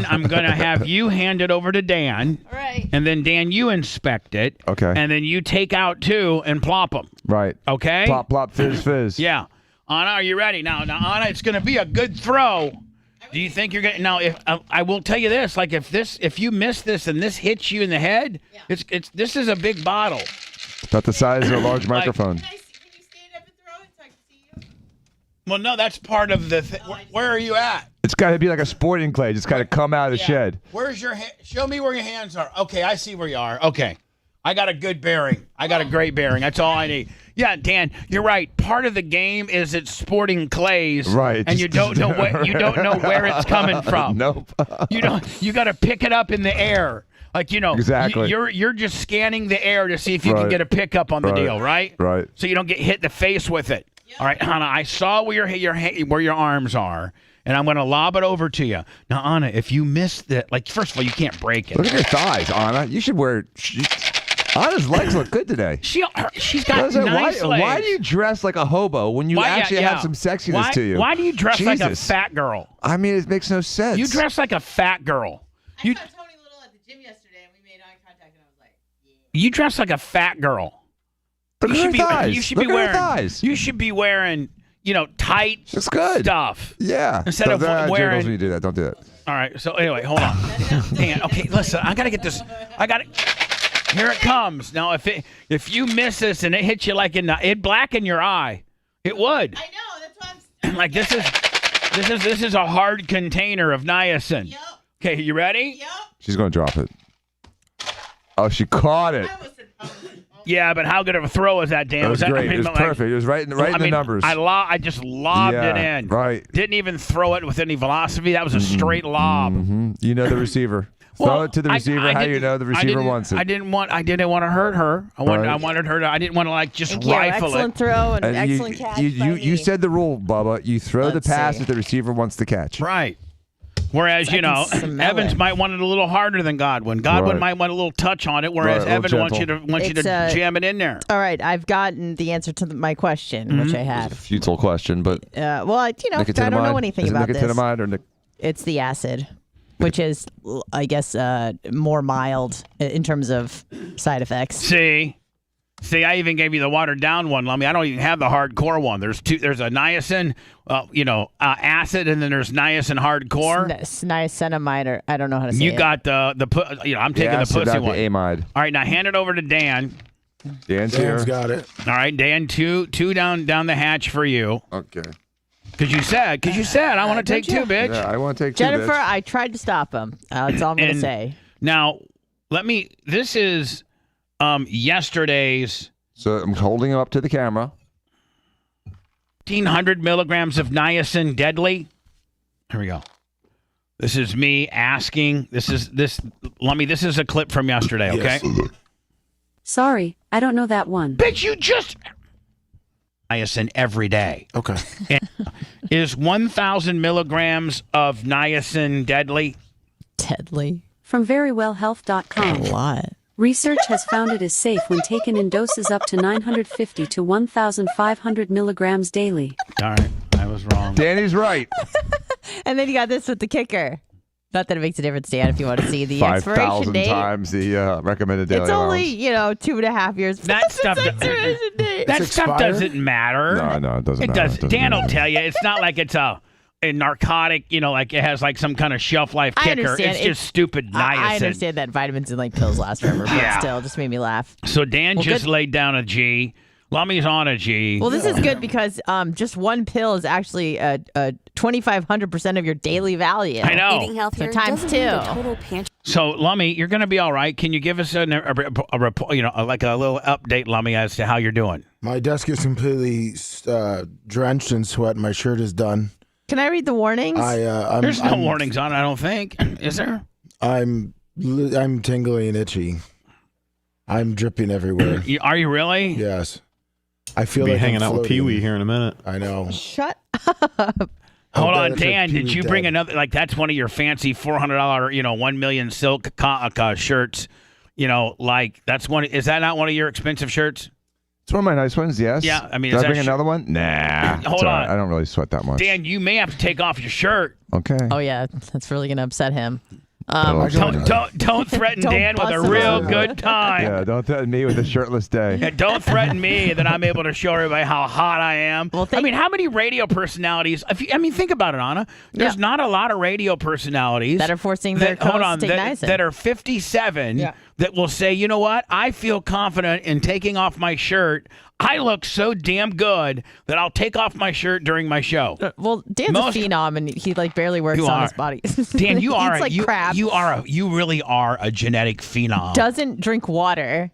I'm gonna have you hand it over to Dan, right? And then Dan, you inspect it, okay? And then you take out 2 and plop them, right? Okay? Plop, plop, fizz, fizz. Yeah, Anna, are you ready? Now Anna, it's gonna be a good throw. Do you think you're gonna? Now, if I will tell you this, like if you miss this and this hits you in the head, this is a big bottle. About the size of a large microphone. Well, no, that's part of the thing. Where are you at? It's got to be like a sporting clay. Just got to come out of the shed. Where's your hand? Show me where your hands are. Okay, I see where you are. Okay. I got a good bearing. I got a great bearing. That's all I need. Yeah, Dan, you're right. Part of the game is it's sporting clays. Right. And you don't know where it's coming from. Nope. You got to pick it up in the air. Like, exactly. You're just scanning the air to see if you can get a pickup on the deal, right? Right. So you don't get hit in the face with it. All right, Anna, I saw where your arms are, and I'm going to lob it over to you. Now, Anna, if you miss that, like, first of all, you can't break it. Look at your thighs, Anna. You should wear. Anna's legs look good today. She's got nice legs. Why do you dress like a hobo when you actually have some sexiness to you? Why do you dress like a fat girl? I mean, it makes no sense. You dress like a fat girl. I saw Tony Little at the gym yesterday, and we made eye contact, and I was like, yeah. You dress like a fat girl. Look at her thighs. You should be wearing, tight stuff. Yeah. Instead of wearing. Jiggles when you do that. Don't do that. All right. So anyway, hold on. Dan, okay, listen. I gotta get this. Here it comes. Now, if you miss this and it hits you like it'd blacken your eye. It would. I know. That's why I'm like this is. This is a hard container of niacin. Yep. Okay, you ready? Yep. She's going to drop it. Oh, she caught it. Yeah, but how good of a throw was that, Dan? It was great. It was perfect. It was right in the numbers. I just lobbed it in. Right. Didn't even throw it with any velocity. That was a straight lob. Mm-hmm. You know the receiver. Throw it to the receiver. How you know the receiver wants it? I didn't want to hurt her. I wanted her to. I didn't want to just Thank you. rifle Excellent it. throw and excellent catch. You said the rule, Bubba. You throw the pass that the receiver wants to catch. Right. Whereas, Evans might want it a little harder than Godwin. Godwin might want a little touch on it, whereas Evans wants you to jam it in there. All right, I've gotten the answer to my question, which I had. It's a futile question, but I don't know anything about this. Nicotinamide or It's the acid, which is, I guess, more mild in terms of side effects. See, I even gave you the watered down one, Lummy. I don't even have the hardcore one. There's a niacin, acid, and then there's niacin hardcore. Niacinamide, or I don't know how to say it. You got I'm taking the pussy one. Amide. All right, now hand it over to Dan. Dan's got it. All right, Dan, two down the hatch for you. Okay. Because you said I want to take two, bitch. Yeah, I want to take two, Jennifer, bitch. I tried to stop him. That's all I'm going to say. Now, this is yesterday's. So I'm holding him up to the camera. 1,500 milligrams of niacin deadly. Here we go. This is me asking. This is a clip from yesterday, okay? Yes. Sorry, I don't know that one. Bitch, you just niacin every day. Okay. Is 1,000 milligrams of niacin deadly? Deadly. From verywellhealth.com. A lot. Research has found it is safe when taken in doses up to 950 to 1,500 milligrams daily. All right, I was wrong. Danny's right. And then you got this with the kicker. Not that it makes a difference, Dan, if you want to see the expiration 5,000 date. times the recommended daily It's only, allowance. 2.5 years. That stuff doesn't matter. No, it doesn't matter. Dan will tell you. It's not like it's a narcotic, like it has like some kind of shelf life kicker. It's just stupid niacin. I understand that vitamins and pills last forever, but still, just made me laugh. So Dan laid down a G. Lummy's on a G. Well, this is good because just one pill is actually 2,500% of your daily value. I know. Eating healthier times two. So Lummy, you're going to be all right. Can you give us a report, like a little update, Lummy, as to how you're doing? My desk is completely drenched in sweat. My shirt is done. Can I read the warnings? There's no warnings on it, I don't think. Is there? I'm tingly and itchy. I'm dripping everywhere. Are you really? Yes. I feel be like hanging I'm out with floating. Pee-wee here in a minute. I know. Shut up. Hold on, Dan. Did you bring another? Like that's one of your fancy $400, 1 million silk shirts. Like that's one. Is that not one of your expensive shirts? It's one of my nice ones. Yes. Yeah. I mean, did I bring another one? Nah. Hold on. I don't really sweat that much. Dan, you may have to take off your shirt. Okay. Oh yeah, that's really gonna upset him. Don't threaten Dan with a real good time. Yeah, don't threaten me with a shirtless day. Yeah, don't threaten me that I'm able to show everybody how hot I am. Well, how many radio personalities? Think about it, Anna. There's not a lot of radio personalities that are forcing their that, to take niacin. that are 57 that will say, you know what? I feel confident in taking off my shirt. I look so damn good that I'll take off my shirt during my show. Well, Dan's a phenom, and he barely works on his body. Dan, you are crap. You really are a genetic phenom. Doesn't drink water.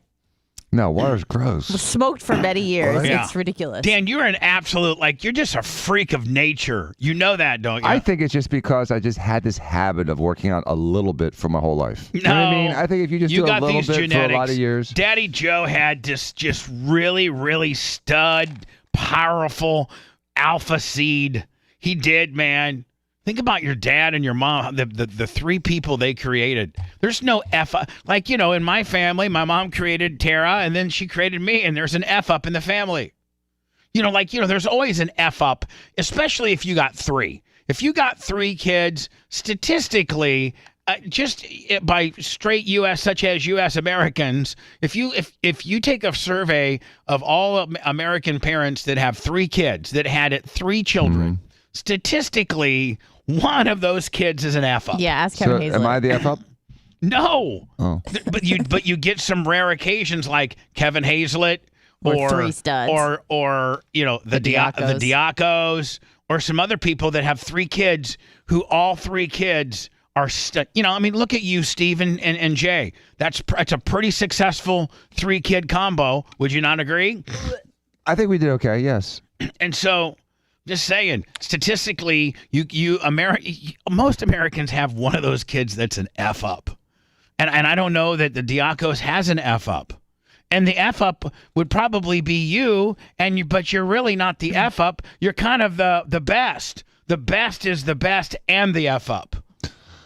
No, water's gross. Smoked for many years. Yeah. It's ridiculous. Dan, you're an absolute, you're just a freak of nature. You know that, don't you? I think it's just because I just had this habit of working out a little bit for my whole life. No. You know what I mean? I think if you just do a little bit genetics. for a lot of years. Daddy Joe had just really, really stud, powerful alpha seed. He did, man. Think about your dad and your mom, the three people they created. There's no F up. In my family, my mom created Tara, and then she created me, and there's an F up in the family. There's always an F up, especially if you got three. If you got three kids, statistically, just by straight U.S., such as U.S. Americans, if you take a survey of all American parents that have three kids, that had three children, statistically, one of those kids is an F up. Yeah, ask Kevin Hazlett. Am I the F up? No. Oh. But you get some rare occasions like Kevin Hazlett or three studs. or the Diacos or some other people that have 3 kids who all 3 kids are look at you, Steve and Jay. It's a pretty successful 3-kid combo. Would you not agree? I think we did okay. Yes. And so, just saying, statistically, most Americans have one of those kids that's an F up, and I don't know that the Diakos has an F up, and the F up would probably be you, but you're really not the F up. You're kind of the best. The best is the best and the F up.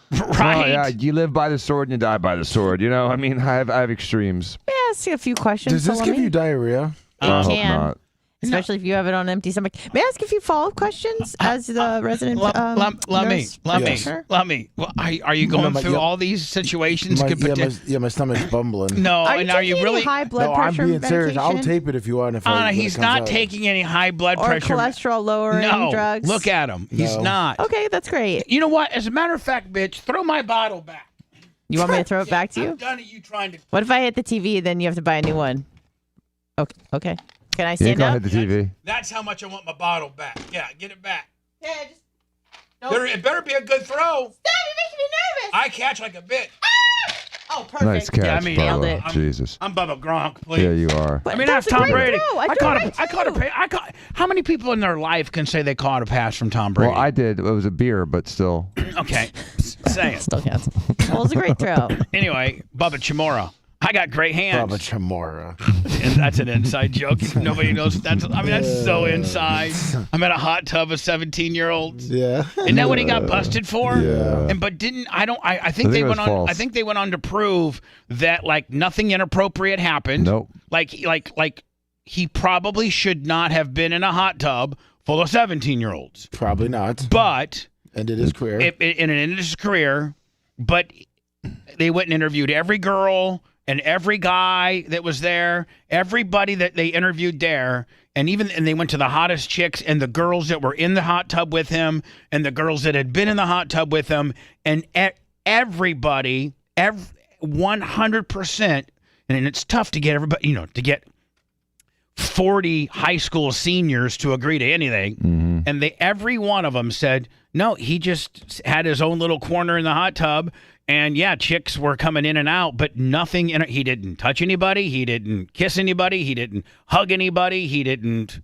Right? Oh, yeah, you live by the sword and you die by the sword. I mean, I have extremes. May I ask you a few questions? Does this give you diarrhea? I hope can. not. Especially if you have it on an empty stomach. May I ask a few follow-up questions as the resident nurse? Let me. Well, are you going through all these situations? My stomach's bumbling. No, are you really? High blood pressure I'm being serious. I'll medication? tape it if you want. He's not taking any high blood Or pressure. cholesterol lowering drugs? Look at him. He's not. Okay, that's great. You know what? As a matter of fact, bitch, throw my bottle back. You want me to throw it back to you? I'm done at you trying to. What if I hit the TV, then you have to buy a new one? Okay. Can I You stand go up? hit the TV. That's how much I want my bottle back. Yeah, get it back. Yeah, just... It better be a good throw. Stop, you're making me nervous. I catch like a bitch. Oh, perfect. Nice catch, Yeah, I mean, Bubba. nailed it. Jesus. I'm Bubba Gronk, please. Yeah, you are. I mean, That's that's a Tom great Brady. throw. I caught. How many people in their life can say they caught a pass from Tom Brady? Well, I did. It was a beer, but still. Okay, say it. Still counts. Well, it's a great throw. Anyway, Bubba Chamorro. I got great hands. Bubba Chamorro. And that's an inside joke. Nobody knows that's so inside. I'm in a hot tub of 17-year-olds. Yeah. Isn't that what he got busted for? Yeah. I think they went on. false. I think they went on to prove that nothing inappropriate happened. Nope. Like he probably should not have been in a hot tub full of 17-year-olds. Probably not. But ended his career. It ended his career. But they went and interviewed every girl and every guy that was there, everybody that they interviewed there, and they went to the hottest chicks and the girls that were in the hot tub with him and the girls that had been in the hot tub with him, and everybody, 100%, and it's tough to get everybody, to get 40 high school seniors to agree to anything, and every one of them said, no, he just had his own little corner in the hot tub. And yeah, chicks were coming in and out, but nothing in it. He didn't touch anybody. He didn't kiss anybody. He didn't hug anybody. He didn't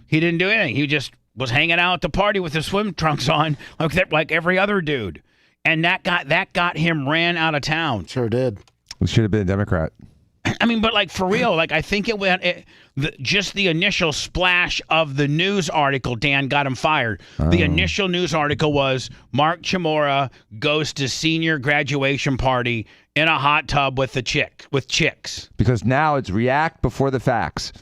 do anything. He just was hanging out at the party with his swim trunks on, like every other dude. And that got him ran out of town. Sure did. We should have been a Democrat. I mean, but for real, I think just the initial splash of the news article, Dan, got him fired. The initial news article was Mark Chamorro goes to senior graduation party in a hot tub with chicks. Because now it's react before the facts.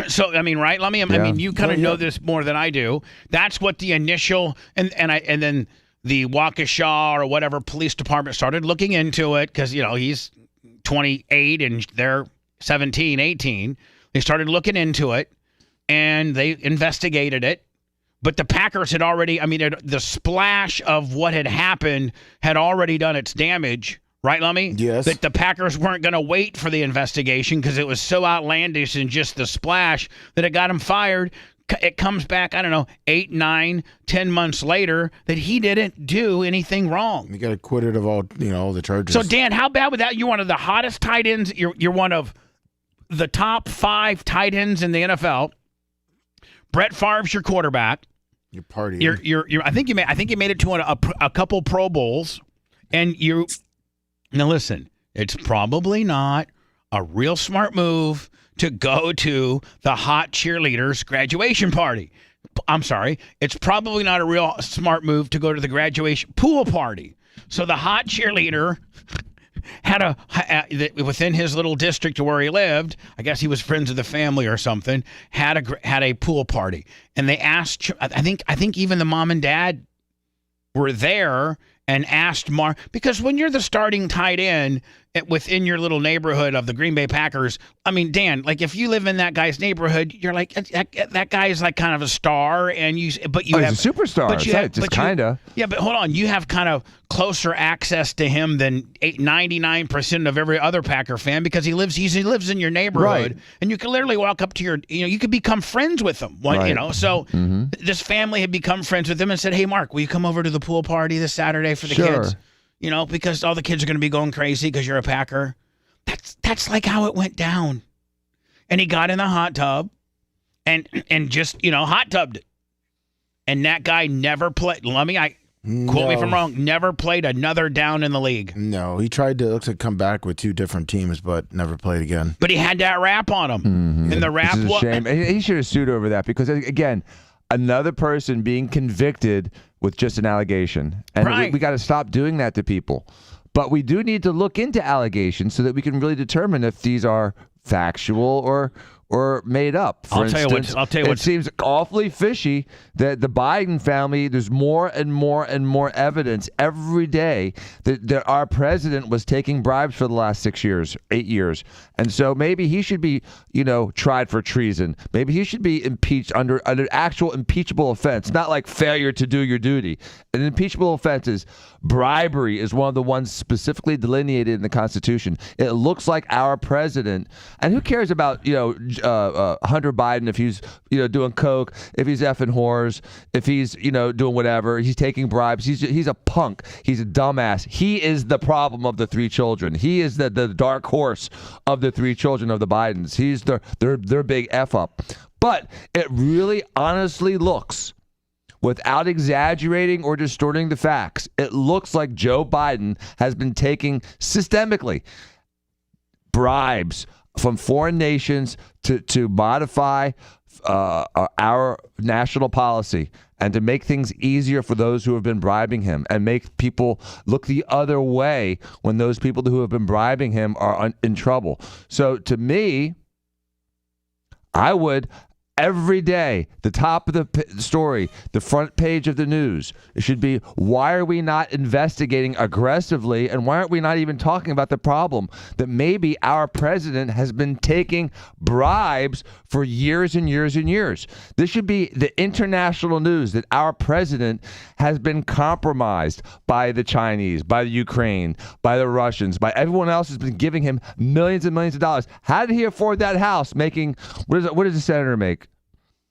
So, I mean, right? I mean, you kind of know this more than I do. That's what the initial, and then the Waukesha or whatever police department started looking into it because, he's 28 and they're 17, 18. They started looking into it and they investigated it. But the Packers had already, the splash of what had happened had already done its damage. Right, Lummy? Yes. That the Packers weren't going to wait for the investigation because it was so outlandish and just the splash that it got him fired. It comes back, 8, 9, 10 months later that he didn't do anything wrong. He got acquitted of all the charges. So, Dan, how bad would that? You're one of the hottest tight ends. You're one of the top 5 tight ends in the NFL. Brett Favre's your quarterback. You're partying. You're. I think you made it to a couple Pro Bowls, and you. Now listen, it's probably not a real smart move to go to the hot cheerleaders' graduation party. I'm sorry. It's probably not a real smart move to go to the graduation pool party. So the hot cheerleader had within his little district where he lived, I guess he was friends with the family or something, had a pool party. And they asked, I think even the mom and dad were there and asked Mark, because when you're the starting tight end, within your little neighborhood of the Green Bay Packers. I mean, Dan, like if you live in that guy's neighborhood, you're like that guy is like kind of a star, and he's a superstar. But just kind of. Yeah, but hold on, you have kind of closer access to him than 99% of every other Packer fan because he lives in your neighborhood, and you can literally walk up to you could become friends with him. So this family had become friends with him and said, "Hey, Mark, will you come over to the pool party this Saturday for the kids?" Because all the kids are going to be going crazy because you're a Packer. That's like how it went down. And he got in the hot tub and just, hot tubbed it. And that guy never played. Quote me if I'm wrong, never played another down in the league. No, he tried to come back with 2 different teams, but never played again. But he had that rap on him. And the rap was a shame. He should have sued over that because, again, another person being convicted with just an allegation. And we got to stop doing that to people. But we do need to look into allegations so that we can really determine if these are factual or made up. I'll tell you what. It seems awfully fishy that the Biden family, there's more and more and more evidence every day that our president was taking bribes for the last 8 years. And so maybe he should be, tried for treason. Maybe he should be impeached under an actual impeachable offense, not like failure to do your duty. An impeachable offense is bribery is one of the ones specifically delineated in the Constitution. It looks like our president, and who cares about, Hunter Biden if he's, doing coke, if he's effing whores, if he's, doing whatever, he's taking bribes. He's a punk. He's a dumbass. He is the problem of the 3 children. He is the dark horse of the 3 children of the Bidens. He's their big F up. But it really honestly looks, without exaggerating or distorting the facts, it looks like Joe Biden has been taking systemically bribes from foreign nations to modify our national policy and to make things easier for those who have been bribing him and make people look the other way when those people who have been bribing him are in trouble. So to me, I would every day, the top of the story, the front page of the news, it should be, why are we not investigating aggressively and why aren't we not even talking about the problem that maybe our president has been taking bribes for years and years and years. This should be the international news that our president has been compromised by the Chinese, by the Ukraine, by the Russians, by everyone else has been giving him millions and millions of dollars. How did he afford that house making, what does a senator make?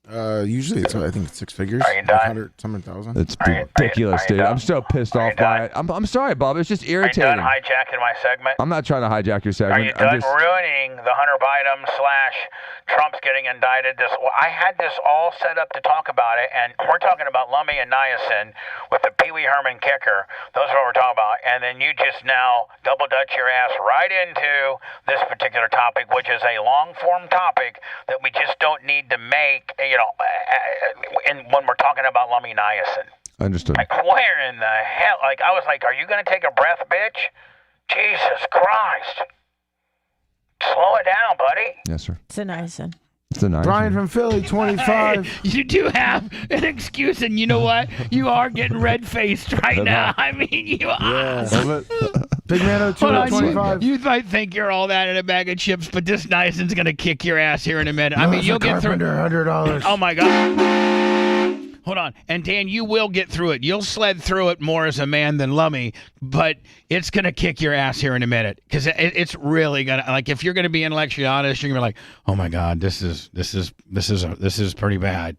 Usually I think it's 6 figures. Are you done? 100,000. It's ridiculous, dude. I'm so pissed off by it. I'm sorry, Bob. It's just irritating. Are you done hijacking my segment? I'm not trying to hijack your segment. Are you done ruining the Hunter Biden / Trump's getting indicted? I had this all set up to talk about it, and we're talking about Lummi and Niacin with the Pee Wee Herman kicker. Those are what we're talking about. And then you just now double dutch your ass right into this particular topic, which is a long-form topic that we just don't need to make, when we're talking about Lummi Niacin. Understood. Like, where in the hell? Like, I was like, are you going to take a breath, bitch? Jesus Christ. Slow it down, buddy. Yes, sir. It's a niacin. It's a nice Brian from Philly, 25. You do have an excuse, and you know what? You are getting red-faced right now. I mean, you are. Yeah. Big Man 25. You might think you're all that in a bag of chips, but this Niacin's going to kick your ass here in a minute. I mean, you'll get through $100. Oh, my God. Hold on. And, Dan, you will get through it. You'll sled through it more as a man than Lummi, but it's going to kick your ass here in a minute because it's really going to, like, if you're going to be intellectually honest, you're going to be like, oh, my God, this is pretty bad.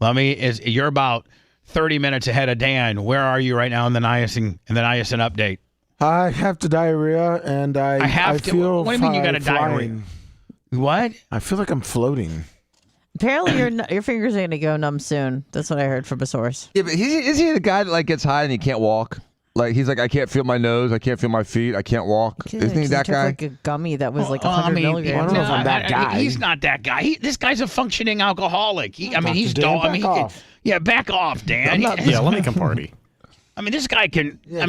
Lummi, you're about 30 minutes ahead of Dan. Where are you right now in the Niacin update? I have the diarrhea, and I feel. What do you mean you got a diarrhea? What? I feel like I'm floating. Apparently, your fingers are going to go numb soon. That's what I heard from a source. Yeah, but is he the guy that like gets high and he can't walk? Like he's like, I can't feel my nose, I can't feel my feet, I can't walk. Isn't he that guy? Like a gummy that was like 100 milligrams. I don't know if I'm that guy. He's not that guy. This guy's a functioning alcoholic. He's Dan, dull. Back off, Dan. Let me come party. I mean, this guy can. I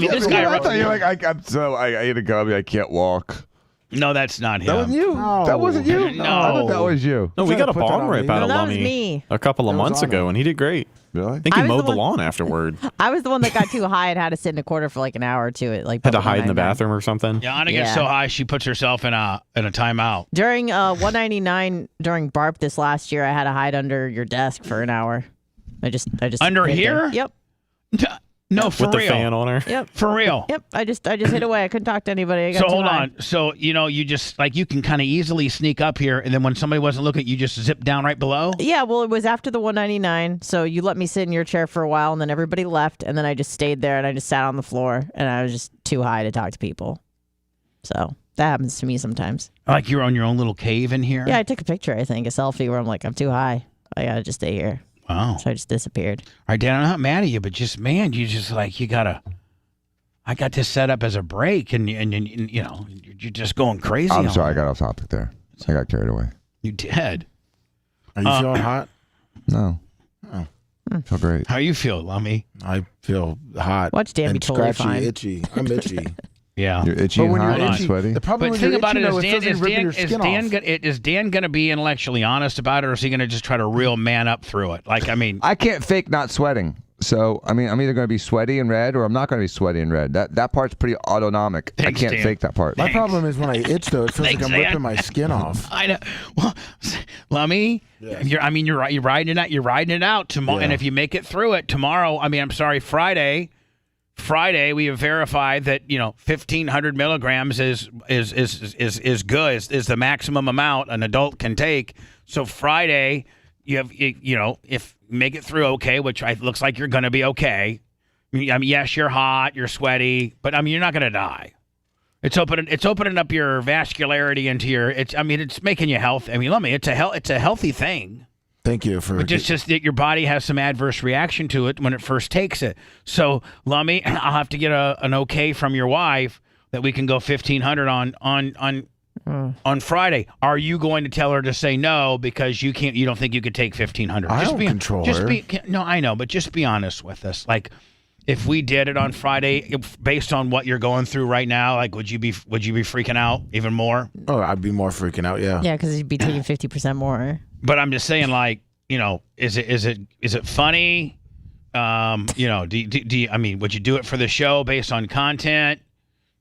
thought you're like, I ate a gummy, I can't walk. No, that's not him. That wasn't you. No. That wasn't you. No. I thought that was you. No, we got a bomb rip out of that was Lummi me. a couple of months ago, and he did great. Really? I think he mowed the lawn afterward. I was the one that got too high and had to sit in a corner for like an hour or two. Had to hide in the bathroom or something. Yeah, Anna gets so high she puts herself in a timeout. During 199 during BARP this last year, I had to hide under your desk for an hour. I just under hid here? there. Yep. No, for With real. the fan on her. Yep. For real. Yep. I just hid away. I couldn't talk to anybody. I got So too hold high. on. So you just you can kind of easily sneak up here, and then when somebody wasn't looking, you just zip down right below. Yeah, well, it was after the 199, so you let me sit in your chair for a while, and then everybody left, and then I just stayed there, and I just sat on the floor, and I was just too high to talk to people. So that happens to me sometimes. Like you're on your own little cave in here. Yeah, I took a picture, I think, a selfie, where I'm like, I'm too high. I gotta just stay here. Wow. So I just disappeared. All right, Dan, I'm not mad at you, but just man, you just you gotta. I got this set up as a break, and you're just going crazy. I'm sorry, I got off topic there. I got carried away. You did. Are you feeling hot? No. Oh. Feel great. How you feel, Lummy? I feel hot. Watch Dan be and totally scratchy, fine. itchy. I'm itchy. Yeah. You're itchy and hot and sweaty. The problem But when think you're about itchy, it, though, it feels like ripping your skin off. is Dan going to be intellectually honest about it, or is he going to just try to real man up through it? I can't fake not sweating. So, I'm either going to be sweaty and red or I'm not going to be sweaty and red. That part's pretty autonomic. Thanks, I can't Dan. fake that part. My problem is when I itch, though, it feels Thanks, like I'm Dan. ripping my skin off. I know. Well, Lummy, you're right. You're riding it out. You're riding it out tomorrow, Yeah. and if you make it through it tomorrow, Friday, we have verified that 1,500 milligrams is good. Is the maximum amount an adult can take. So Friday, you have if you make it through okay, which looks like you're going to be okay. Yes, you're hot, you're sweaty, but you're not going to die. It's opening up your vascularity into your. It's making you healthy. Lummy, it's a healthy thing. Thank you for. But just that your body has some adverse reaction to it when it first takes it. So, Lummy, I'll have to get an okay from your wife that we can go 1,500 on Friday. Are you going to tell her to say no because you can't? You don't think you could take 1,500? I don't control her. No, I know, but just be honest with us. If we did it on Friday, based on what you're going through right now, would you be freaking out even more? Oh, I'd be more freaking out. Yeah. Yeah, because you'd be taking 50% more. But I'm just saying, is it funny? Do you, would you do it for the show based on content?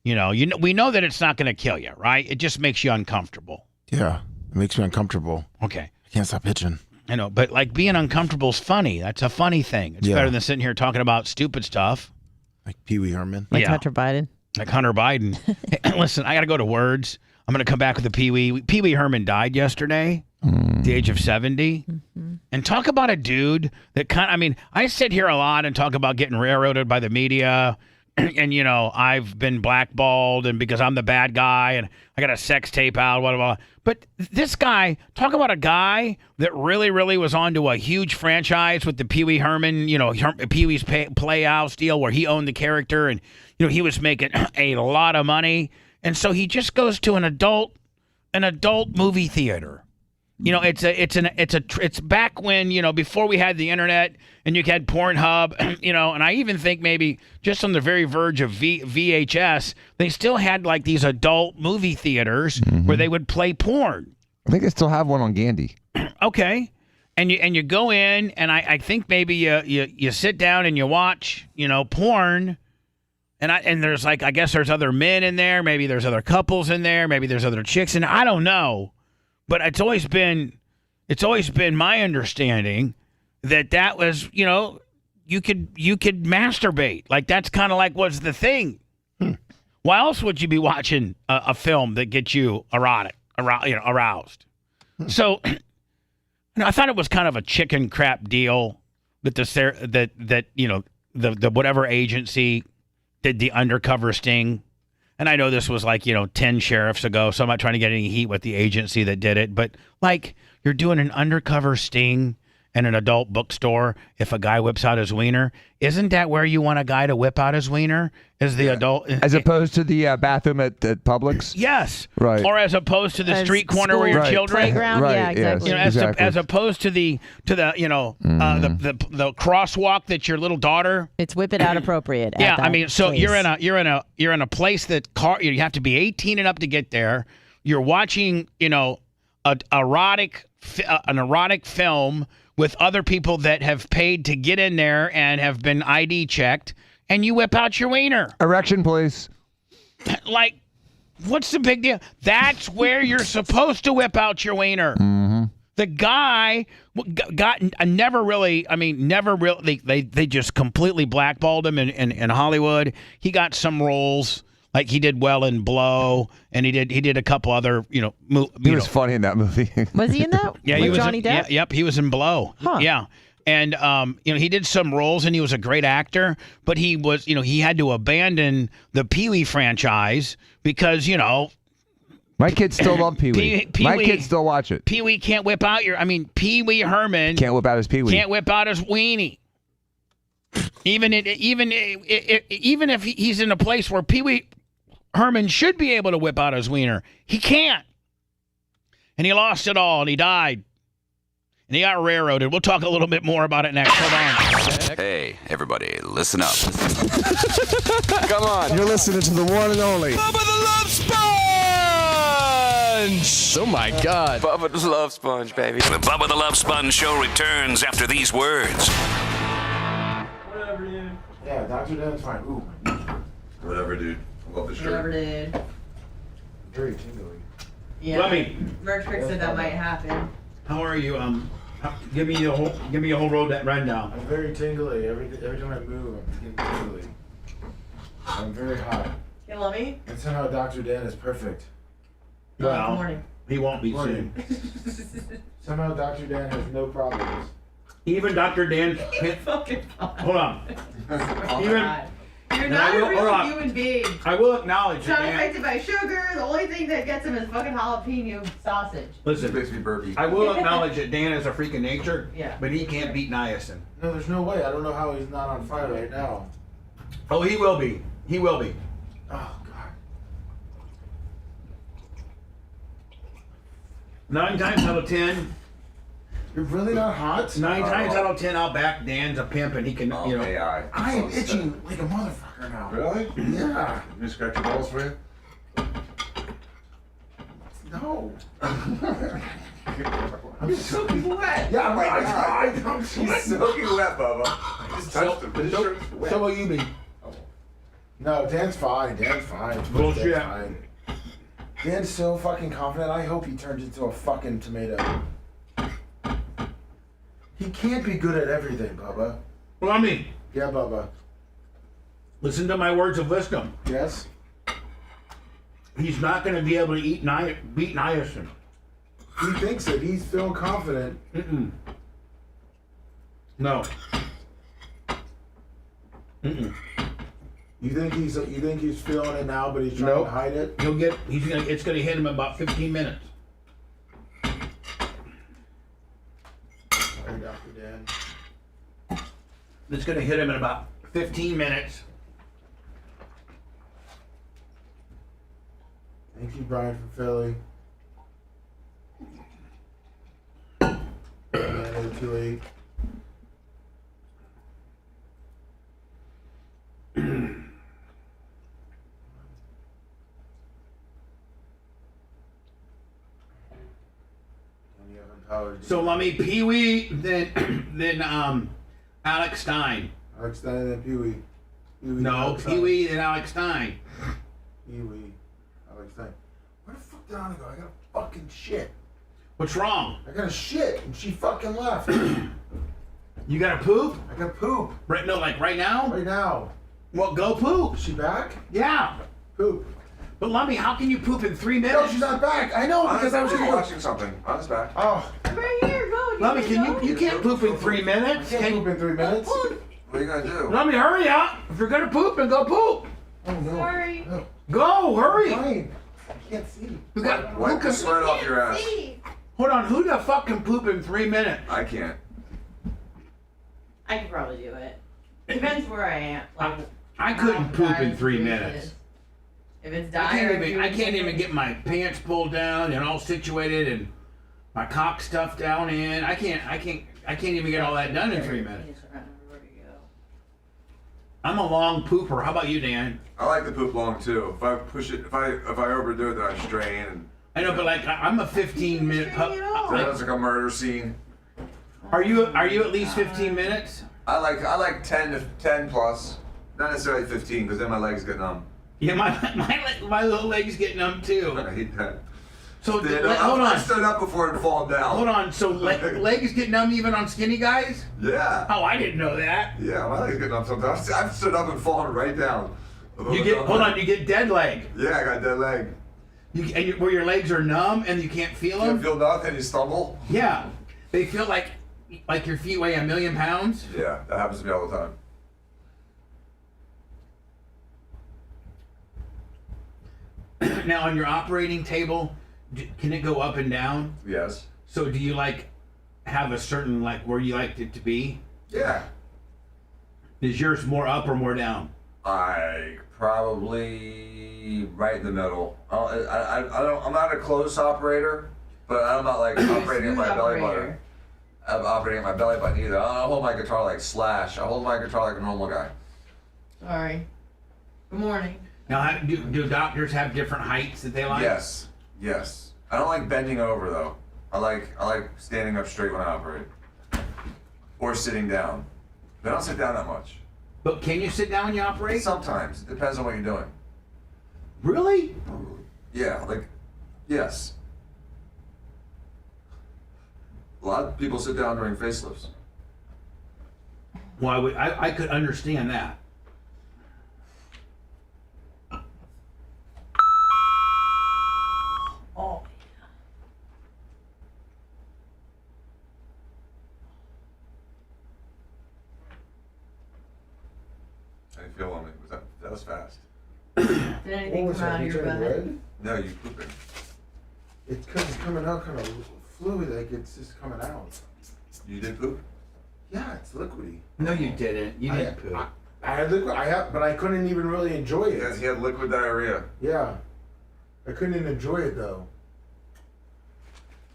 We know that it's not going to kill you, right? It just makes you uncomfortable. Yeah, it makes me uncomfortable. Okay. I can't stop itching. I know, but being uncomfortable is funny. That's a funny thing. It's better than sitting here talking about stupid stuff. Like Pee Wee Herman. Like Hunter Biden. Like Hunter Biden. Hey, listen, I got to go to words. I'm going to come back with the Pee Wee. Pee Wee Herman died yesterday at the age of 70. Mm-hmm. And talk about a dude that I sit here a lot and talk about getting railroaded by the media. And, I've been blackballed and because I'm the bad guy and I got a sex tape out, blah, blah, blah. But this guy, talk about a guy that really, really was onto a huge franchise with the Pee Wee Herman, Pee Wee's Playhouse deal where he owned the character and, he was making a lot of money. And so he just goes to an adult movie theater. It's back when, before we had the internet and you had Pornhub, and I even think maybe just on the very verge of VHS, they still had these adult movie theaters where they would play porn. I think I still have one on Gandy. Okay. And you go in and I think maybe you sit down and you watch, porn. And there's I guess there's other men in there. Maybe there's other couples in there. Maybe there's other chicks in there. I don't know. But it's always been my understanding that was, you could masturbate. That's kind of was the thing. Why else would you be watching a film that gets you aroused? So, I thought it was kind of a chicken crap deal that the whatever agency did the undercover sting. And I know this was 10 sheriffs ago, so I'm not trying to get any heat with the agency that did it. But you're doing an undercover sting in an adult bookstore if a guy whips out his wiener. Isn't that where you want a guy to whip out his wiener? Is the adult as opposed to the bathroom at Publix? Yes, right. Or as opposed to the street corner where your children, playground, right? Yeah, exactly. Yes, as opposed to the the crosswalk that your little daughter. It's whip it out appropriate. Yeah, at that so place. you're in a place that you have to be 18 and up to get there. You're watching an erotic film with other people that have paid to get in there and have been ID checked, and you whip out your wiener. Erection, please. Like, what's the big deal? That's where you're supposed to whip out your wiener. Mm-hmm. The guy never really, they just completely blackballed him in Hollywood. He got some roles. Like he did well in Blow, and he did a couple other, He was funny in that movie. Was he in that? Yeah, With he was Johnny Depp? Yep, he was in Blow. Huh. Yeah. And he did some roles, and he was a great actor, but he was, he had to abandon the Pee-wee franchise because, My kids still love Pee-wee. My kids still watch it. Pee-wee can't whip out Pee-wee Herman Can't whip out his Pee-wee. can't whip out his weenie. Even if he's in a place where Pee-wee Herman should be able to whip out his wiener, he can't. And he lost it all, and he died. And he got railroaded. We'll talk a little bit more about it next. Hold on. Hey, everybody, listen up. Come on, you're listening to the one and only Bubba the Love Sponge! Oh my God. Bubba the Love Sponge, baby. The Bubba the Love Sponge show returns after these words. Whatever, dude. Yeah, Dr. Dan's fine. Ooh. Whatever, dude. I love the shirt. Whatever, dude. Very tingly. Yeah. Lummy. Merch Crick said that might happen. How are you? Give me a whole rundown. I'm very tingly. Every time I move, I'm getting tingly. I'm very hot. Hey, Lummy. And somehow Dr. Dan is perfect. Well, good morning. He won't be Morning. soon. Somehow Dr. Dan has no problems. Even Dr. Dan. Fucking fine. Hold on. Oh, Even. God. You're And not I will- a real hold on. human being. I will acknowledge He's not that Dan. affected by sugar. The only thing that gets him is fucking jalapeno sausage. Listen, makes me burpy. I will acknowledge that Dan is a freak of nature. Yeah. But he can't beat niacin. No, there's no way. I don't know how he's not on fire right now. Oh, he will be. He will be. Oh, God. 9 times out of 10. You're really not hot? 9 times out of 10, I'll back Dan's a pimp, and he can, AI. I am itching like a motherfucker now. Really? Yeah. Let me scratch your balls for you. No. I'm soaking wet. Yeah, I'm soaking wet, Bubba. I just touched him. His shirt's wet. So will you be. No, Dan's fine. Dan's fine. Bullshit. Dan's fine. Dan's so fucking confident. I hope he turns into a fucking tomato. He can't be good at everything, Bubba. Well, I mean, Yeah, Bubba. listen to my words of wisdom. Yes? He's not going to be able to beat niacin. He thinks it. He's feeling confident. Mm-mm. No. Mm-mm. You think he's feeling it now, but he's trying to hide it? It's going to hit him in about 15 minutes. Sorry, Dr. Dan. It's going to hit him in about 15 minutes. Thank you, Brian, from Philly. Man, 28. So let me Pee-wee, then Alex Stein. Alex Stein and then Pee-wee. No, Pee-wee and Alex Stein. Pee-wee. Alex Stein. Where the fuck did Anna go? I got a fucking shit. What's wrong? I got a shit, and she fucking left. You got to poop? I got poop. Right? No, like right now? Right now. Well, go poop. Is she back? Yeah. Poop. But Lummy, how can you poop in 3 minutes? No, she's not back. I know because I was gonna watching something. Anna's back. Oh. I'm right here. Go. Lummy, you can't poop in 3 minutes. I can't poop in 3 minutes. What are you gonna do? Lummy, hurry up. If you're gonna poop, then go poop. Oh no. Sorry. No. Go, hurry. Fine. I can't see. You got, Wipe the sweat off your ass. hold on, who the fuck can poop in 3 minutes? I can't. I could probably do it. Depends where I am. Like, I couldn't how poop dire in the 3 situation minutes. is. If it's I dire, can't even get my pants pulled down and all situated and my cock stuffed down in. I can't even get all that done in 3 minutes. I'm a long pooper. How about you, Dan? I like the poop long too. If I push it, if I overdo it, then I strain and. I know, but like I'm a 15-minute pup. That's like a murder scene. Are you at least 15 minutes? I like 10 plus. Not necessarily 15, because then my legs get numb. Yeah, my little legs get numb too. I hate that. So hold on. I stood up before it fallen down. Hold on. So legs get numb even on skinny guys? Yeah. Oh, I didn't know that. Yeah, my legs get numb sometimes. I've stood up and fallen right down. You get dead leg. Yeah, I got dead leg. Where your legs are numb and you can't feel them? You feel nothing, you stumble? Yeah. They feel like your feet weigh 1,000,000 pounds? Yeah, that happens to me all the time. Now, on your operating table, can it go up and down? Yes. So do you have a certain where you like it to be? Yeah. Is yours more up or more down? Probably right in the middle. I'm not a close operator, but I'm not operating at my belly button. I'm operating at my belly button either. I don't hold my guitar like Slash. I hold my guitar like a normal guy. Sorry. Good morning. Now, do doctors have different heights that they like? Yes. I don't like bending over though. I like standing up straight when I operate, or sitting down. But I don't sit down that much. But can you sit down when you operate? Sometimes. It depends on what you're doing. Really? Yeah. Yes. A lot of people sit down during facelifts. Well, I could understand that. Oh. How do you feel on me? That was fast. Did anything come out of your butt? No, you pooping. It's because it's coming out kind of fluid, it's just coming out. You did poop? Yeah, it's liquidy. No, you didn't. You didn't poop. I had liquid. But I couldn't even really enjoy it. Yes, he had liquid diarrhea. Yeah, I couldn't even enjoy it though.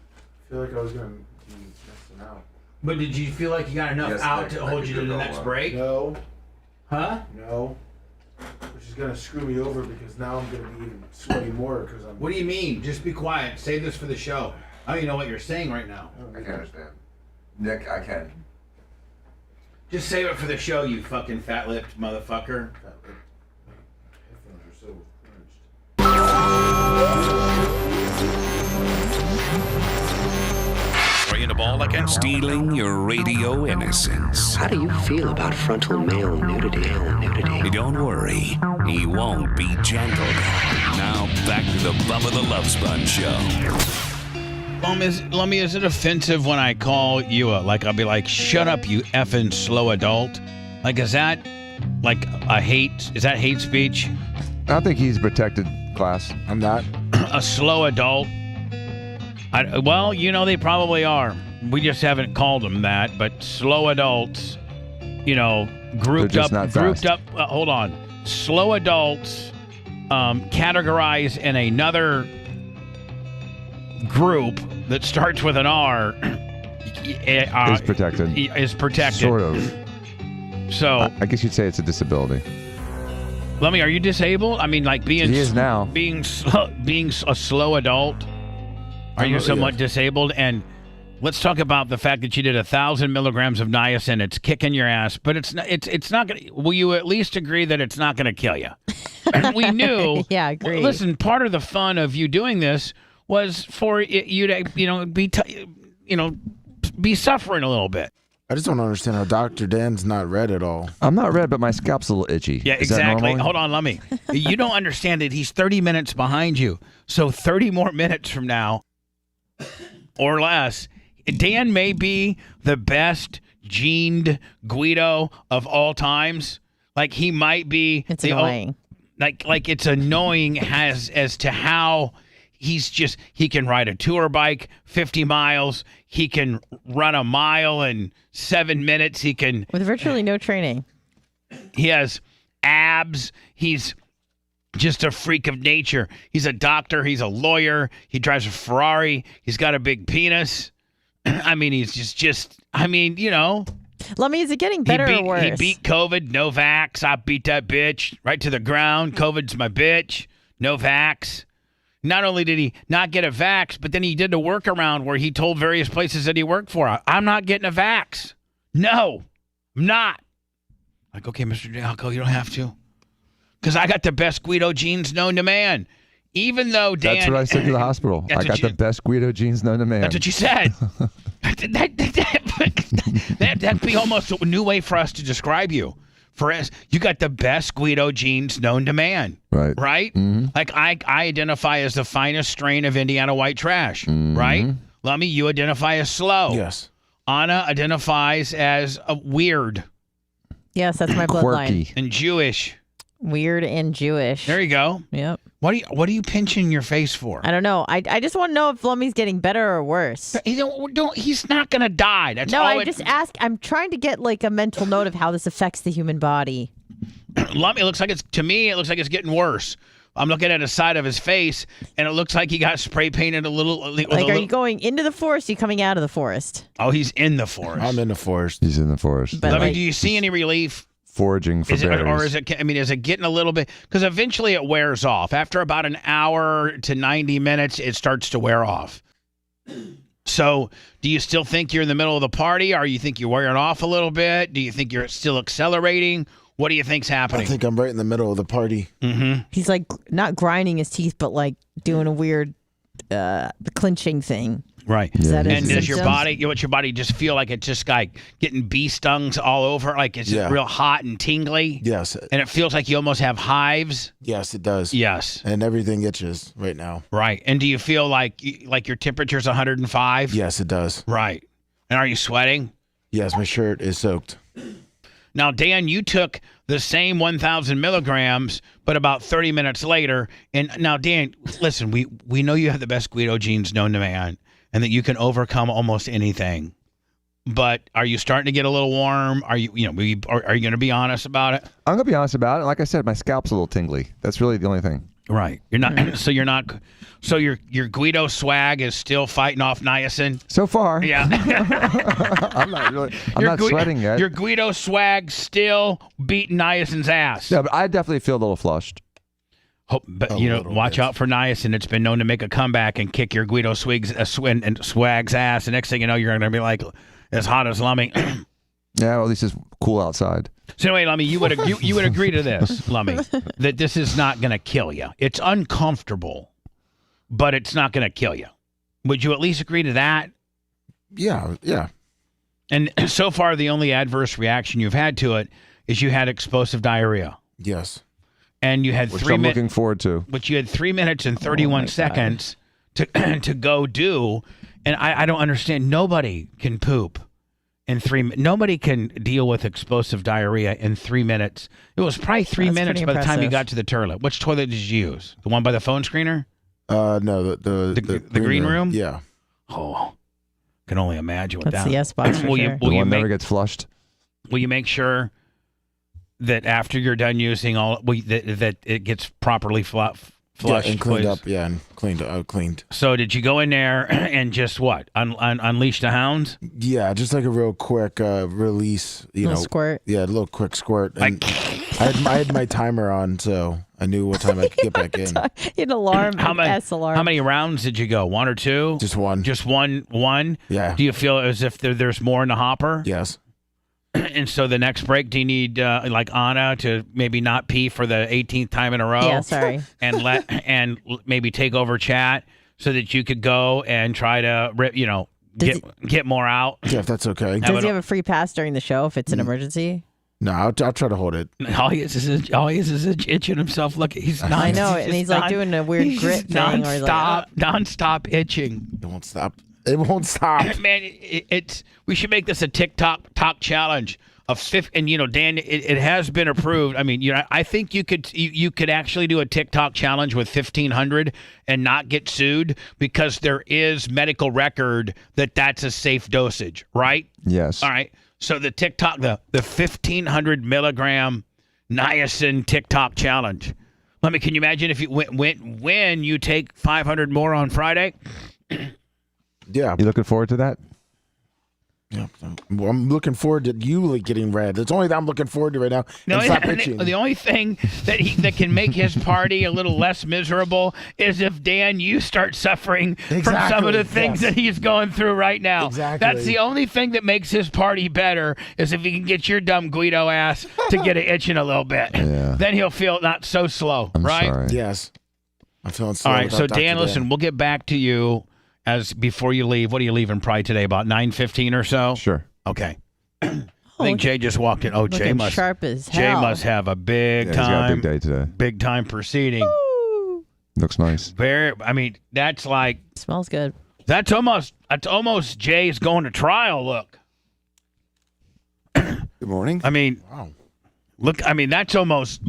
I feel like I was gonna be messing out. But did you feel like you got enough out to hold you to the next break? No. Huh? No. Which is gonna screw me over because now I'm gonna be even sweating more because I'm. What do you mean? Just be quiet. Save this for the show. I don't even know what you're saying right now. I can't understand. Nick, I can. Just save it for the show, you fucking fat-lipped motherfucker. Headphones are so crunched. Spraying the ball again? Stealing your radio innocence. How do you feel about frontal male nudity? Don't worry, he won't be gentled. Now back to the Bubba the Love Sponge Show. Lummy, is it offensive when I call you I'll be like, shut up, you effing slow adult? Is that is that hate speech? I think he's protected class. I'm not. A slow adult? They probably are. We just haven't called them that, but slow adults, grouped up. Hold on. Slow adults categorized in another group that starts with an R is protected. Is protected. Sort of. So I guess you'd say it's a disability. Lummy, are you disabled? I mean, being he is now. Being a slow adult. Are you somewhat disabled? And let's talk about the fact that you did 1,000 milligrams of niacin. It's kicking your ass, but it's not going to. Will you at least agree that it's not going to kill you? We knew. Yeah, I agree. Listen, part of the fun of you doing this was for you to be suffering a little bit. I just don't understand how Dr. Dan's not red at all. I'm not red, but my scalp's a little itchy. Yeah, exactly. Hold on, Lummy. You don't understand that he's 30 minutes behind you. So 30 more minutes from now, or less, Dan may be the best gened Guido of all times. He might be. It's annoying. It's annoying as to how he can ride a tour bike 50 miles. He can run a mile in 7 minutes. He can. With virtually no training. He has abs. He's just a freak of nature. He's a doctor. He's a lawyer. He drives a Ferrari. He's got a big penis. I mean, he's just Lummy, is it getting better or worse? He beat COVID. No vax. I beat that bitch right to the ground. COVID's my bitch. No vax. Not only did he not get a vax, but then he did a workaround where he told various places that he worked for, I'm not getting a vax. No, I'm not. Like, okay, Mr. Jalco, you don't have to. Because I got the best Guido jeans known to man. Even though Dan... That's what I said to the hospital. I got the best Guido jeans known to man. That's what you said. That'd be almost a new way for us to describe you. For us, you got the best Guido jeans known to man. Right. Right? Mm-hmm. Like, I identify as the finest strain of Indiana white trash. Mm-hmm. Right? Lummy, you identify as slow. Yes. Anna identifies as a weird. Yes, that's my bloodline. Quirky. And Jewish. Weird and Jewish. There you go. Yep. What are you pinching your face for? I don't know. I just want to know if Lummy's getting better or worse. He's not gonna die. That's no. all. I just ask. I'm trying to get like a mental note of how this affects the human body. Lummy, it looks like it's getting worse. I'm looking at the side of his face, and it looks like he got spray painted a little. Are you going into the forest? Or are you coming out of the forest? Oh, he's in the forest. I'm in the forest. He's in the forest. But Lummy, do you see any relief? Foraging for berries. Or is it? I mean, is it getting a little bit? Because eventually it wears off. After about an hour to 90 minutes, it starts to wear off. So, do you still think you're in the middle of the party? Or you think you're wearing off a little bit? Do you think you're still accelerating? What do you think's happening? I think I'm right in the middle of the party. Mm-hmm. He's like not grinding his teeth, but like doing a weird clinching thing. Right. Yeah. And does your body just feel like it's just like getting bee stings all over? Like it's real hot and tingly? Yes. And it feels like you almost have hives? Yes, it does. Yes. And everything itches right now. Right. And do you feel like your temperature's 105? Yes, it does. Right. And are you sweating? Yes, my shirt is soaked. Now, Dan, you took the same 1,000 milligrams, but about 30 minutes later. And now, Dan, listen, we know you have the best Guido genes known to man, and that you can overcome almost anything. But are you starting to get a little warm? Are you going to be honest about it? I'm going to be honest about it. Like I said, my scalp's a little tingly. That's really the only thing. Right. You're not. So you're not. So your Guido swag is still fighting off niacin. So far. Yeah. I'm not sweating yet. Your Guido swag still beating niacin's ass. No, but I definitely feel a little flushed. But watch out for niacin. It's been known to make a comeback and kick your Guido swag's ass. The next thing you know, you're going to be like as hot as Lummy. Yeah, well, at least it's cool outside. So anyway, Lummy, you would agree to this, Lummy, that this is not going to kill you. It's uncomfortable, but it's not going to kill you. Would you at least agree to that? Yeah. And so far, the only adverse reaction you've had to it is you had explosive diarrhea. Yes. And you had Which I'm looking forward to. But you had 3 minutes and 31 seconds to go do. And I don't understand. Nobody can poop in 3 minutes. Nobody can deal with explosive diarrhea in 3 minutes. It was probably 3 minutes by the time you got to the toilet. Which toilet did you use? The one by the phone screener? No, the green room? Yeah. Oh, can only imagine what That's that. the S box for sure. The one never gets flushed. Will you make sure that after you're done using all that it gets properly flushed and cleaned up? Yeah, and cleaned. So did you go in there and just what? Unleash the hounds? Yeah, just like a real quick release. Squirt. Yeah, a little quick squirt. And I had my timer on, so I knew what time I could get back in. An alarm. S alarm. How many rounds did you go? 1 or 2? Just one. Just one? Yeah. Do you feel as if there's more in the hopper? Yes. And so the next break, do you need like Anna to maybe not pee for the 18th time in a row? Yeah, sorry. and maybe take over chat so that you could go and try to get more out. Yeah, if that's okay. Does he have a free pass during the show if it's an emergency? No, I'll try to hold it. All he is itching himself. Look, he's not. I know, and he's like doing a weird grit thing. Non-stop itching. It won't stop. It won't stop. Man, we should make this a TikTok challenge of 50. And Dan, it has been approved. I mean, I think you could actually do a TikTok challenge with 1,500 and not get sued because there is medical record that that's a safe dosage, right? Yes. All right. So the TikTok, the 1,500 milligram niacin TikTok challenge. Can you imagine if you when you take 500 more on Friday? Yeah. You looking forward to that? Yeah, I'm looking forward to you getting red. It's only that I'm looking forward to right now. No, And stop itching. the only thing that can make his party a little less miserable is if, Dan, you start suffering from some of the things that he's going through right now. Exactly. That's the only thing that makes his party better is if he can get your dumb Guido ass to get it itching a little bit. Yeah. Then he'll feel not so slow, right? Sorry. Yes. I'm feeling sorry. All right, about so Dr. Dan, listen, we'll get back to you as before you leave. What are you leaving probably today, about 9:15 or so? Sure. Okay. I think Jay just walked in. Oh, Jay Looking must sharp as Jay hell. must have a big He's got a time, big day today. big time proceeding. Looks nice. I mean, that's like Smells good. that's almost Jay's going to trial. Look, Good morning. I mean, Wow. look, I mean, that's almost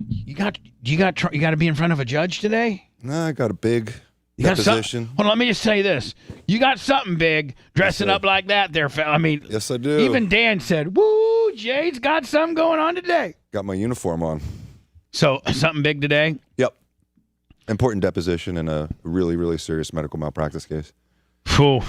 you got to be in front of a judge today. I got a big You got deposition. Hold on, let me just say this: you got something big dressing up like that, there. I mean, Yes, I do. even Dan said, "Woo, Jay's got something going on today." Got my uniform on. So something big today. Yep. Important deposition in a really, really serious medical malpractice case. Phew.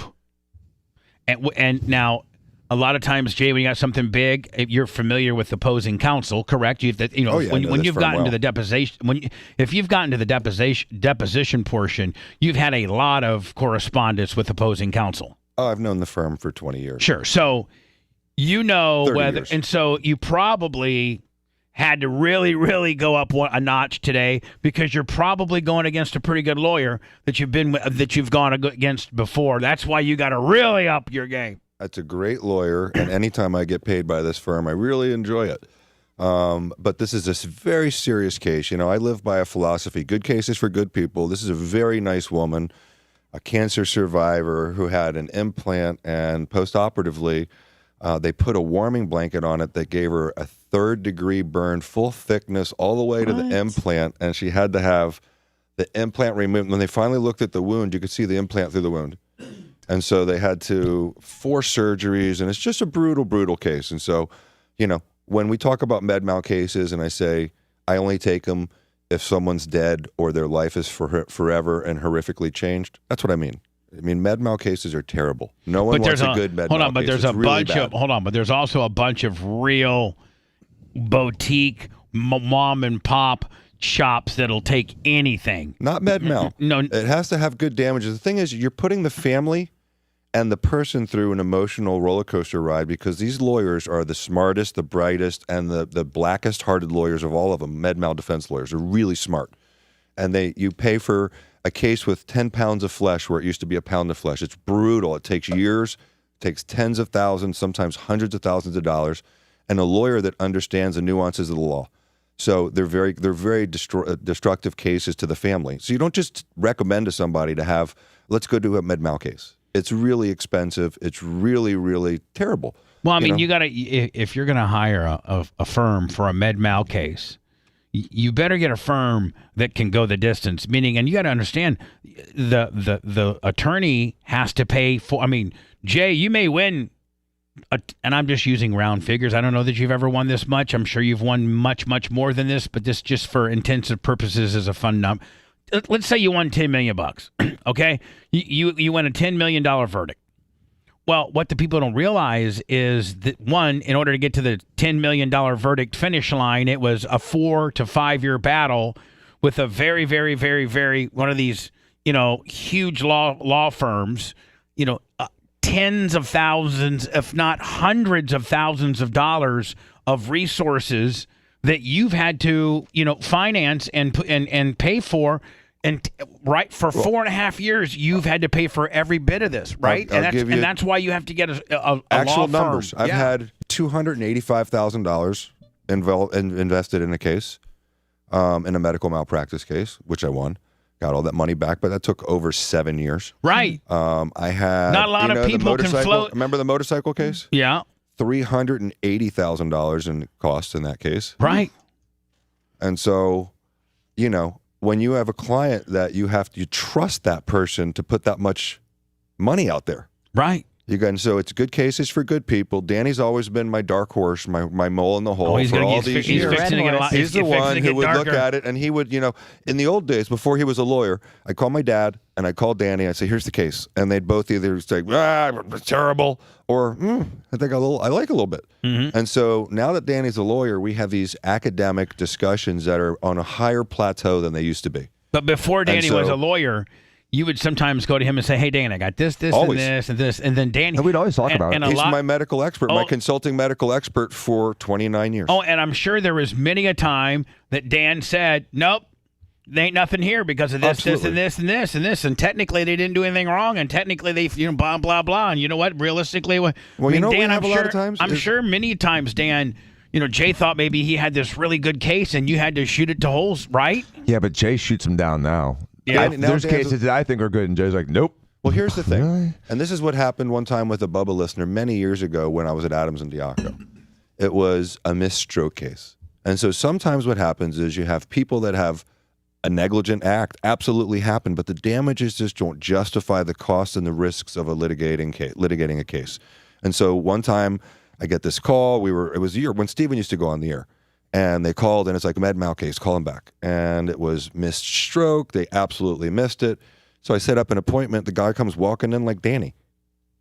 And now, a lot of times, Jay, when you got something big, if you're familiar with opposing counsel, correct? You have to, Oh, yeah, I know when this you've firm gotten to well. the deposition, if you've gotten to the deposition portion, you've had a lot of correspondence with opposing counsel. Oh, I've known the firm for 20 years. Sure. So you know 30 whether, years. and so you probably had to really, really go up a notch today because you're probably going against a pretty good lawyer that you've gone against before. That's why you got to really up your game. That's a great lawyer, and anytime I get paid by this firm, I really enjoy it. But this is this very serious case. You know, I live by a philosophy: good cases for good people. This is a very nice woman, a cancer survivor who had an implant, and post-operatively, they put a warming blanket on it that gave her a 3rd-degree burn, full thickness, all the way to the implant, and she had to have the implant removed. When they finally looked at the wound, you could see the implant through the wound. And so they had to 4 surgeries, and it's just a brutal, brutal case. And so, you know, when we talk about med mal cases and I say I only take them if someone's dead or their life is forever and horrifically changed, that's what I mean. I mean, med mal cases are terrible. No one wants a good med mal case. Hold on, but there's It's a really bunch bad. but there's also a bunch of real boutique mom and pop shops that'll take anything. Not med mal. No. It has to have good damages. The thing is, you're putting the family and the person through an emotional roller coaster ride because these lawyers are the smartest, the brightest, and the blackest hearted lawyers of all of them. Med mal defense lawyers are really smart. And you pay for a case with 10 pounds of flesh where it used to be a pound of flesh. It's brutal. It takes years, it takes tens of thousands, sometimes hundreds of thousands of dollars, and a lawyer that understands the nuances of the law. So they're very destructive cases to the family. So you don't just recommend to somebody to have, let's go do a med mal case. It's really expensive. It's really, really terrible. Well, I mean, know? you got to, if you're going to hire a firm for a med mal case, you better get a firm that can go the distance. Meaning, and you got to understand, the attorney has to pay for. I mean, Jay, you may win, and I'm just using round figures. I don't know that you've ever won this much. I'm sure you've won much, much more than this. But this, just for intensive purposes, is a fun number. Let's say you won $10 million. Okay, you win a $10 million verdict. Well, what the people don't realize is that, one, in order to get to the $10 million verdict finish line, it was a 4 to 5 year battle with a very, very, very, very, one of these, huge law firms, tens of thousands, if not hundreds of thousands of dollars of resources that you've had to, finance and pay for. And for 4.5 years, you've had to pay for every bit of this, right? I'll give you that's why you have to get a actual law firm. numbers. I've had $285,000 invested in a case, in a medical malpractice case, which I won. Got all that money back, but that took over 7 years. Right. I had not a lot of people can float. Remember the motorcycle case? Yeah. $380,000 in costs in that case. Right. And so, when you have a client that you trust that person to put that much money out there. Right. And so it's good cases for good people. Danny's always been my dark horse, my mole in the hole for all these years. He's the one who would look at it, and he would, in the old days, before he was a lawyer, I'd call my dad, and I'd call Danny, I'd say, here's the case. And they'd both either say, it's terrible, or, I think I like a little bit. Mm-hmm. And so now that Danny's a lawyer, we have these academic discussions that are on a higher plateau than they used to be. But before Danny was a lawyer, you would sometimes go to him and say, hey, Dan, I got this, always. and this, and this. And then Danny. And we'd always talk about it. He's my medical expert, my consulting medical expert for 29 years. Oh, and I'm sure there was many a time that Dan said, nope, there ain't nothing here because of this, this, and this, and this, and this. And technically they didn't do anything wrong. And technically they, blah, blah, blah. And you know what? Realistically, Dan, a lot of times I'm sure many times, Dan, Jay thought maybe he had this really good case and you had to shoot it to holes, right? Yeah, but Jay shoots him down now. Yeah, there's cases that I think are good, and Jay's like, nope. Well, here's the thing, really? And this is what happened one time with a Bubba listener many years ago when I was at Adams and Diaco. It was a missed stroke case. And so sometimes what happens is you have people that have a negligent act absolutely happen, but the damages just don't justify the costs and the risks of litigating a case. And so one time I get this call. It was a year when Steven used to go on the air. And they called, and it's like a med mal case. Call him back. And it was missed stroke. They absolutely missed it. So I set up an appointment. The guy comes walking in like Danny.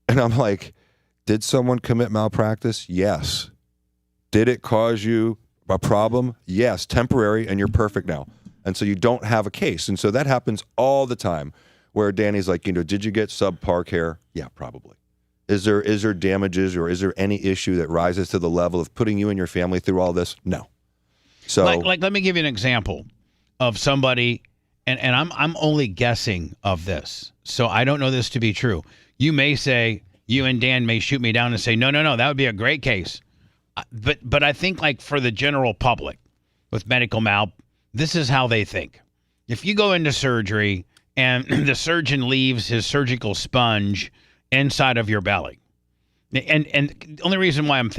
And I'm like, did someone commit malpractice? Yes. Did it cause you a problem? Yes. Temporary, and you're perfect now. And so you don't have a case. And so that happens all the time where Danny's like, did you get subpar care? Yeah, probably. Is there damages, or is there any issue that rises to the level of putting you and your family through all this? No. So, like, let me give you an example of somebody, and I'm only guessing of this, so I don't know this to be true. You may say, you and Dan may shoot me down and say, no, that would be a great case. But I think, like, for the general public with medical mal, this is how they think. If you go into surgery and the surgeon leaves his surgical sponge inside of your belly, and the only reason why I'm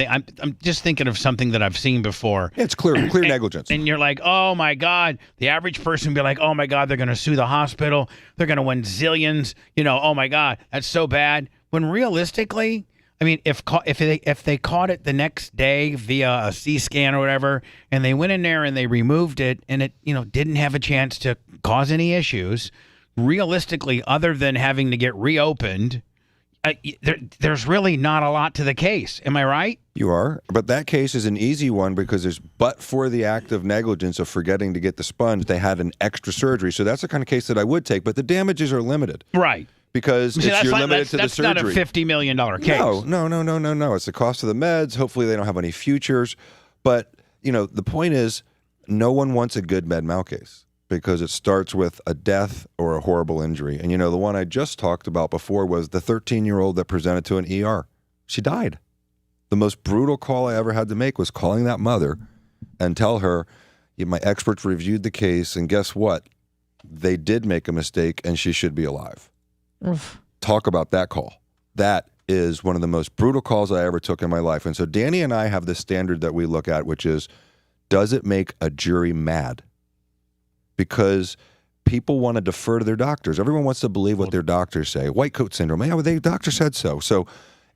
just thinking of something that I've seen before. Yeah, it's clear negligence. And you're like, oh my God, the average person would be like, oh my God, they're going to sue the hospital. They're going to win zillions. Oh my God, that's so bad. When realistically, I mean, if they caught it the next day via a C scan or whatever, and they went in there and they removed it, and it didn't have a chance to cause any issues, realistically, other than having to get reopened, there's really not a lot to the case. Am I right? You are. But that case is an easy one because but for the act of negligence of forgetting to get the sponge, they had an extra surgery. So that's the kind of case that I would take, but the damages are limited. Right. Because you're limited to the surgery. That's not a $50 million case. No. It's the cost of the meds. Hopefully they don't have any futures. But, the point is, no one wants a good med mal case, because it starts with a death or a horrible injury. And, the one I just talked about before was the 13-year-old that presented to an ER. She died. The most brutal call I ever had to make was calling that mother and tell her, my experts reviewed the case, and guess what? They did make a mistake, and she should be alive. Oof. Talk about that call. That is one of the most brutal calls I ever took in my life. And so Danny and I have this standard that we look at, which is, does it make a jury mad? Because people want to defer to their doctors. Everyone wants to believe what their doctors say. White coat syndrome. Yeah, well, the doctor said so. So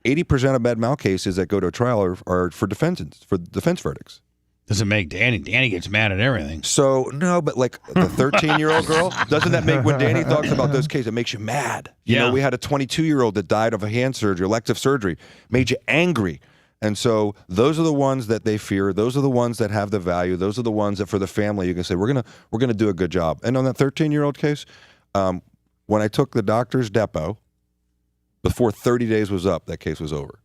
80% of med mal cases that go to a trial are for defense verdicts. Doesn't make Danny gets mad at everything. So, no, but like the 13-year-old girl, doesn't that make, when Danny talks about those cases, it makes you mad. We had a 22-year-old that died of a hand surgery, elective surgery, made you angry. And so those are the ones that they fear. Those are the ones that have the value. Those are the ones that for the family you can say, we're gonna do a good job. And on that 13-year-old case, when I took the doctor's depot, before 30 days was up, that case was over.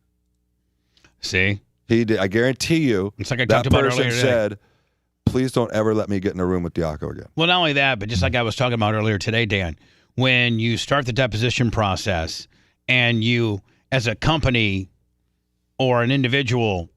See? He did. I guarantee you, it's like I talked about earlier today. Said, please don't ever let me get in a room with Diaco again. Well, not only that, but just like I was talking about earlier today, Dan, when you start the deposition process and you, as a company or an individual,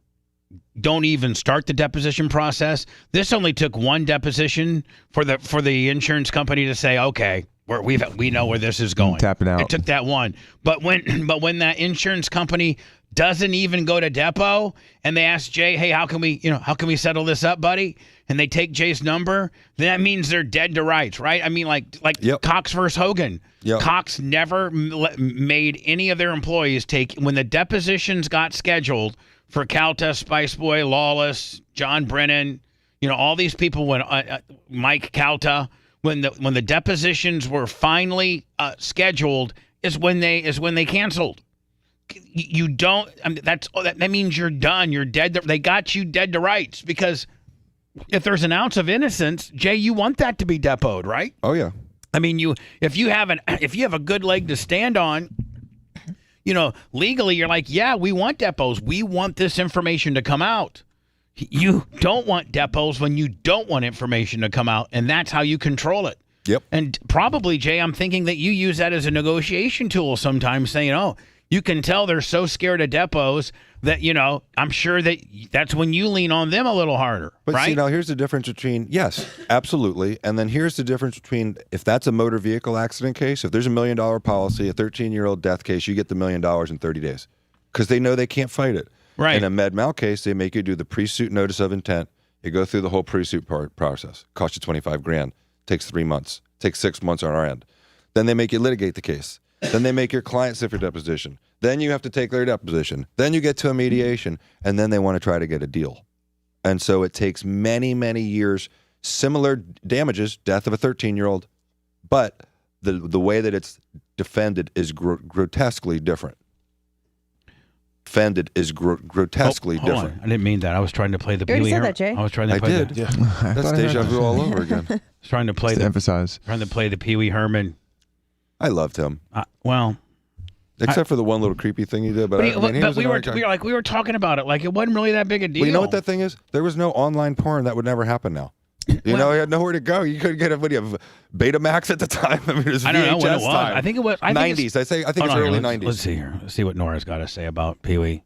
don't even start the deposition process. This only took one deposition for the insurance company to say, okay, we know where this is going. Tapping out. It took that one. But when that insurance company doesn't even go to depot, and they ask Jay, hey, how can we settle this up, buddy? And they take Jay's number, then that means they're dead to rights, right? I mean, like Cox versus Hogan. Yep. Cox never made any of their employees take, when the depositions got scheduled for Calta, Spice Boy, Lawless, John Brennan, all these people, when Mike Calta, when the depositions were finally scheduled, is when they canceled. You don't. I mean, that means you're done. You're dead. They got you dead to rights, because if there's an ounce of innocence, Jay, you want that to be depoted, right? Oh yeah. I mean, if you have a good leg to stand on, legally, you're like, yeah, we want depots. We want this information to come out. You don't want depots when you don't want information to come out, and that's how you control it. Yep. And probably, Jay, I'm thinking that you use that as a negotiation tool sometimes, saying, oh, you can tell they're so scared of depots that, I'm sure that's when you lean on them a little harder, But right? see, now here's the difference between, yes, absolutely. And then here's the difference between, if that's a motor vehicle accident case, if there's $1 million policy, a 13-year-old death case, you get the $1 million in 30 days because they know they can't fight it. Right. In a med mal case, they make you do the pre-suit notice of intent. You go through the whole pre-suit process. Costs you $25,000. Takes 3 months. Takes 6 months on our end. Then they make you litigate the case. Then they make your client sit for deposition. Then you have to take their deposition. Then you get to a mediation, and then they want to try to get a deal. And so it takes many, many years. Similar damages, death of a 13-year-old, but the way that it's defended is grotesquely different. Defended is grotesquely Hold different. on. I didn't mean that. I was trying to play the You already Pee Wee said Herman. that, Jay. I was trying to I play did. the, That's deja vu all over again. I was trying to play emphasize. Trying to play the Pee Wee Herman. I loved him. Except for the one little creepy thing he did. But we were talking about it like it wasn't really that big a deal. Well, you know what that thing is? There was no online porn. That would never happen now. You had nowhere to go. You couldn't get a video of Betamax at the time. I mean, it was I don't know when it was. time. I think it was 90s. I think it's early 90s. Let's see here. Let's see what Nora's got to say about Pee Wee.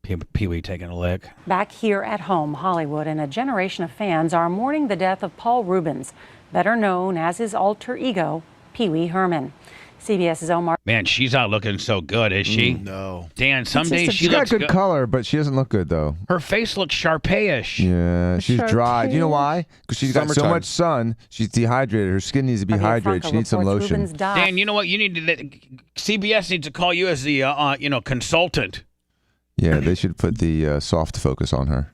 Pee Wee taking a lick. Back here at home, Hollywood, and a generation of fans are mourning the death of Paul Reubens, better known as his alter ego, Pee Wee Herman. CBS's Omar. Man, she's not looking so good, is she? No. Dan, some days she's got good color, but she doesn't look good though. Her face looks Sharpay-ish. Yeah, she's dry. Do you know why? Because she's got so Summertime. much sun. She's dehydrated. Her skin needs to be hydrated. She needs some lotion. Dan, you know what? You need to. CBS needs to call you as the consultant. Yeah, they should put the soft focus on her.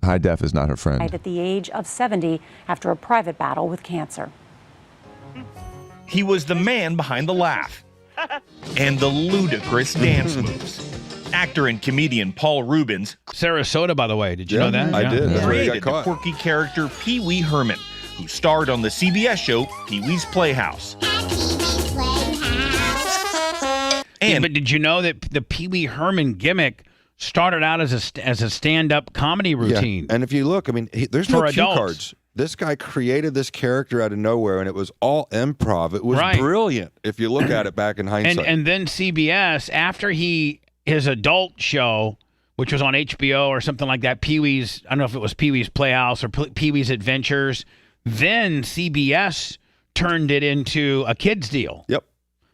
High def is not her friend. Died at the age of 70 after a private battle with cancer. He was the man behind the laugh and the ludicrous dance moves. Actor and comedian Paul Reubens, Sarasota, by the way, did you know that? I did. That's where he created got the caught. quirky character Pee Wee Herman, who starred on the CBS show Pee Wee's Playhouse. But did you know that the Pee Wee Herman gimmick started out as a stand-up comedy routine? Yeah. And if you look, I mean, there's For no cue adults. cards. This guy created this character out of nowhere, and it was all improv. It was brilliant if you look at it back in hindsight. And then CBS, after his adult show, which was on HBO or something like that, Pee-wee's, I don't know if it was Pee-wee's Playhouse or Pee-wee's Adventures, then CBS turned it into a kids deal. Yep.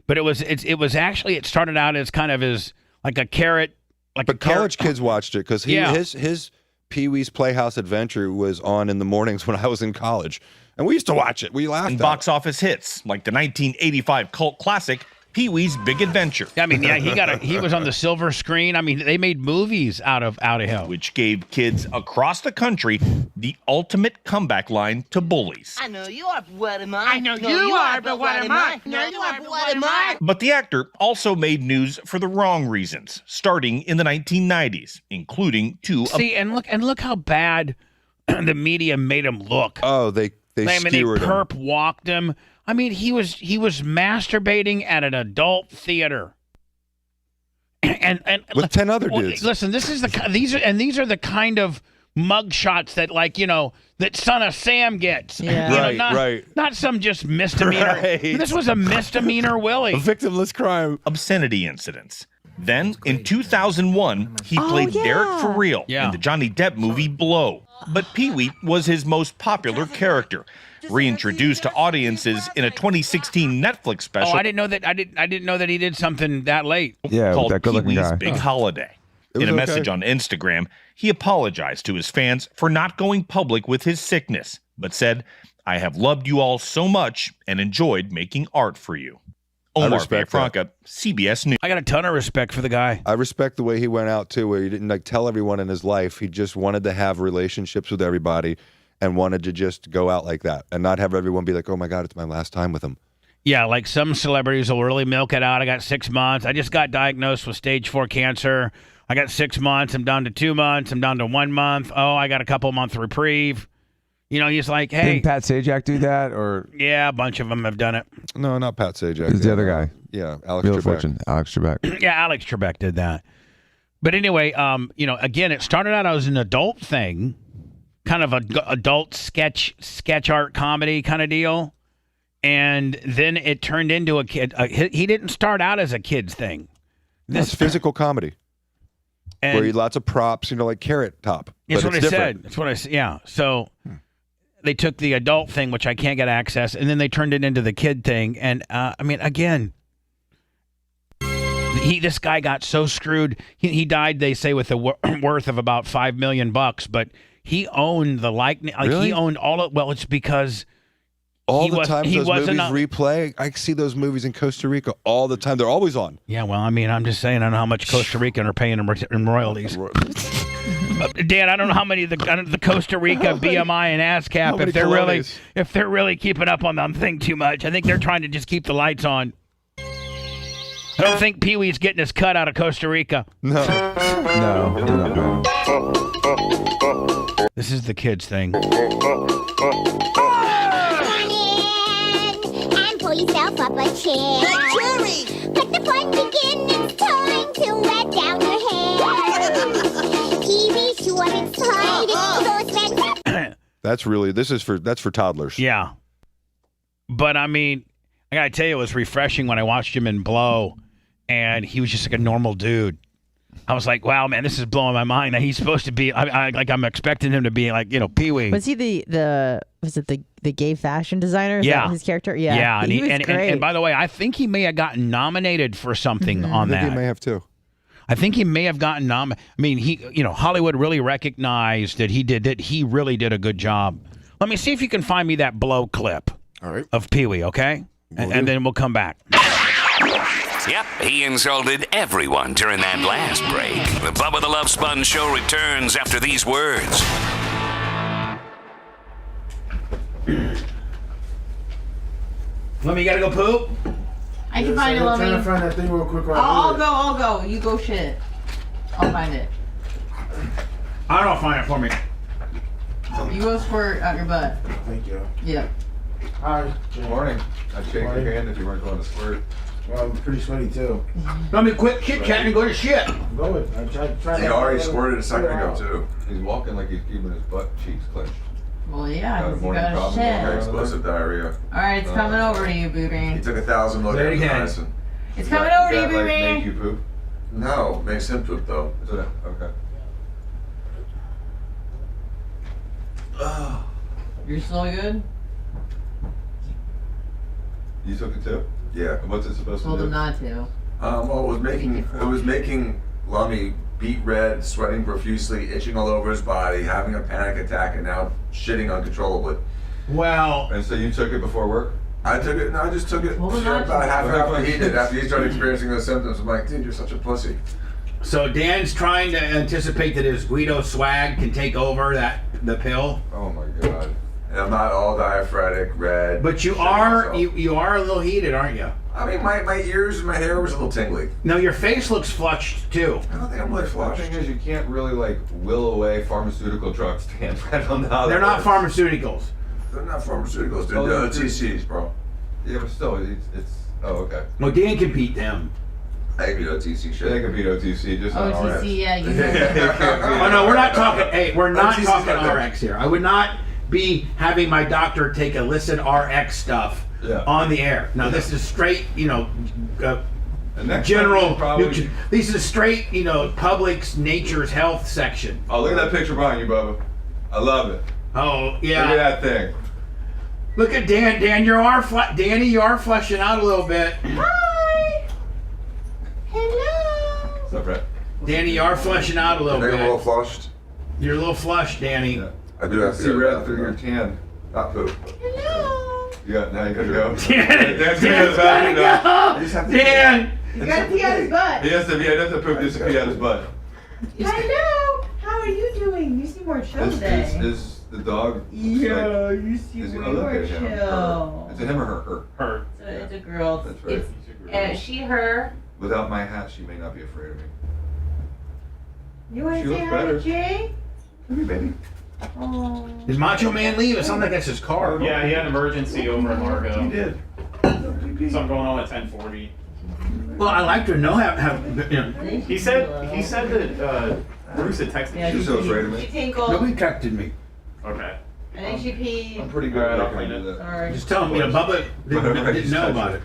But it started out as kind of as like a carrot. But college kids watched it because his Pee-wee's Playhouse Adventure was on in the mornings when I was in college. And we used to watch it. We laughed And at box office hits like the 1985 cult classic Pee-wee's Big Adventure. I mean, yeah, he was on the silver screen. I mean, they made movies out of him, which gave kids across the country the ultimate comeback line to bullies. I know you are, but what am I? I know you are, but what am I? No, you are, but what am I? But the actor also made news for the wrong reasons, starting in the 1990s, including two. And look how bad the media made him look. Oh, they skewered him. Perp walked him. I mean, he was masturbating at an adult theater, and with 10 other dudes. Listen, these are the kind of mug shots that that Son of Sam gets. Yeah. Right. Not some just misdemeanor. Right. This was a misdemeanor Willie. A victimless crime. Obscenity incidents. Then, in 2001, he played Derek for real in the Johnny Depp movie Blow. But Pee-wee was his most popular character, reintroduced to audiences in a 2016 Netflix special. Oh, I didn't know that. I didn't know that he did something that late. Called that good-looking Pee-wee's guy. Big Holiday. In a message on Instagram, he apologized to his fans for not going public with his sickness, but said, "I have loved you all so much and enjoyed making art for you." Omar Villafranca, CBS News. I got a ton of respect for the guy. I respect the way he went out too, where he didn't like tell everyone in his life. He just wanted to have relationships with everybody and wanted to just go out like that and not have everyone be like, "Oh my God, it's my last time with him." Yeah, like some celebrities will really milk it out. I got 6 months. I just got diagnosed with stage 4 cancer. I got 6 months. I'm down to 2 months. I'm down to 1 month. Oh, I got a couple month reprieve. You know, he's like, hey. Didn't Pat Sajak do that? Or yeah, a bunch of them have done it. No, not Pat Sajak. Who's the other guy? Yeah, Alex Wheel of Trebek. Fortune. Alex Trebek. Yeah, Alex Trebek did that. But anyway, you know, again, it started out as an adult thing, kind of a adult sketch art comedy kind of deal. And then it turned into a kid. He didn't start out as a kid's thing. It's physical comedy. And where you lots of props, you know, like Carrot Top. That's what I different. said. That's what I said. Yeah. So they took the adult thing, which I can't get access, and then they turned it into the kid thing. And I mean, again, this guy got so screwed. He died, they say, with a worth of about $5 million, but he owned the likeness. Like Really? he owned all of. Well, it's because All he the was- time he those wasn't movies replay, I see those movies in Costa Rica all the time. They're always on. Yeah, well, I mean, I'm just saying, I don't know how much Costa Rican are paying in royalties. Dan, I don't know how many the Costa Rica BMI and How ASCAP many if they're really keeping up on the thing too much. I think they're trying to just keep the lights on. I don't think Pee-wee's getting his cut out of Costa Rica. No. No. This is the kids thing. And pull yourself up a chair. Let the fun begin. It's time to let down your hair. Pee-wee's short and tight. That's for toddlers. Yeah. But I mean, I gotta tell you, it was refreshing when I watched him in Blow, and he was just like a normal dude. I was like, wow, man, this is blowing my mind. That he's supposed to be, I'm expecting him to be like, you know, Pee-wee. Was he the gay fashion designer? Is Yeah. that his character? Yeah. Yeah, he was great. and by the way, I think he may have gotten nominated for something on I think that. he may have too. I think he may have gotten nominated. I mean, Hollywood really recognized that he really did a good job. Let me see if you can find me that Blow clip of Pee-wee, okay? And then we'll come back. Yep, he insulted everyone during that last break. The Bubba the Love Sponge show returns after these words. Let me gotta go poop. I can find it, I'm trying to Lummy. find that thing real quick. I'll go. You go shit. I'll find it. I don't find it for me. You go squirt out your butt. Thank you. Yep. Hi. Good morning. I'd shake your hand if you weren't going to squirt. Well, I'm pretty sweaty too. Let me quit chit chatting and go to shit. Go it. I tried He already squirted a second ago too. He's walking like he's keeping his butt cheeks clenched. Well, yeah, Got a because you morning got a problem. Got shit. explosive diarrhea. Alright, it's coming over to you, He booby. took 1,000 milligrams of medicine. It's coming over to you, Does that, like, make booby. you poop? No, makes him poop though. Is it? Okay. You're still good? You took it too? Yeah. And what's it supposed Told to him do? not to. Well, it was making Lummy beet red, sweating profusely, itching all over his body, having a panic attack, and now shitting uncontrollably. Well. And so you took it before work? I took it. No, I just took it Well, sure, not about half an hour just- after he did. After he started experiencing those symptoms, I'm like, dude, you're such a pussy. So Dan's trying to anticipate that his Guido swag can take over the pill. Oh my god. And I'm not all diaphoretic, red. But you shitting are myself. you are a little heated, aren't you? I mean, my ears and my hair was a little tingly. No, your face looks flushed too. I don't think I'm really The flushed. thing is, you can't really like will away pharmaceutical drugs, Dan. I don't know how They're that not works. pharmaceuticals. They're not pharmaceuticals. They're Oh, they're OTCs, bro. Yeah, but still, it's oh okay. Well, Dan can beat them. I can beat OTC shit. They can beat OTC just on OTC, RX. yeah, you Oh no, we're not talking. Hey, we're not OTC 's talking not there. RX here. I would not be having my doctor take illicit RX stuff on the air. No, this is straight, general. Probably... This is straight, Publix Nature's Health section. Oh, look at that picture behind you, Bubba. I love it. Oh yeah. Look at that thing. Look at Dan. Danny, you are fleshing out a little bit. Hi. Hello. What's up, Brett? Danny, you are fleshing out a little bit. a little flushed. You're a little flushed, Danny. Yeah. I do have to see red through your tan. Not poop. Hello. Now you gotta go. Dan's gotta go. Dan. You gotta pee out his butt. He has to poop just to pee out his butt. Hello. How are you doing? You seem more chill today. Is the dog? Yeah, you seem way more chill. Is it him or her? Her. It's a girl. That's right. It's she, her. Without my hat, she may not be afraid of me. You want She to say looks hi better. to Jay? Come here, baby. Oh. Did Macho Man leave? It sounds like that's his car. Yeah, he had an emergency over in Largo. He did. Something going on at 10:40. Well, I like to know how. He said that Bruce had texted Yeah, you. She's so afraid of She me. tinkled. Nobody texted me. Okay. I think she peed. I'm pretty good Alright, at I'll clean it. that. Sorry. Just tell him, Bubba didn't know about it.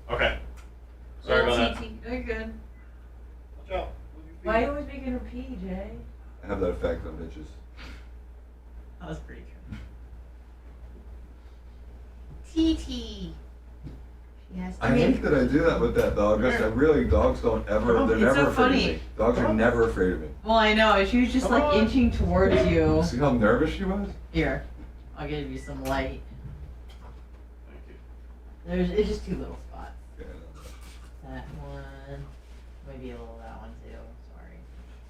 Okay. Sorry about that. You're good. Watch out. Why are you always making her pee, Jay? I have that effect on bitches. That was pretty good. TT. I hate that I do that with that dog. Dogs don't ever, they're It's never so afraid funny. of me. Dogs are never afraid of me. Well, I know. She was just like inching towards you. See how nervous she was? Here, I'll give you some light. It's just two little spots. That one, maybe a little of that one too. Sorry.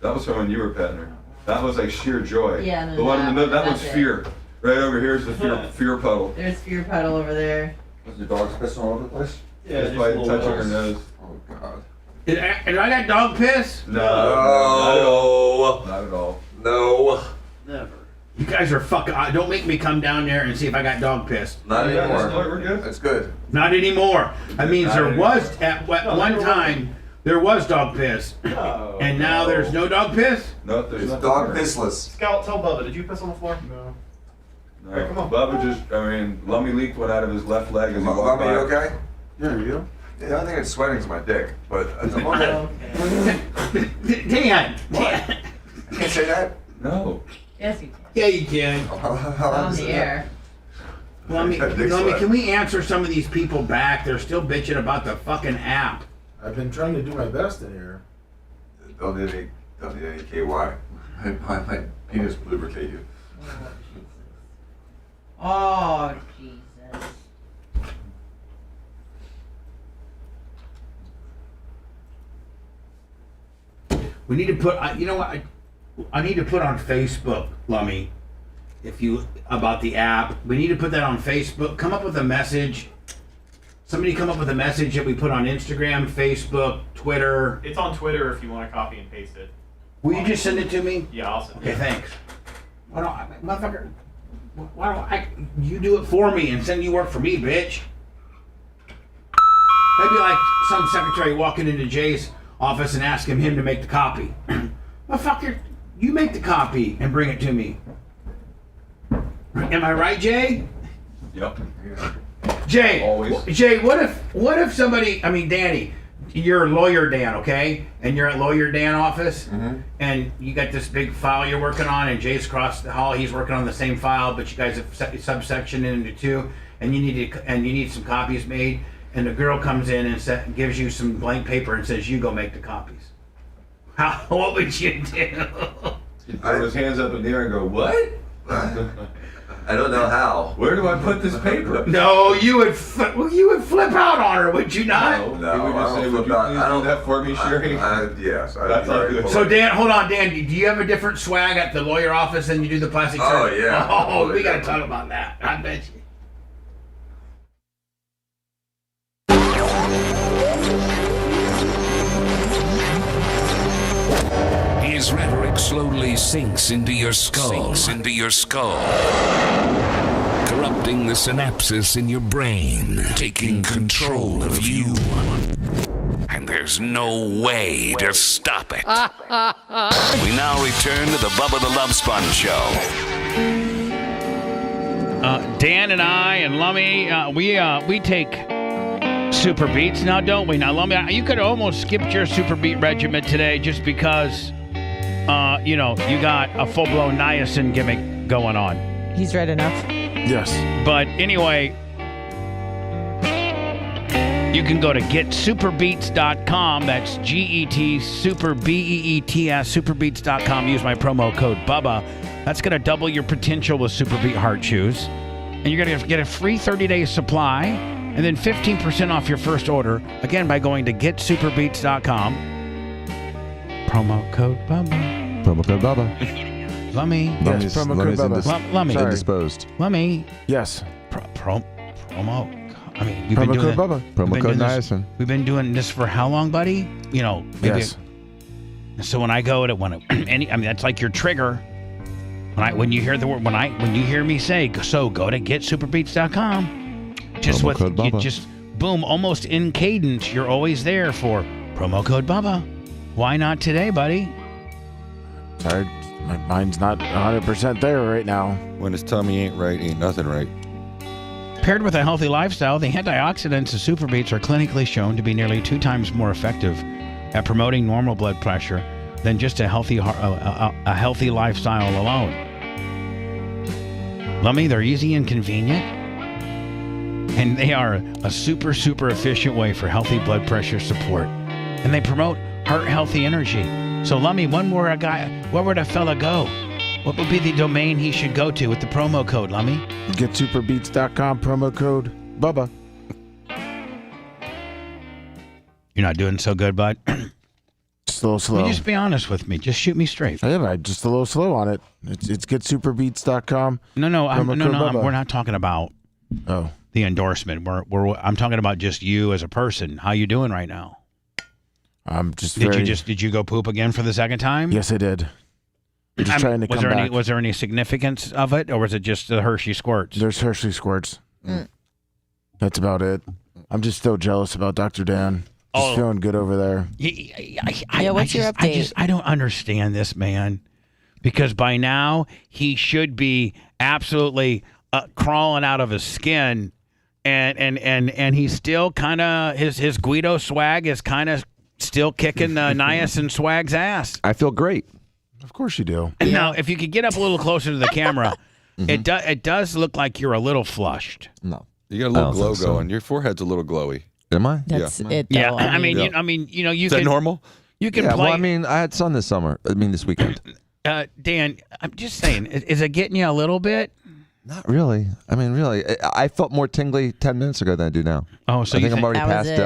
That was from when you were petting her. That was like sheer joy. Yeah, no, the one in the middle, that that's was it. fear. Right over here is the fear puddle. There's fear puddle over there. Was your dog's pissing all over the place? Yeah, just by touching her nose. Oh, God. And I got dog piss? No. Not at all. Not at all. No. Never. You guys are fucking. Don't make me come down there and see if I got dog piss. Not anymore. We're good. That's good. Not anymore. That means Not there anymore. was at one time there was dog piss, and now there's no dog piss. No, there's It's nothing dog there. pissless. Scout, tell Bubba, did you piss on the floor? No. No. Alright, come on. Bubba Lummy leaked one out of his left leg as he walked Lummy, by. you okay? Yeah, you. Yeah, the only thing it's sweating is my dick, but it's a moment. Dan. I can't say that. No. Yes, you can. Yeah, you can. On the air. Lummy, can we answer some of these people back? They're still bitching about the fucking app. I've been trying to do my best in here. Don't need any KY. My penis will lubricate you. Oh, Jesus. We need to put. You know what? I need to put on Facebook, Lummy. About the app, we need to put that on Facebook. Come up with a message. Somebody come up with a message that we put on Instagram, Facebook, Twitter. It's on Twitter if you want to copy and paste it. Will you just send it to me? Yeah, I'll send it. Okay, thanks. Why don't I, motherfucker? Why don't I? You do it for me and send you work for me, bitch. That'd be like some secretary walking into Jay's office and asking him to make the copy. Motherfucker, you make the copy and bring it to me. Am I right, Jay? Yep. Jay, Always. Jay, what if somebody? I mean, Danny, you're lawyer Dan, okay? And you're at lawyer Dan office, and you got this big file you're working on, and Jay's across the hall. He's working on the same file, but you guys have subsection into two, and you need some copies made. And the girl comes in and gives you some blank paper and says, "You go make the copies." What would you do? He'd throw his hands up in the air and go, "What?" I don't know how. Where do I put this paper? No, you would flip out on her, would you not? No, he would just say, "Would you please do that for me, Sherry?" Yes. That's not good. So Dan, hold on, Dan. Do you have a different swag at the lawyer office than you do the plastic surgery? Yeah. Oh, we gotta talk about that. I bet you. His rhetoric slowly sinks into your skull. Corrupting the synapses in your brain, taking control of you. And there's no way to stop it. We now return to the Bubba the Love Sponge Show. Dan and I and Lummy, we take Super Beets now, don't we? Now, let me. You could almost skipped your Super Beet regimen today just because, you got a full-blown niacin gimmick going on. He's right enough. Yes. But anyway, you can go to getsuperbeets.com. That's G-E-T, super B-E-E-T-S, superbeets.com. Use my promo code BUBBA. That's going to double your potential with Super Beet heart chews. And you're going to get a free 30-day supply and then 15% off your first order. Again, by going to getsuperbeets.com. Promo code BUBBA. Promo code Bubba. Lummy. Yes, promo code Bubba. Lummy. Indisposed. Lummy. Yes. Promo. I mean, Promo code Bubba. Promo code niacin. We've been doing this for how long, buddy? Maybe. Yes. So when I go to that's like your trigger. When you hear the word, when you hear me say, so go to getsuperbeets.com. Just promo code Bubba. Just boom, almost in cadence. You're always there for promo code Bubba. Why not today, buddy? Sorry, my mind's not 100% there right now. When his tummy ain't right, ain't nothing right. Paired with a healthy lifestyle, the antioxidants of Super Beets are clinically shown to be nearly 2 times more effective at promoting normal blood pressure than just a healthy lifestyle alone. Lummy, they're easy and convenient, and they are a super, super efficient way for healthy blood pressure support. And they promote heart-healthy energy. So, Lummy, where would a fella go? What would be the domain he should go to with the promo code, Lummy? GetSuperBeets.com, promo code Bubba. You're not doing so good, bud. Just a little slow. Just be honest with me. Just shoot me straight. I am. I'm just a little slow on it. It's GetSuperBeets.com. No. We're not talking about the endorsement. I'm talking about just you as a person. How you doing right now? I'm just. Did you go poop again for the second time? Yes, I did. I'm just trying to come back. Was there any significance of it, or was it just the Hershey squirts? There's Hershey squirts. That's about it. I'm just still jealous about Dr. Dan. Just feeling good over there. What's your update? I don't understand this man, because by now he should be absolutely crawling out of his skin, and he's still kind of his Guido swag is kind of still kicking niacin swag's ass. I feel great. Of course you do. Now, if you could get up a little closer to the camera, it does look like you're a little flushed. No, you got a little glow going. Your forehead's a little glowy. Am I? That's it. Yeah. Though. I mean, you Is that normal? You can play. play. Well, I mean, I had sun this summer. This weekend. Dan, I'm just saying, is it getting you a little bit? Not really. I mean, really, I felt more tingly 10 minutes ago than I do now. Oh, so I think I'm already That was past it.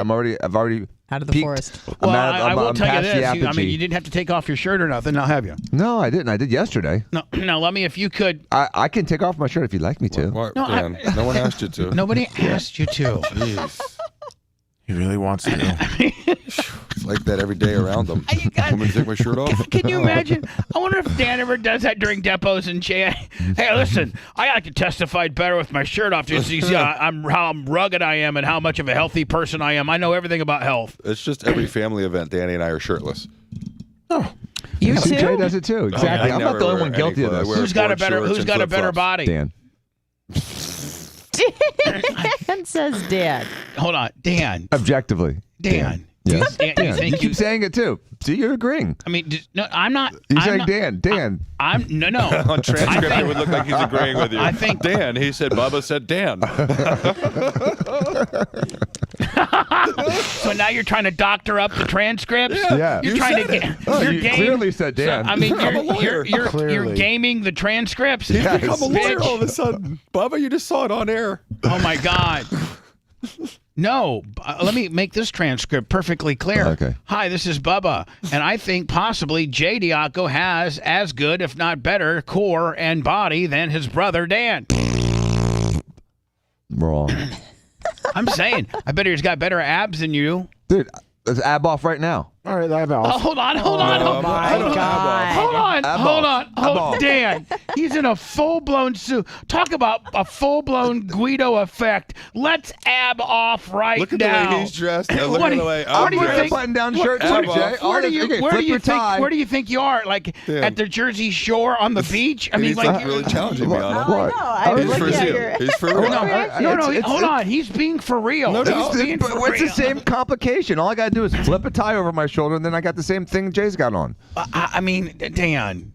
I've already out of the peaked. forest. Well, I will I'm tell you past the this. apogee. You didn't have to take off your shirt or nothing, now have you? No, I didn't. I did yesterday. No, let me, if you could. I can take off my shirt if you'd like me to. No, Dan, no one asked you to. Nobody asked you to. Jeez. He really wants to. It's like that every day around them. Want me to take my shirt off? Can you imagine? I wonder if Dan ever does that during depots and Hey, listen, I like to testify better with my shirt off just to see how rugged I am and how much of a healthy person I am. I know everything about health. It's just every family event. Danny and I are shirtless. Oh, you too? Jay does it too. Exactly. I I'm not the only one guilty of this. Who's got a better body? Dan. Dan says Dan. Hold on, Dan. Objectively. Dan. Yes. Dan. You keep saying it too. See, you're agreeing. I mean, no, I'm not. You're saying Dan. Dan. I'm no. On transcript, it would look like he's agreeing with you. I think Dan. He said Bubba said Dan. So now you're trying to doctor up the transcripts. Yeah. You're trying to get. You clearly said Dan. So, I mean, I'm a lawyer. you're gaming the transcripts. He's become a lawyer Bitch. all of a sudden. Bubba, you just saw it on air. Oh my God. No, let me make this transcript perfectly clear. Okay. Hi, this is Bubba, and I think possibly Jay Diaco has as good, if not better, core and body than his brother Dan. Wrong. I'm saying, I bet he's got better abs than you. Dude, let's ab off right now. All right, I'm off. Oh, hold on. Oh, my God. Hold on. Oh, Dan, he's in a full-blown suit. Talk about a full-blown Guido effect. Let's ab off right Look at now. the way he's dressed. Look at the way What do you think? Button-down shirt, too, Jay. Where do you think you are? Like at the Jersey Shore on the beach? I mean, he's like not really challenging me on it. I was He's for looking at real. your. He's for real. No, hold on. He's being for real. No, He's being but for what's real. the same complication? All I got to do is flip a tie over my shoulder, and then I got the same thing Jay's got on. I mean, Dan.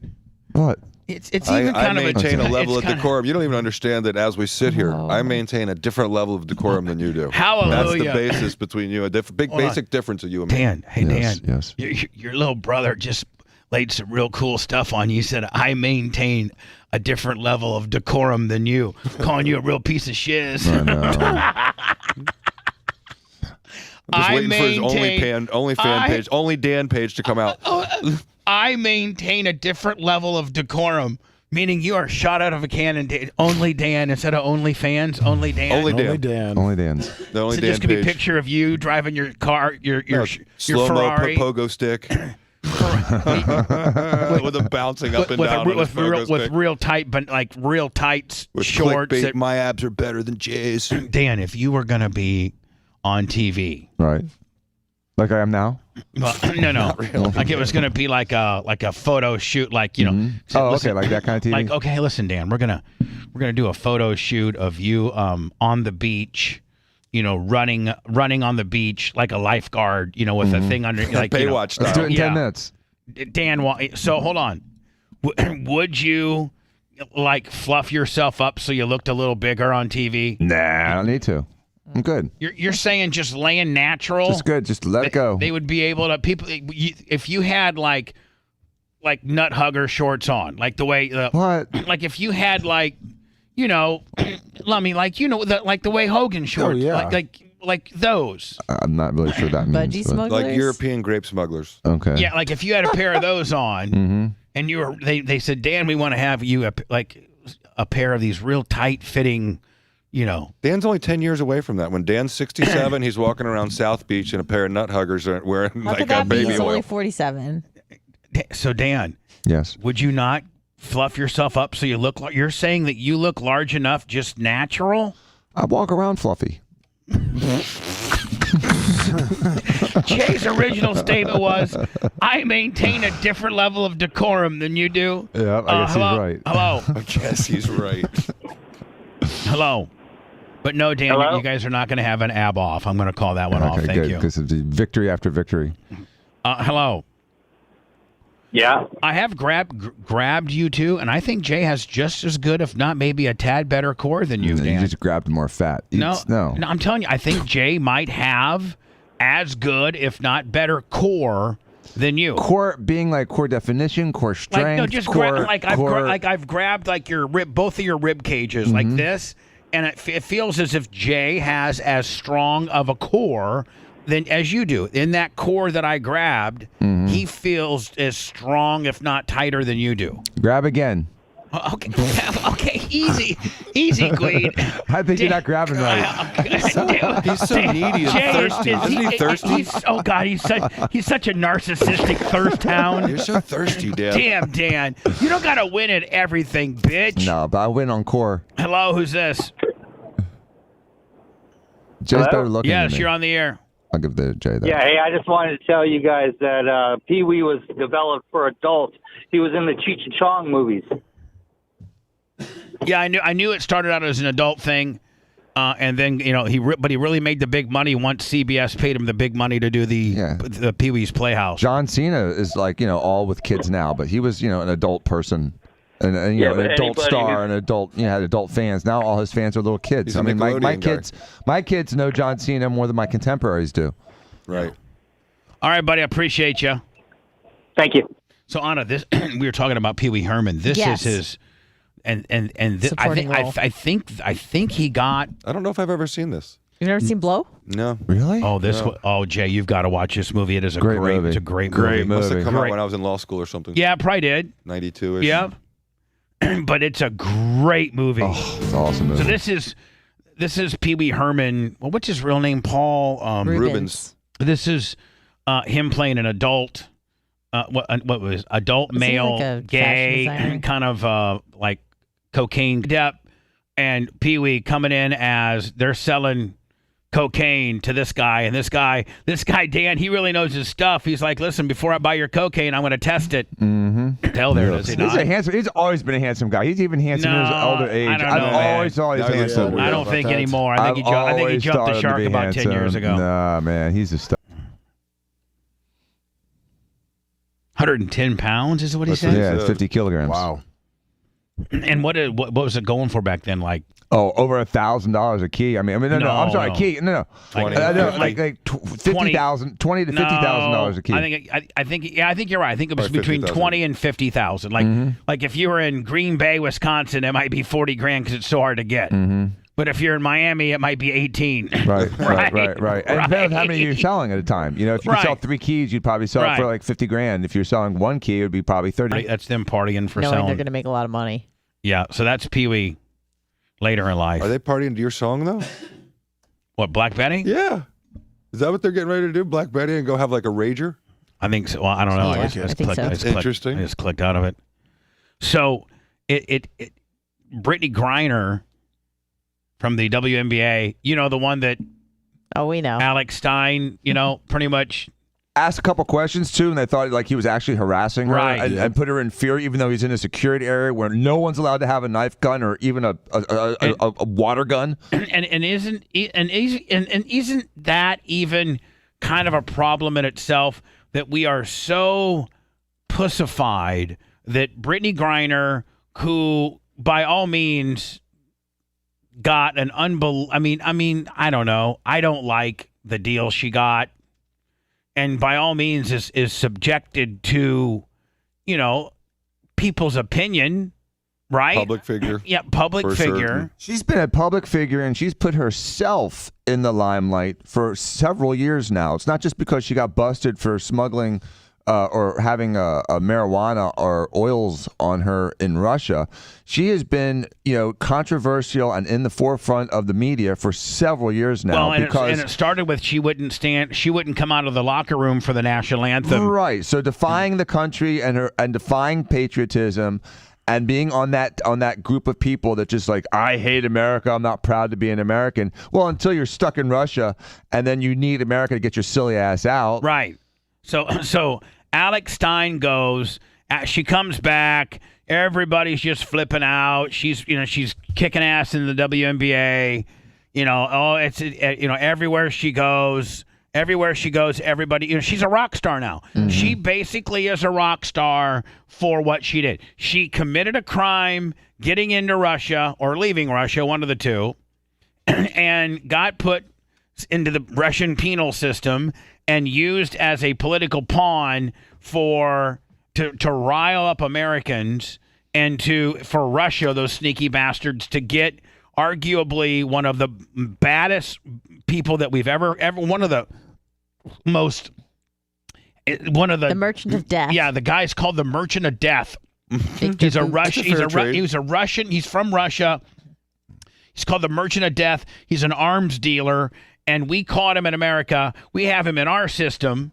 What? It's even kind I of maintain a level of kinda- decorum. You don't even understand that as we sit here, I maintain a different level of decorum than you do. Hallelujah. That's the basis between you. A big basic difference of you and me. Dan, hey, Dan. Yes. Your little brother just laid some real cool stuff on you. He said, I maintain a different level of decorum than you. Calling you a real piece of shiz. I know. I'm just waiting for his OnlyFan page, Only Dan page to come out. I maintain a different level of decorum, meaning you are shot out of a cannon. Only Dan instead of OnlyFans. Only Dan. Only Dan. Only Dan's. The Only So Dan this could be a page. picture of you driving your car, your Slow-mo Ferrari. pogo stick. With a bouncing up and down on his pogo with stick. real tight, but like real tight With shorts. clickbait, my abs are better than Jay's. Dan, if you were gonna be on TV, Right. Like I am now? well, no, like it was gonna be like a photo shoot, like Oh, okay, like that kind of TV? Like, okay, listen, Dan, we're gonna do a photo shoot of you on the beach, running on the beach like a lifeguard, with a thing under like Baywatch style. Let's do it in 10 minutes. Dan, so hold on. Would you like fluff yourself up so you looked a little bigger on TV? Nah, I don't need to. I'm good. You're saying just laying natural? Just good. Just let it go. They would be able to if you had like nut hugger shorts on, like the way what? Like if you had like Lummy, like the way Hogan shorts, Oh, yeah. like those. I'm not really sure that means. Budgie but- smugglers? Like European grape smugglers. Okay. Yeah, like if you had a pair of those on, and you were they said, Dan, we want to have you like a pair of these real tight fitting. Dan's only 10 years away from that. When Dan's 67, he's walking around South Beach in a pair of nut huggers wearing How like could that a be? baby He's only oil. 47. So Dan, yes, would you not fluff yourself up so you look like you're saying that you look large enough, just natural? I walk around fluffy. Jay's original statement was, I maintain a different level of decorum than you do. Yeah, I guess hello? he's right. Hello. I guess he's right. Hello. But no, Dan, Hello? you guys are not going to have an ab off. I'm going to call that one off. Okay, Thank good. you. Because of the victory after victory. Hello. Yeah. I have grabbed you two, and I think Jay has just as good, if not maybe a tad better core than you, You Dan. just grabbed more fat. No, No. I'm telling you, I think Jay might have as good, if not better, core than you. Core being like core definition, core strength. Like no, just core, I've grabbed like your both of your rib cages like this, and it feels as if Jay has as strong of a core than as you do. In that core that I grabbed, he feels as strong, if not tighter, than you do. Grab again. Okay, easy, Gweed. I think you're not grabbing right. He's so needy and thirsty. Isn't he thirsty? He's such a narcissistic thirst hound. You're so thirsty, Dan. Damn, Dan. You don't got to win at everything, bitch. No, but I win on core. Hello, who's this? Jay's better looking than Yes, me. you're on the air. I'll give the Jay that. Yeah, hey, I just wanted to tell you guys that Pee-wee was developed for adults. He was in the Cheech and Chong movies. Yeah, I knew it started out as an adult thing, and then he really made the big money once CBS paid him the big money to do the Pee-wee's Playhouse. John Cena is like all with kids now, but he was an adult person. And an adult star, and adult, had adult fans. Now all his fans are little kids. He's a I mean, my Nickelodeon my kids know John Cena more than my contemporaries do. Right. All right, buddy. I appreciate you. Thank you. So Anna, this we were talking about Pee Wee Herman. This Yes. is his, and this, Supporting role. I think he got. I don't know if I've ever seen this. You've never seen Blow? No. Really? Oh, Jay, you've got to watch this movie. It is a great movie. It's a great Great movie. Must have come out Great. when I was in law school or something. Yeah, probably did. 92-ish. Yeah. But it's a great movie. Oh, it's an awesome movie. So this is Pee Wee Herman. Well, what's his real name? Paul Rubens. This is him playing an adult, what was adult Was he male, like a fashion gay, designer? kind of like cocaine dep, and Pee Wee coming in as they're selling cocaine to this guy, and this guy Dan, he really knows his stuff. He's like, listen, before I buy your cocaine, I'm going to test it. Mm-hmm. Hell, there it is. He's a handsome. He's always been a handsome guy. He's even handsome in his older age. I don't know, man. always thought he was handsome. I don't think anymore. I think he jumped the shark about 10 years ago. Nah, man, he's a star. 110 pounds is what he said? Yeah, it's 50 kilograms. Wow. And what was it going for back then? Like, over $1,000 a key. I mean, no. I'm sorry, key. No. 20. Like $50,000, $20,000 to $50,000 a key. I think you're right. I think it was between 20 and 50,000. Like if you were in Green Bay, Wisconsin, it might be 40 grand because it's so hard to get. But if you're in Miami, it might be 18. Right. And it depends on how many you're selling at a time. You know, if you could sell 3 keys, you'd probably sell it for like 50 grand. If you're selling 1 key, it would be probably 30. That's them partying for Knowing selling. they're going to make a lot of money. Yeah, so that's Pee Wee later in life. Are they partying to your song, though? What, Black Betty? Yeah. Is that what they're getting ready to do, Black Betty, and go have like a rager? I think so. Well, I don't know. Yeah, I just think so. That's interesting. I just clicked out of it. So, Brittney Griner from the WNBA, you know, the one that... Oh, we know. Alex Stein, you know, pretty much... Asked a couple questions, too, and they thought like he was actually harassing her and put her in fear, even though he's in a security area where no one's allowed to have a knife gun or even a water gun. And isn't that even kind of a problem in itself that we are so pussified that Brittney Griner, who by all means got an I mean, I don't know. I don't like the deal she got. And by all means is subjected to, you know, people's opinion, right? Public figure. Yeah, public figure. Certain. She's been a public figure, and she's put herself in the limelight for several years now. It's not just because she got busted for smuggling or having a marijuana or oils on her in Russia. She has been, you know, controversial and in the forefront of the media for several years now. Well, and it started with she wouldn't come out of the locker room for the national anthem. Right. So defying the country and defying patriotism. And being on that group of people that just like, I hate America, I'm not proud to be an American. Well, until you're stuck in Russia, and then you need America to get your silly ass out. Right. So Alex Stein goes. She comes back. Everybody's just flipping out. She's kicking ass in the WNBA. Everywhere she goes. Everybody, she's a rock star now. Mm-hmm. She basically is a rock star for what she did. She committed a crime getting into Russia or leaving Russia, one of the two, and got put into the Russian penal system and used as a political pawn to rile up Americans and for Russia, those sneaky bastards, to get arguably one of the baddest people that we've ever one of the Merchant of Death. Yeah, the guy's called the Merchant of Death. He's a Russian. He's from Russia. He's called the Merchant of Death. He's an arms dealer, and we caught him in America. We have him in our system,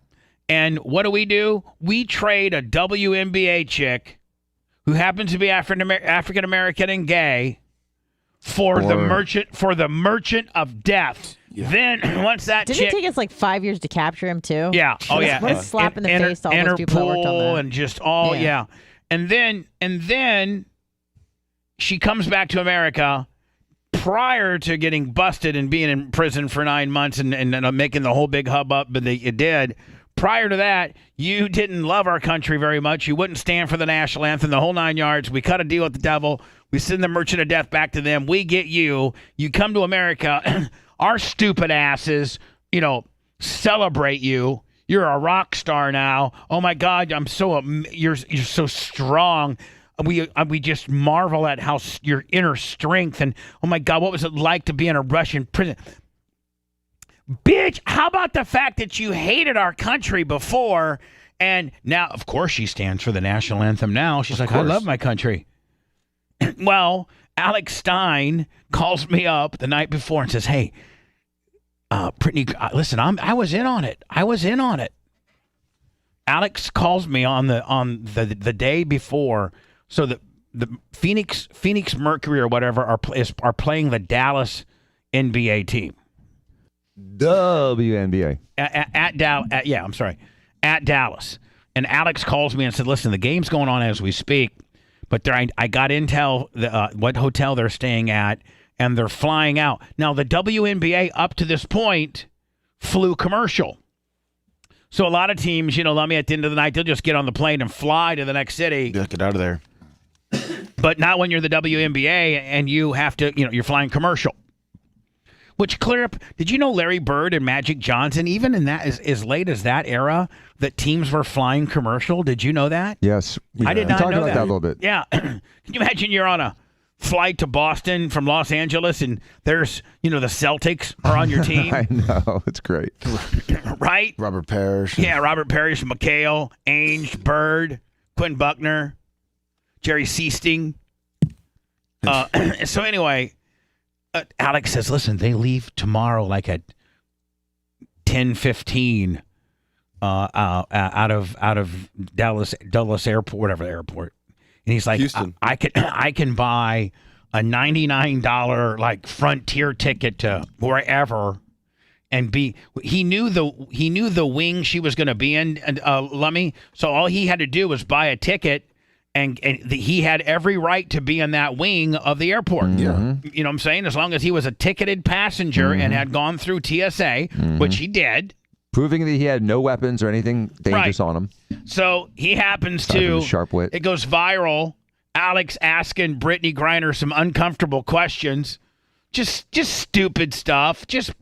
and what do? We trade a WNBA chick who happens to be African American and gay for the Merchant of Death. Yeah. Then once that didn't it take us like 5 years to capture him too? Yeah. Oh yeah. What a slap in the face to all those people that worked on that. And just all yeah. And then she comes back to America prior to getting busted and being in prison for 9 months and making the whole big hubbub that you did. Prior to that, you didn't love our country very much. You wouldn't stand for the national anthem, the whole 9 yards. We cut a deal with the devil. We send the Merchant of Death back to them. We get you. You come to America. Our stupid asses, celebrate you. You're a rock star now. Oh my God, you're so strong. We just marvel at how your inner strength, and oh my God, what was it like to be in a Russian prison? Bitch, how about the fact that you hated our country before, and now, of course, she stands for the national anthem now. She's like, I love my country. Well, Alex Stein calls me up the night before and says, hey, Brittney, listen, I was in on it. Alex calls me on the day before. So the Phoenix Mercury or whatever are playing the Dallas NBA team. WNBA. At Dallas. And Alex calls me and said, listen, the game's going on as we speak, but I got intel what hotel they're staying at, and they're flying out. Now, the WNBA up to this point flew commercial. So a lot of teams, let me at the end of the night, they'll just get on the plane and fly to the next city. Yeah, get out of there. But not when you're the WNBA and you have to, you're flying commercial. Which clear up, did you know Larry Bird and Magic Johnson, even in that as late as that era, that teams were flying commercial? Did you know that? Yes. I did not know about that a little bit. Yeah. Can you imagine you're on a flight to Boston from Los Angeles and there's, the Celtics are on your team? I know. It's great. Right? Robert Parrish. Yeah, Robert Parrish, McHale, Ainge, Bird, Quinn Buckner, Jerry Seasting. So anyway, Alex says, listen, they leave tomorrow like at 10:15 out of Dulles Airport, whatever the airport. And he's like, Houston. I can buy a $99 like Frontier ticket to wherever and be. He knew the wing she was going to be in, Lummy. So all he had to do was buy a ticket. And he had every right to be in that wing of the airport. Yeah. You know what I'm saying? As long as he was a ticketed passenger and had gone through TSA, which he did. Proving that he had no weapons or anything dangerous on him. So he happens Aside from to. his sharp wit. It goes viral. Alex asking Brittney Griner some uncomfortable questions. Just stupid stuff. Just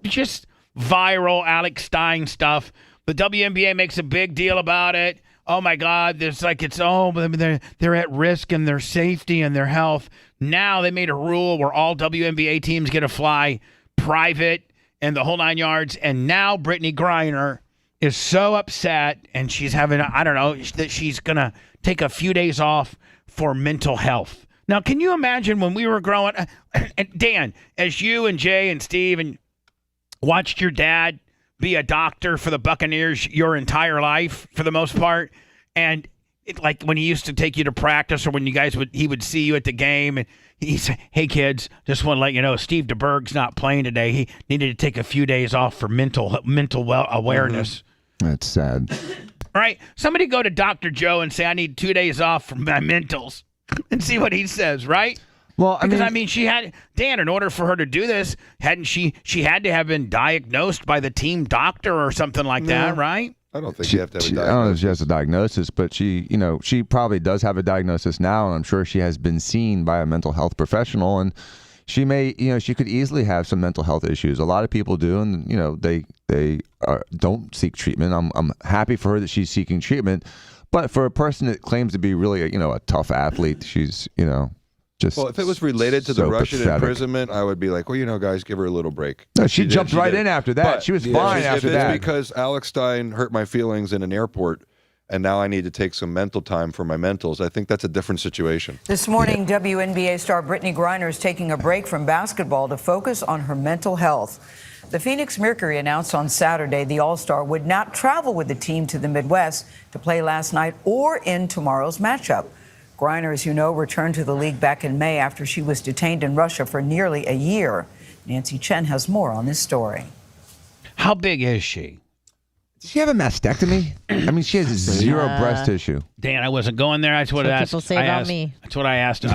viral Alex Stein stuff. The WNBA makes a big deal about it. Oh my God! They're at risk in their safety and their health. Now they made a rule where all WNBA teams get to fly private and the whole 9 yards. And now Brittney Griner is so upset, and she's having that she's gonna take a few days off for mental health. Now, can you imagine when we were growing? And Dan, as you and Jay and Steve and watched your dad be a doctor for the Buccaneers your entire life, for the most part. And like when he used to take you to practice or when he would see you at the game and he said, hey kids, just want to let you know, Steve DeBerg's not playing today. He needed to take a few days off for mental awareness. That's sad. Right? Somebody go to Dr. Joe and say, I need 2 days off from my mentals and see what he says, right? Well, she had, Dan, in order for her to do this, hadn't she had to have been diagnosed by the team doctor or something like that, right? I don't think you have to have a diagnosis. I don't know if she has a diagnosis, but she probably does have a diagnosis now, and I'm sure she has been seen by a mental health professional, and she may, she could easily have some mental health issues. A lot of people do, and they don't seek treatment. I'm happy for her that she's seeking treatment, but for a person that claims to be really a tough athlete, she's well, if it was related to the Russian imprisonment, I would be like, well, guys, give her a little break. No, she jumped right in after that. But she was fine after that. If it's because Alex Stein hurt my feelings in an airport, and now I need to take some mental time for my mentals, I think that's a different situation. This morning, WNBA star Brittney Griner is taking a break from basketball to focus on her mental health. The Phoenix Mercury announced on Saturday the All-Star would not travel with the team to the Midwest to play last night or in tomorrow's matchup. Griner, as you know, returned to the league back in May after she was detained in Russia for nearly a year. Nancy Chen has more on this story. How big is she? Does she have a mastectomy? I mean, she has zero breast tissue. Dan, I wasn't going there. That's what I asked. People say about me. That's what I asked.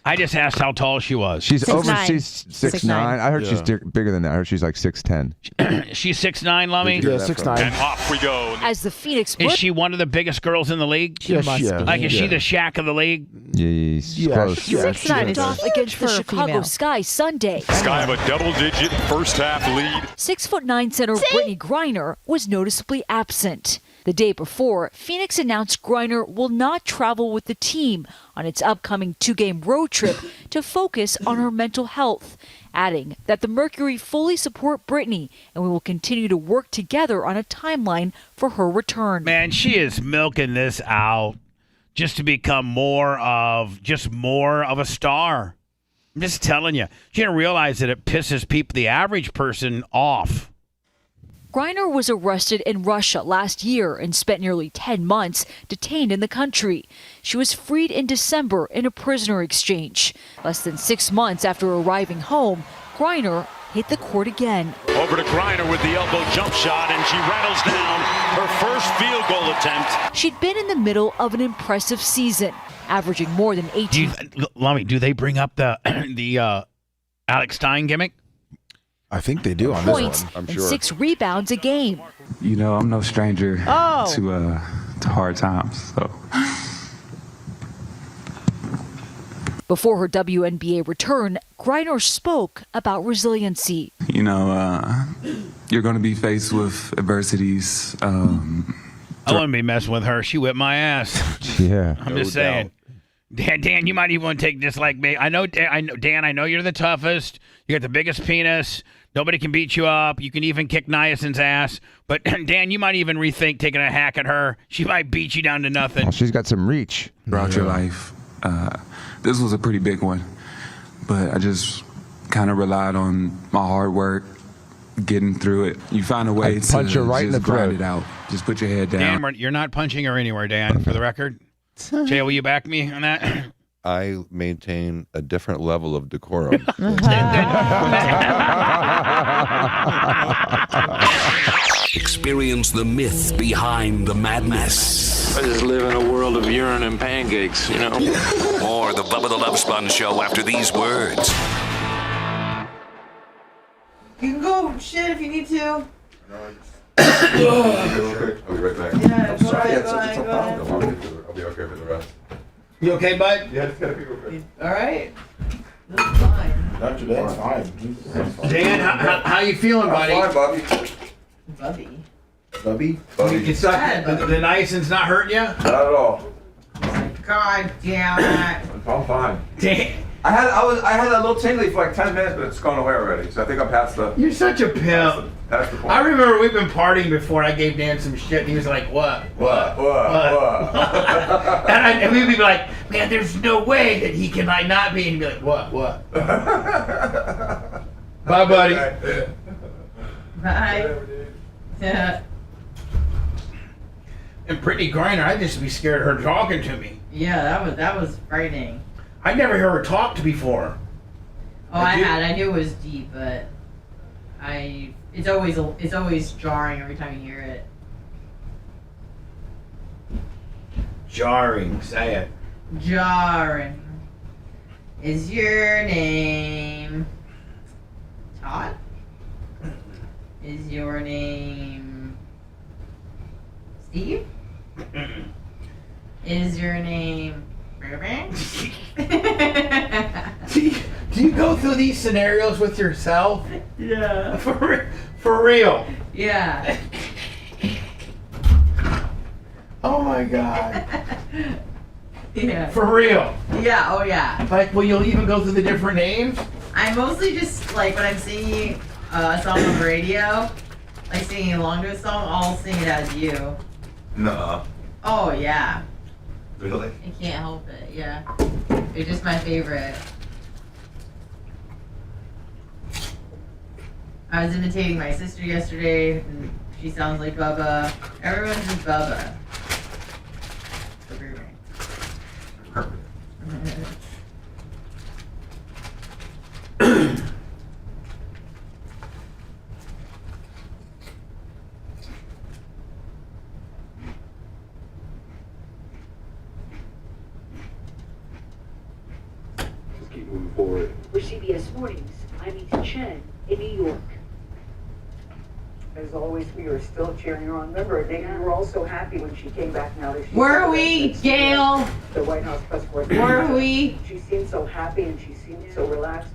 I just asked how tall she was. She's over 6'9". I heard she's bigger than that. I heard she's like 6'10". She's 6'9", Lummy? Yeah, 6'9". And off we go. As the Phoenix... Is she one of the biggest girls in the league? Yes, she is. Like, is she the Shaq of the league? Yes. Close. 6'9" off against the Chicago Sky Sunday. Sky have a double-digit first-half lead. 6'9" center Brittney Griner was noticeably absent. The day before, Phoenix announced Griner will not travel with the team on its upcoming 2-game road trip to focus on her mental health, adding that the Mercury fully support Brittney and we will continue to work together on a timeline for her return. Man, she is milking this out just to become more of a star. I'm just telling you. She didn't realize that it pisses people, the average person, off. Griner was arrested in Russia last year and spent nearly 10 months detained in the country. She was freed in December in a prisoner exchange. Less than 6 months after arriving home, Griner hit the court again. Over to Griner with the elbow jump shot, and she rattles down her first field goal attempt. She'd been in the middle of an impressive season, averaging more than 18. Lummy, do they bring up the Alex Stein gimmick? I think they do on points this one. and 6 rebounds a game. You know, I'm no stranger to hard times. So. Before her WNBA return, Griner spoke about resiliency. You know, you're going to be faced with adversities. I wouldn't be messing with her. She whipped my ass. Yeah. I'm just saying. Dan, you might even want to take this like me. I know, Dan, I know you're the toughest. You got the biggest penis. Nobody can beat you up. You can even kick Niacin's ass. But, Dan, you might even rethink taking a hack at her. She might beat you down to nothing. Oh, she's got some reach. Throughout your life. This was a pretty big one. But I just kind of relied on my hard work, getting through it. You find a way to punch her right in the grind throat. it out. Just put your head down. Dan, you're not punching her anywhere, Dan, for the record. Jay, will you back me on that? I maintain a different level of decorum. Experience the myth behind the madness. I just live in a world of urine and pancakes, you know? More the Bubba the Love Sponge show after these words. You can go shit if you need to. I'll be right back. Yeah, I'm sorry, go it's ahead, a go ahead. problem. I'll be okay for the rest. You okay, bud? Yeah, just gotta be real quick. All right. That's fine. Dr. Dan's fine. Dan, how you feeling, buddy? I'm fine, Bobby. Bubby. Bubby? It's not, the niacin's not hurting you? Not at all. God damn it. I'm fine. Dan. I had that little tingly for like 10 minutes, but it's gone away already. So I think I'm past the. You're such a pimp. That's the point. I remember we've been partying before. I gave Dan some shit, and he was like, "What? What? and we'd be like, "Man, there's no way that he can like not be." And he'd be like, "What? Bye, buddy." Bye. Yeah. And Brittney Griner, I'd just be scared of her talking to me. Yeah, that was frightening. I never heard her talk to before. Oh, I knew it was deep, but it's always jarring every time you hear it. Jarring, say it. Jarring. Is your name Todd? Is your name Steve? Is your name Burbank? Do you go through these scenarios with yourself? Yeah. For real? Yeah. Oh my God. Yeah. For real? Yeah, oh yeah. Like, will you even go through the different names? I mostly just, like, when I'm singing a song on the radio, like singing along to a song, I'll sing it as you. Nuh-uh. Oh, yeah. Really? I can't help it, yeah. It's just my favorite. I was imitating my sister yesterday, and she sounds like Bubba. Everyone's just Bubba. Just keep moving forward. For CBS Mornings, I'm Ethan Chen in New York. As always, we are still cheering her on. Remember, we were all so happy when she came back now that she... Where are we, Gail? The White House press corps. Where are we? She seemed so happy and she seemed so relaxed.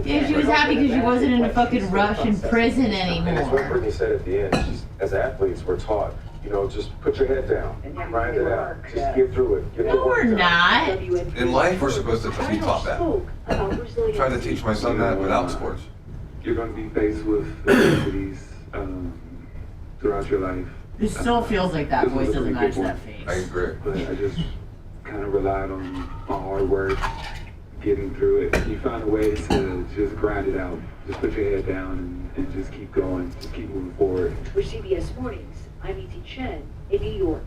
Yeah, she was happy because she wasn't in a fucking Russian prison And it's what anymore. Brittney said at the end. She's, as athletes, we're taught, you know, just put your head down, grind it out, just get through it. Get the No, work we're done. not. In life, we're supposed to be taught that. I'm trying to teach my son that without sports. You're going to be faced with adversities throughout your life. It still feels like that This was voice a doesn't pretty match big that one. face. I agree. But I just kind of relied on my hard work, getting through it. You find a way to just grind it out. Just put your head down and just keep going. Just keep moving forward. For CBS Mornings, I'm E.T. Chen in New York.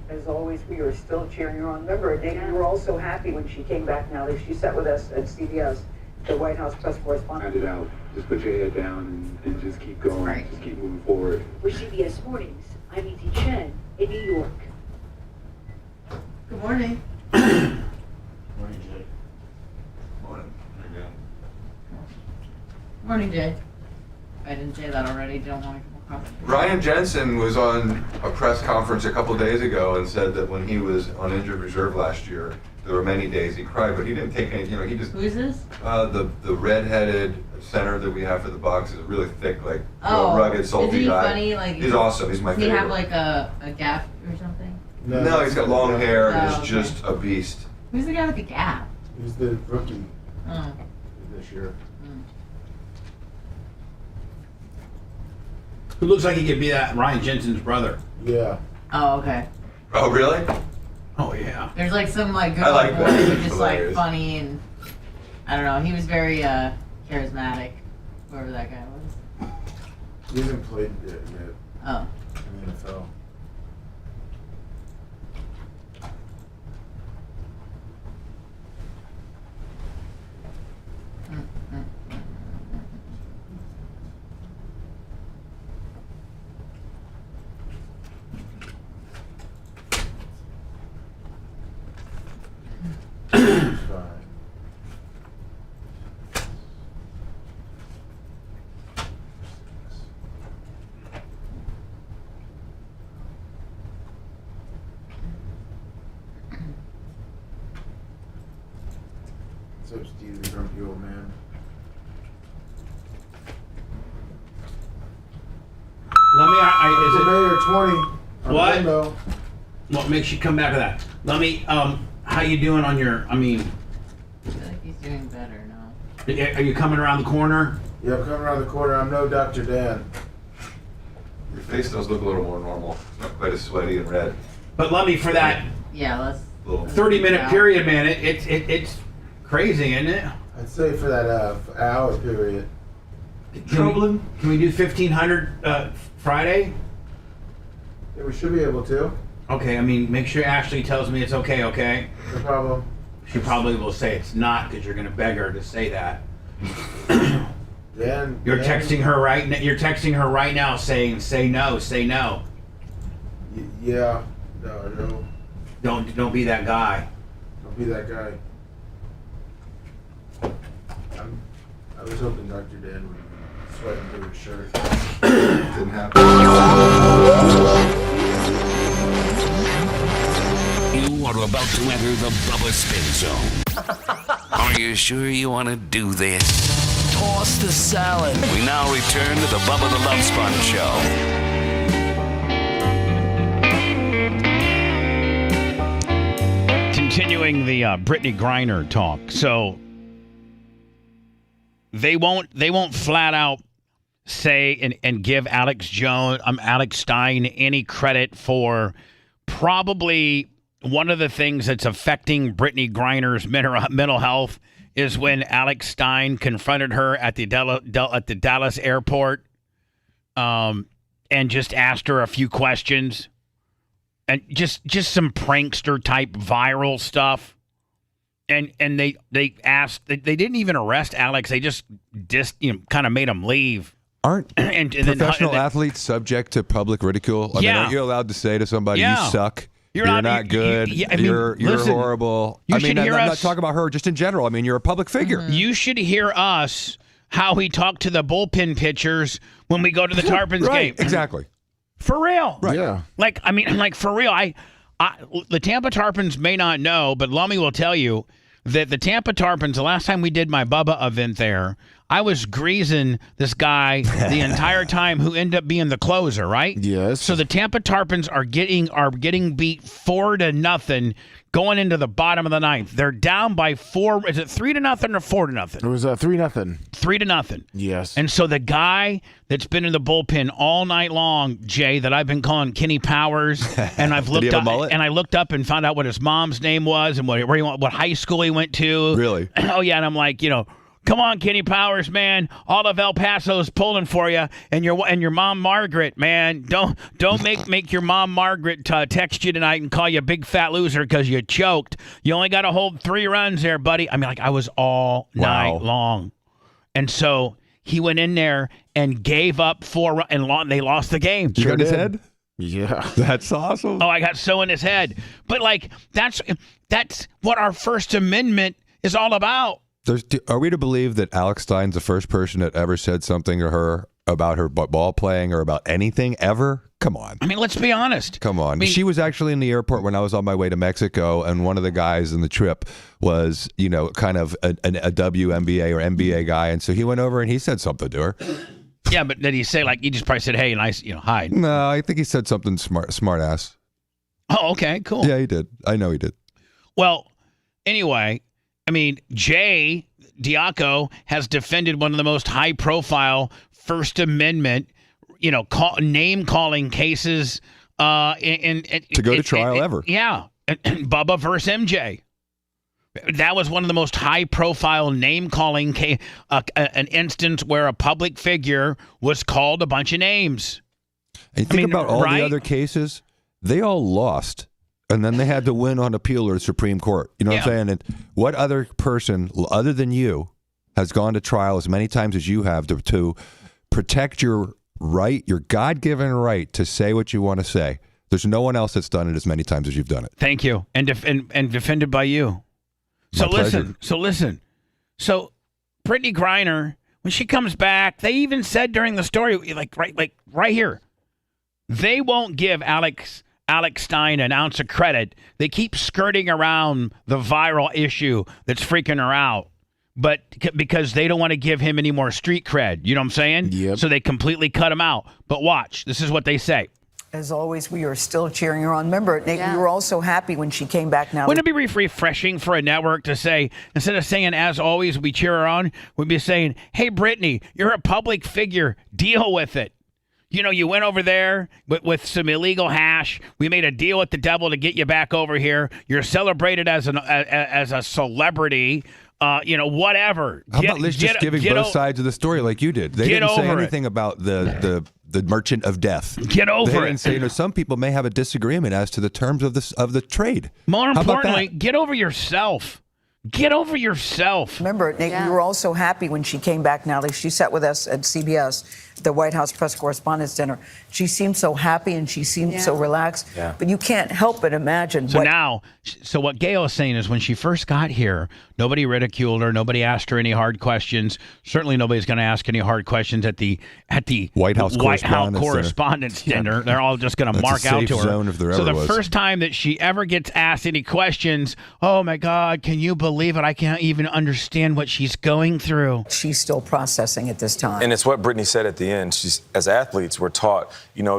As always, we are still cheering her on. Remember, Dana, we were all so happy when she came back now that she sat with us at CBS, the White House press correspondent. Grind it out. Just put your head down and just keep going. Just keep moving forward. For CBS Mornings, I'm E.T. Chen in New York. Good morning. Morning, Jay. Morning. Morning, Jay. I didn't say that already. Don't want to come across. Ryan Jensen was on a press conference a couple days ago and said that when he was on injured reserve last year, there were many days he cried, but he didn't take any. He just. Who is this? The redheaded center that we have for the Bucks is a really thick, like Oh, rugged, salty is he guy. funny? Like, he's awesome. He's my does he favorite. have like a gap or something? No, he's got long hair and Oh, is okay. just a beast. Who's the guy with the gap? He's the rookie Oh. this year. Who looks like he could be that Ryan Jensen's brother. Yeah. Oh, okay. Oh, really? Oh, yeah. There's like some like good I like boy that. who's That's just like hilarious. funny and I don't know. He was very charismatic, whoever that guy was. He hasn't played yet Oh. in the NFL. What's up, Steve, the grumpy old man? Let me. Is it Mayor 20. What? Orlando. What makes you come back to that? Let me. How you doing on your? I mean, I feel like he's doing better now. are you coming around the corner? Yeah, I'm coming around the corner. I'm no Dr. Dan. Your face does look a little more normal. It's not quite as sweaty and red. But let me for that Yeah, let's. 30-minute period, man. It's crazy, isn't it? I'd say for that hour period. Can we do 1500 Friday? Yeah, we should be able to. Okay, I mean, make sure Ashley tells me it's okay, okay? No problem. She probably will say it's not because you're going to beg her to say that. Dan. You're Dan- texting her right. You're texting her right now, saying, "Say no, say no." Yeah. No. Don't be that guy. Don't be that guy. I was hoping Dr. Dan would sweat into his shirt. Didn't happen. You are about to enter the Bubba Spin Zone. Are you sure you want to do this? Toss the salad. We now return to the Bubba the Love Sponge Show. Continuing the BRITTNey GRINER talk. So they won't flat out say and give Alex Stein any credit for probably one of the things that's affecting BRITTNey GRINER's mental health is when Alex Stein confronted her at the Dallas airport and just asked her a few questions. And just some prankster type viral stuff, and they asked they didn't even arrest Alex. They just kind of made him leave. Aren't and professional then, athletes subject to public ridicule? I mean, aren't you allowed to say to somebody, "You suck"? You're not good. You're listen, horrible. You I mean, should hear I'm not us. talking about her. Just in general. I mean, you're a public figure. You should hear us how he talked to the bullpen pitchers when we go to the Tarpons game. Exactly. For real. Right. Yeah. Like for real. I the Tampa Tarpons may not know, but Lummy will tell you that the Tampa Tarpons, the last time we did my Bubba event there, I was greasing this guy the entire time who ended up being the closer, right? Yes. So the Tampa Tarpons are getting beat 4-0 going into the bottom of the ninth. They're down by 4. Is it 3-0 or 4-0? It was 3-0. 3-0. Yes. And so the guy that's been in the bullpen all night long, Jay, that I've been calling Kenny Powers, and I've looked up and I looked up and found out what his mom's name was and what high school he went to. Really? Oh yeah, and I'm like, come on, Kenny Powers, man. All of El Paso's pulling for you, and your mom Margaret, man. Don't make your mom Margaret text you tonight and call you a big fat loser because you choked. You only got to hold 3 runs there, buddy. I mean, I was all night long, and so he went in there and gave up 4 and they lost the game. You got his head? Yeah, that's awesome. Oh, I got so in his head, but that's what our First Amendment is all about. Are we to believe that Alex Stein's the first person that ever said something to her about her ball playing or about anything ever? Come on. I mean, let's be honest. Come on. She was actually in the airport when I was on my way to Mexico, and one of the guys in the trip was, kind of a WNBA or NBA guy, and so he went over and he said something to her. Yeah, but did he say, he just probably said, hey, nice, hi? No, I think he said something smart ass. Oh, okay, cool. Yeah, he did. I know he did. Well, anyway, I mean, Jay Diaco has defended one of the most high-profile First Amendment, name-calling cases to go to trial ever. Yeah, Bubba versus MJ. That was one of the most high-profile name-calling an instance where a public figure was called a bunch of names. And think about all the other cases; they all lost. And then they had to win on appeal or the Supreme Court. You know what I'm saying? And what other person, other than you, has gone to trial as many times as you have to protect your right, your God-given right to say what you want to say? There's no one else that's done it as many times as you've done it. Thank you. And defended by you. So listen. So Brittney Griner, when she comes back, they even said during the story, right here, they won't give Alex Stein an ounce of credit. They keep skirting around the viral issue that's freaking her out, but because they don't want to give him any more street cred. You know what I'm saying? Yep. So they completely cut him out. But watch, this is what they say. As always, we are still cheering her on. Remember, Nate, you were also happy when she came back now. Wouldn't it be refreshing for a network to say, instead of saying, as always, we cheer her on, we'd be saying, hey, Brittney, you're a public figure. Deal with it. You went over there with some illegal hash. We made a deal with the devil to get you back over here. You're celebrated as a celebrity. Whatever. How about let's just giving both sides of the story like you did? They didn't say anything about the merchant of death. Get over it. They didn't say, some people may have a disagreement as to the terms of the trade. More importantly, get over yourself. Get over yourself. Remember, Nate, you were also happy when she came back, Natalie. She sat with us at CBS, the White House Press Correspondents' Dinner. She seemed so happy and she seemed so relaxed. Yeah. But you can't help but imagine. So what Gail is saying is when she first got here, nobody ridiculed her. Nobody asked her any hard questions. Certainly nobody's going to ask any hard questions at the White House Correspondents' Dinner. They're all just going to mark out to her. Zone if there so ever the was. first time that she ever gets asked any questions, oh my God, can you believe it? I can't even understand what she's going through. She's still processing at this time. And it's what Brittney said at the end. She's, as athletes, we're taught,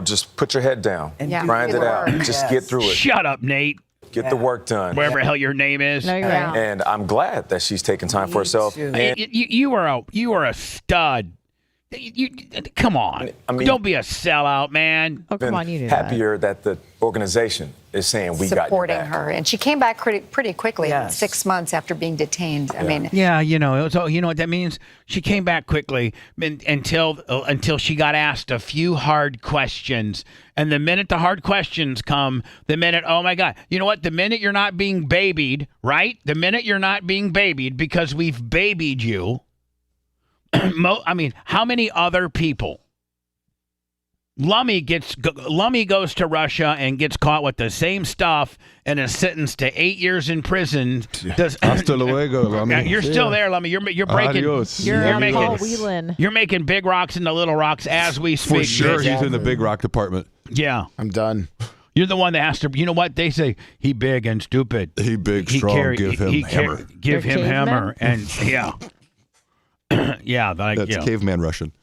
just put your head down and grind it out. Just get through it. Shut up, Nate. Get the work done. Wherever the hell your name is. No, you're right. And I'm glad that she's taking time for herself. You are a stud. Come on. Don't be a sellout, man. Oh, come on, you do happier that the organization is saying we got you supporting back. her, and she came back pretty quickly. 6 months after being detained. I mean, you know what that means. She came back quickly until she got asked a few hard questions, and the minute the hard questions come, oh my God, you know what? The minute you're not being babied, right? The minute you're not being babied because we've babied you. I mean, how many other people? Lummy goes to Russia and gets caught with the same stuff and is sentenced to 8 years in prison. Hasta luego, Lummy. You're still there, Lummy. You're breaking. Adios. You're making big rocks into little rocks as we speak. For sure, he's in the big rock department. Yeah, I'm done. You're the one that has to. You know what they say? He big and stupid. He big, strong. Give him hammer. Give him hammer. And yeah. Yeah, like, that's caveman Russian.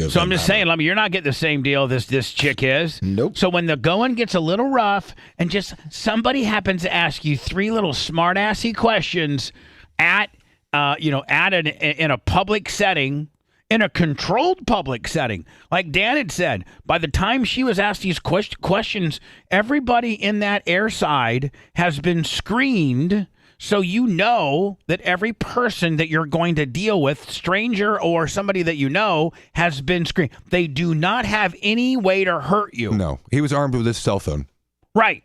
So I'm just saying, you're not getting the same deal this chick is. Nope. So when the going gets a little rough and just somebody happens to ask you 3 little smart-assy questions in a public setting, in a controlled public setting, like Dan had said, by the time she was asked these questions, everybody in that air side has been screened. So you know that every person that you're going to deal with, stranger or somebody that you know, has been screened. They do not have any way to hurt you. No, he was armed with his cell phone. Right.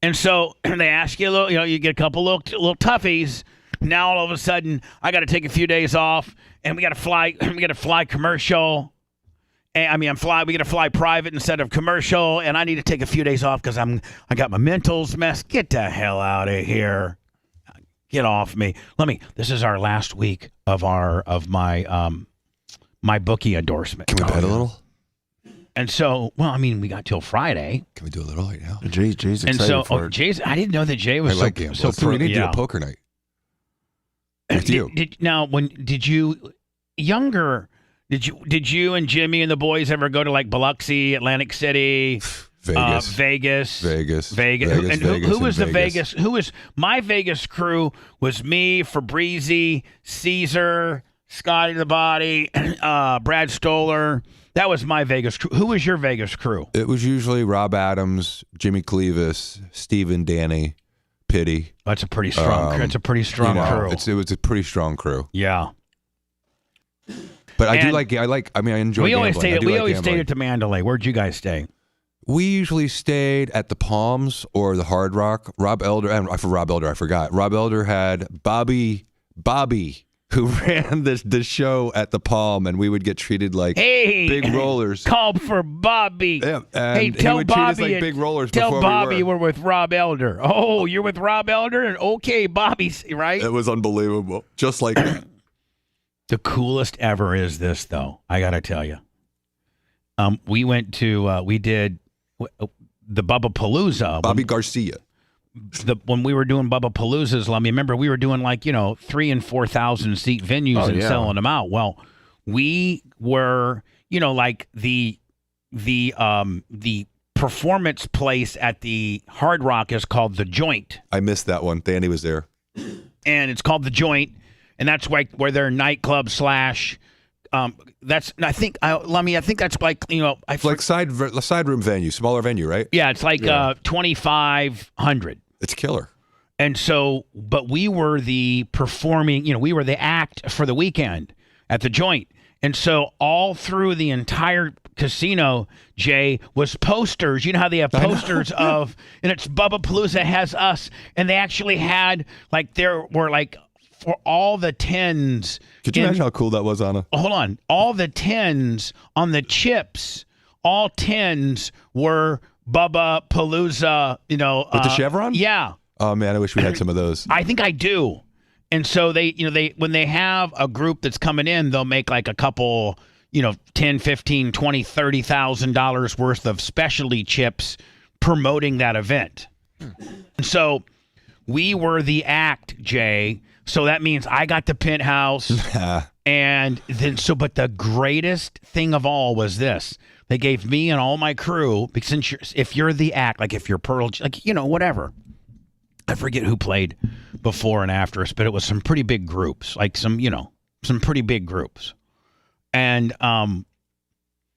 And so they ask you a little, you get a couple little toughies. Now all of a sudden, I got to take a few days off, and we got to fly. We got to fly commercial. And we got to fly private instead of commercial, and I need to take a few days off because I got my mentals messed. Get the hell out of here. Get off me. This is our last week of my my bookie endorsement. Can we bet a little? And so, we got till Friday. Can we do a little right now? Jay's excited for it. Jay's, I didn't know that Jay was so we need to do a poker night with you. Did you and Jimmy and the boys ever go to like Biloxi, Atlantic City, Vegas? And who was the Vegas? Who was my Vegas crew? Was me, Fabrizi, Caesar, Scotty the Body, Brad Stoller. That was my Vegas crew. Who was your Vegas crew? It was usually Rob Adams, Jimmy Clevis, Steven, Danny, Pitty. That's a pretty strong. Crew. It's a pretty strong crew. It was a pretty strong crew. Yeah. But I enjoy gambling. We always stayed at the Mandalay. Where'd you guys stay? We usually stayed at the Palms or the Hard Rock. Rob Elder, I forgot. Rob Elder had Bobby, who ran the show at the Palm, and we would get treated like big rollers. Call for Bobby. Yeah, hey, tell Bobby like big rollers. Tell Bobby we're with Rob Elder. Oh, you're with Rob Elder, and okay, Bobby's right. It was unbelievable, just like that. The coolest ever is this, though. I gotta tell you. We went to we did the Bubba Palooza. Bobby Garcia. When we were doing Bubba Paloozas, remember we were doing 3,000 and 4,000 seat venues and selling them out. Well, we were the performance place at the Hard Rock is called The Joint. I missed that one. Danny was there, and it's called The Joint. And that's where their nightclub / that's I think that's like side room venue, smaller venue, right? Yeah, it's like 2,500. It's killer. And so, but we were the performing, we were the act for the weekend at the Joint. And so all through the entire casino, Jay, was posters. You know how they have posters of, and it's Bubba Palooza has us, and they actually had there were for all the tens. Could you imagine how cool that was, Anna? Hold on. All the tens on the chips, all tens were Bubba Palooza, with the chevron? Yeah. Oh, man, I wish we had some of those. I think I do. And so they when they have a group that's coming in, they'll make a couple, $10, $15, $20, $30,000 worth of specialty chips promoting that event. And so we were the act, Jay. So that means I got the penthouse. And then but the greatest thing of all was this. They gave me and all my crew, because if you're the act, if you're Pearl, whatever. I forget who played before and after us, but it was some pretty big groups, some pretty big groups. And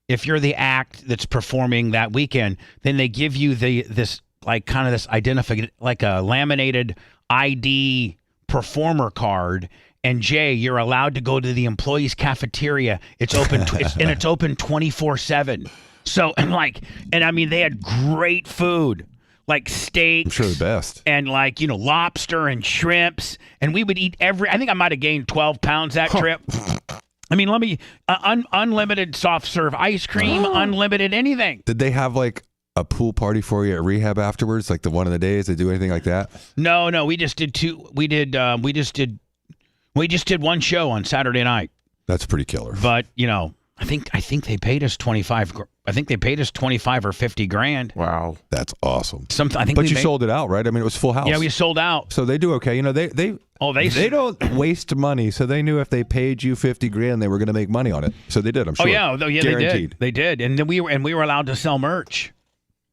if you're the act that's performing that weekend, then they give you this identification, a laminated ID performer card. And Jay, you're allowed to go to the employees' cafeteria. It's open, it's open 24/7. So they had great food, like steaks. I'm sure the best. And lobster and shrimps. And we would eat I think I might have gained 12 pounds that trip. Unlimited soft serve ice cream, unlimited anything. Did they have a pool party for you at rehab afterwards, the one of the days? They do anything like that? No, we just did two. We just did one show on Saturday night. That's pretty killer. But I think they paid us 25. I think they paid us 25 or 50 grand. Wow, that's awesome. I think but you sold it out, right? I mean, it was full house. Yeah, we sold out. So they do okay. You know, they don't waste money. So they knew if they paid you 50 grand, they were going to make money on it. So they did. I'm sure. Oh yeah, Guaranteed. They did. And then we were allowed to sell merch,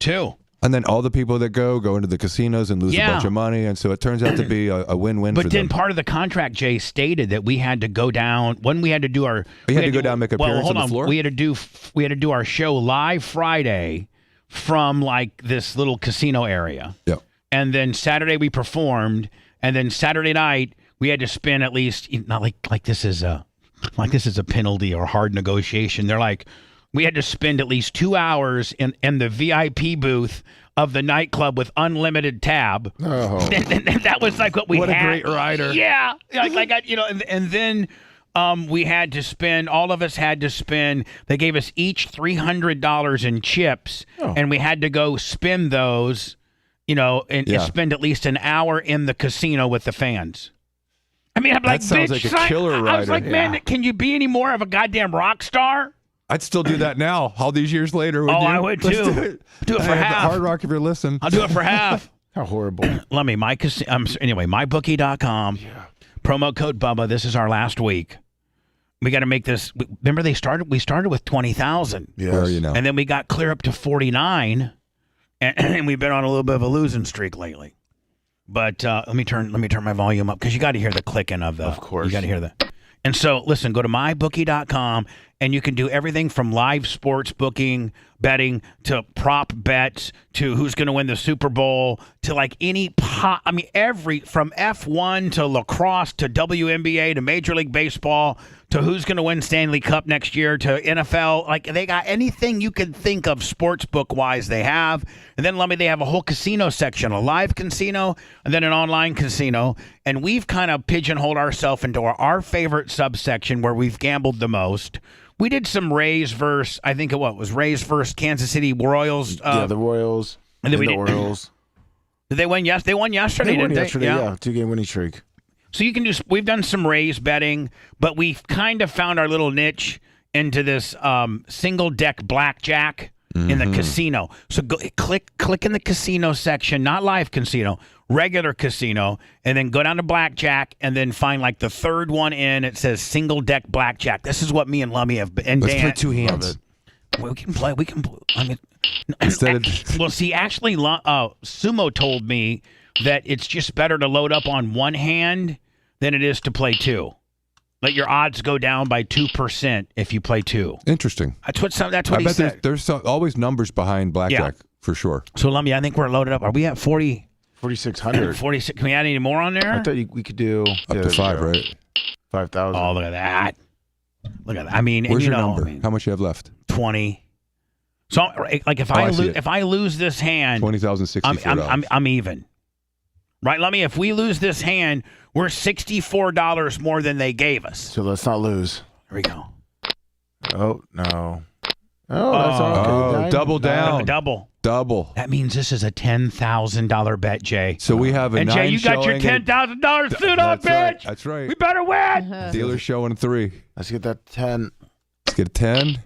too. And then all the people that go into the casinos and lose a bunch of money, and so it turns out to be a win-win. But for then them. part of the contract, Jay, stated that we had to go down when we had to do our. We had to go down and make appearance on the floor. We had to do our show live Friday from like this little casino area. Yeah. And then Saturday we performed, and then Saturday night we had to spend at least not like this is a penalty or hard negotiation. They're like. We had to spend at least 2 hours in the VIP booth of the nightclub with unlimited tab. Oh. And that was like what we had. What a great rider. Yeah. And then we had to spend, all of us had to spend, they gave us each $300 in chips, and we had to go spend those, and spend at least an hour in the casino with the fans. I mean, I'm like, that sounds like a killer rider. I was like, man, can you be any more of a goddamn rock star? I'd still do that now, all these years later. Would you? I would too. Do it for half. Hard Rock, if you're listening. I'll do it for half. How horrible. Let me, anyway, mybookie.com. Yeah. Promo code Bubba. This is our last week. We got to make this. Remember, we started with 20,000. Yes. Where are you now? And then we got clear up to 49, and we've been on a little bit of a losing streak lately. But let me turn my volume up because you got to hear the clicking of the. Of course. You got to hear that. And so, listen, go to mybookie.com, and you can do everything from live sports booking, betting, to prop bets, to who's going to win the Super Bowl, to like any from F1 to lacrosse to WNBA to Major League Baseball to who's going to win Stanley Cup next year to NFL. Like, they got anything you can think of sports book-wise they have. And then, they have a whole casino section, a live casino, and then an online casino. And we've kind of pigeonholed ourselves into our favorite subsection where we've gambled the most. We did some Rays versus, I think it was Rays versus Kansas City Royals. The Royals. And then the Orioles. Did they win? Yes, they won yesterday. They won yesterday. Yeah, 2-game winning streak. So you can do. We've done some Rays betting, but we've kind of found our little niche into this single deck blackjack in the casino. So go click in the casino section, not live casino, regular casino, and then go down to blackjack, and then find like the third one in. It says single deck blackjack. This is what me and Lummy have. And let's Dan, play two hands. We can play. I mean, instead of actually, Sumo told me that it's just better to load up on one hand than it is to play two. Let your odds go down by 2% if you play two. Interesting. That's what I he bet said. There's always numbers behind blackjack for sure. So Lummy, I think we're loaded up. Are we at 40? 4,600. 46. Can we add any more on there? I thought we could do up to 5, right? 5,000. Oh, look at that. Look at that. I mean, where's your number? How much you have left? 20. So, like, if I lose this hand, 20,064. I'm even. Right, Lummy? If we lose this hand, we're $64 more than they gave us. So let's not lose. Here we go. Oh, no. Oh, that's all okay. Double down. Double. That means this is a $10,000 bet, Jay. So we have a 9 Jay, you got your $10,000 suit on, bitch. Right. That's right. We better win. Dealer showing 3. Let's get that 10. Let's get a 10.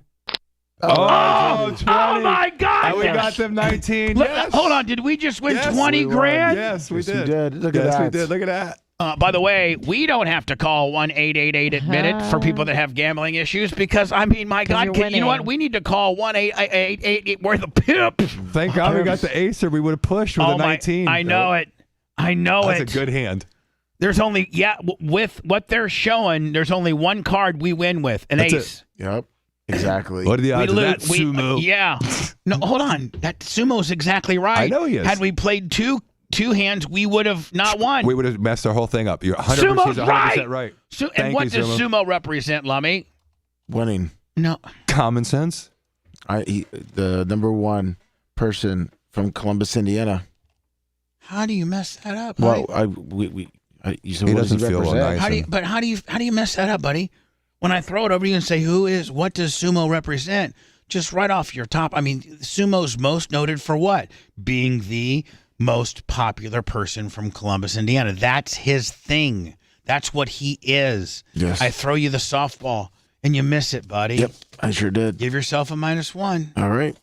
Oh, 20. Oh my God. And we got them 19. Look, yes. Hold on. Did we just win 20 grand? Yes, we did. We did. Look at that. We did. Look at that. By the way, we don't have to call 1-888-ADMIT-IT for people that have gambling issues because, I mean, my God, you know what? We need to call 1-888-88. We're the pimp. Thank God we got the ace or we would have pushed with a 19. I know it. That's a good hand. There's only, with what they're showing, there's only one card we win with, an ace. Yep. Exactly. What are the odds of that, Sumo? Yeah. No, hold on. That Sumo's exactly right. I know he is. Had we played two hands, we would have not won. We would have messed our whole thing up. You're 100% right. And what does Sumo represent, Lummy? Winning. No. Common sense. The number one person from Columbus, Indiana. How do you mess that up? Well, you said he what doesn't does he feel represent? nice. How do you mess that up, buddy? When I throw it over to you and say, what does Sumo represent? Just right off your top. I mean, Sumo's most noted for what? Being the most popular person from Columbus, Indiana. That's his thing. That's what he is. Yes. I throw you the softball and you miss it, buddy. Yep, I sure did. Give yourself a -1. All right.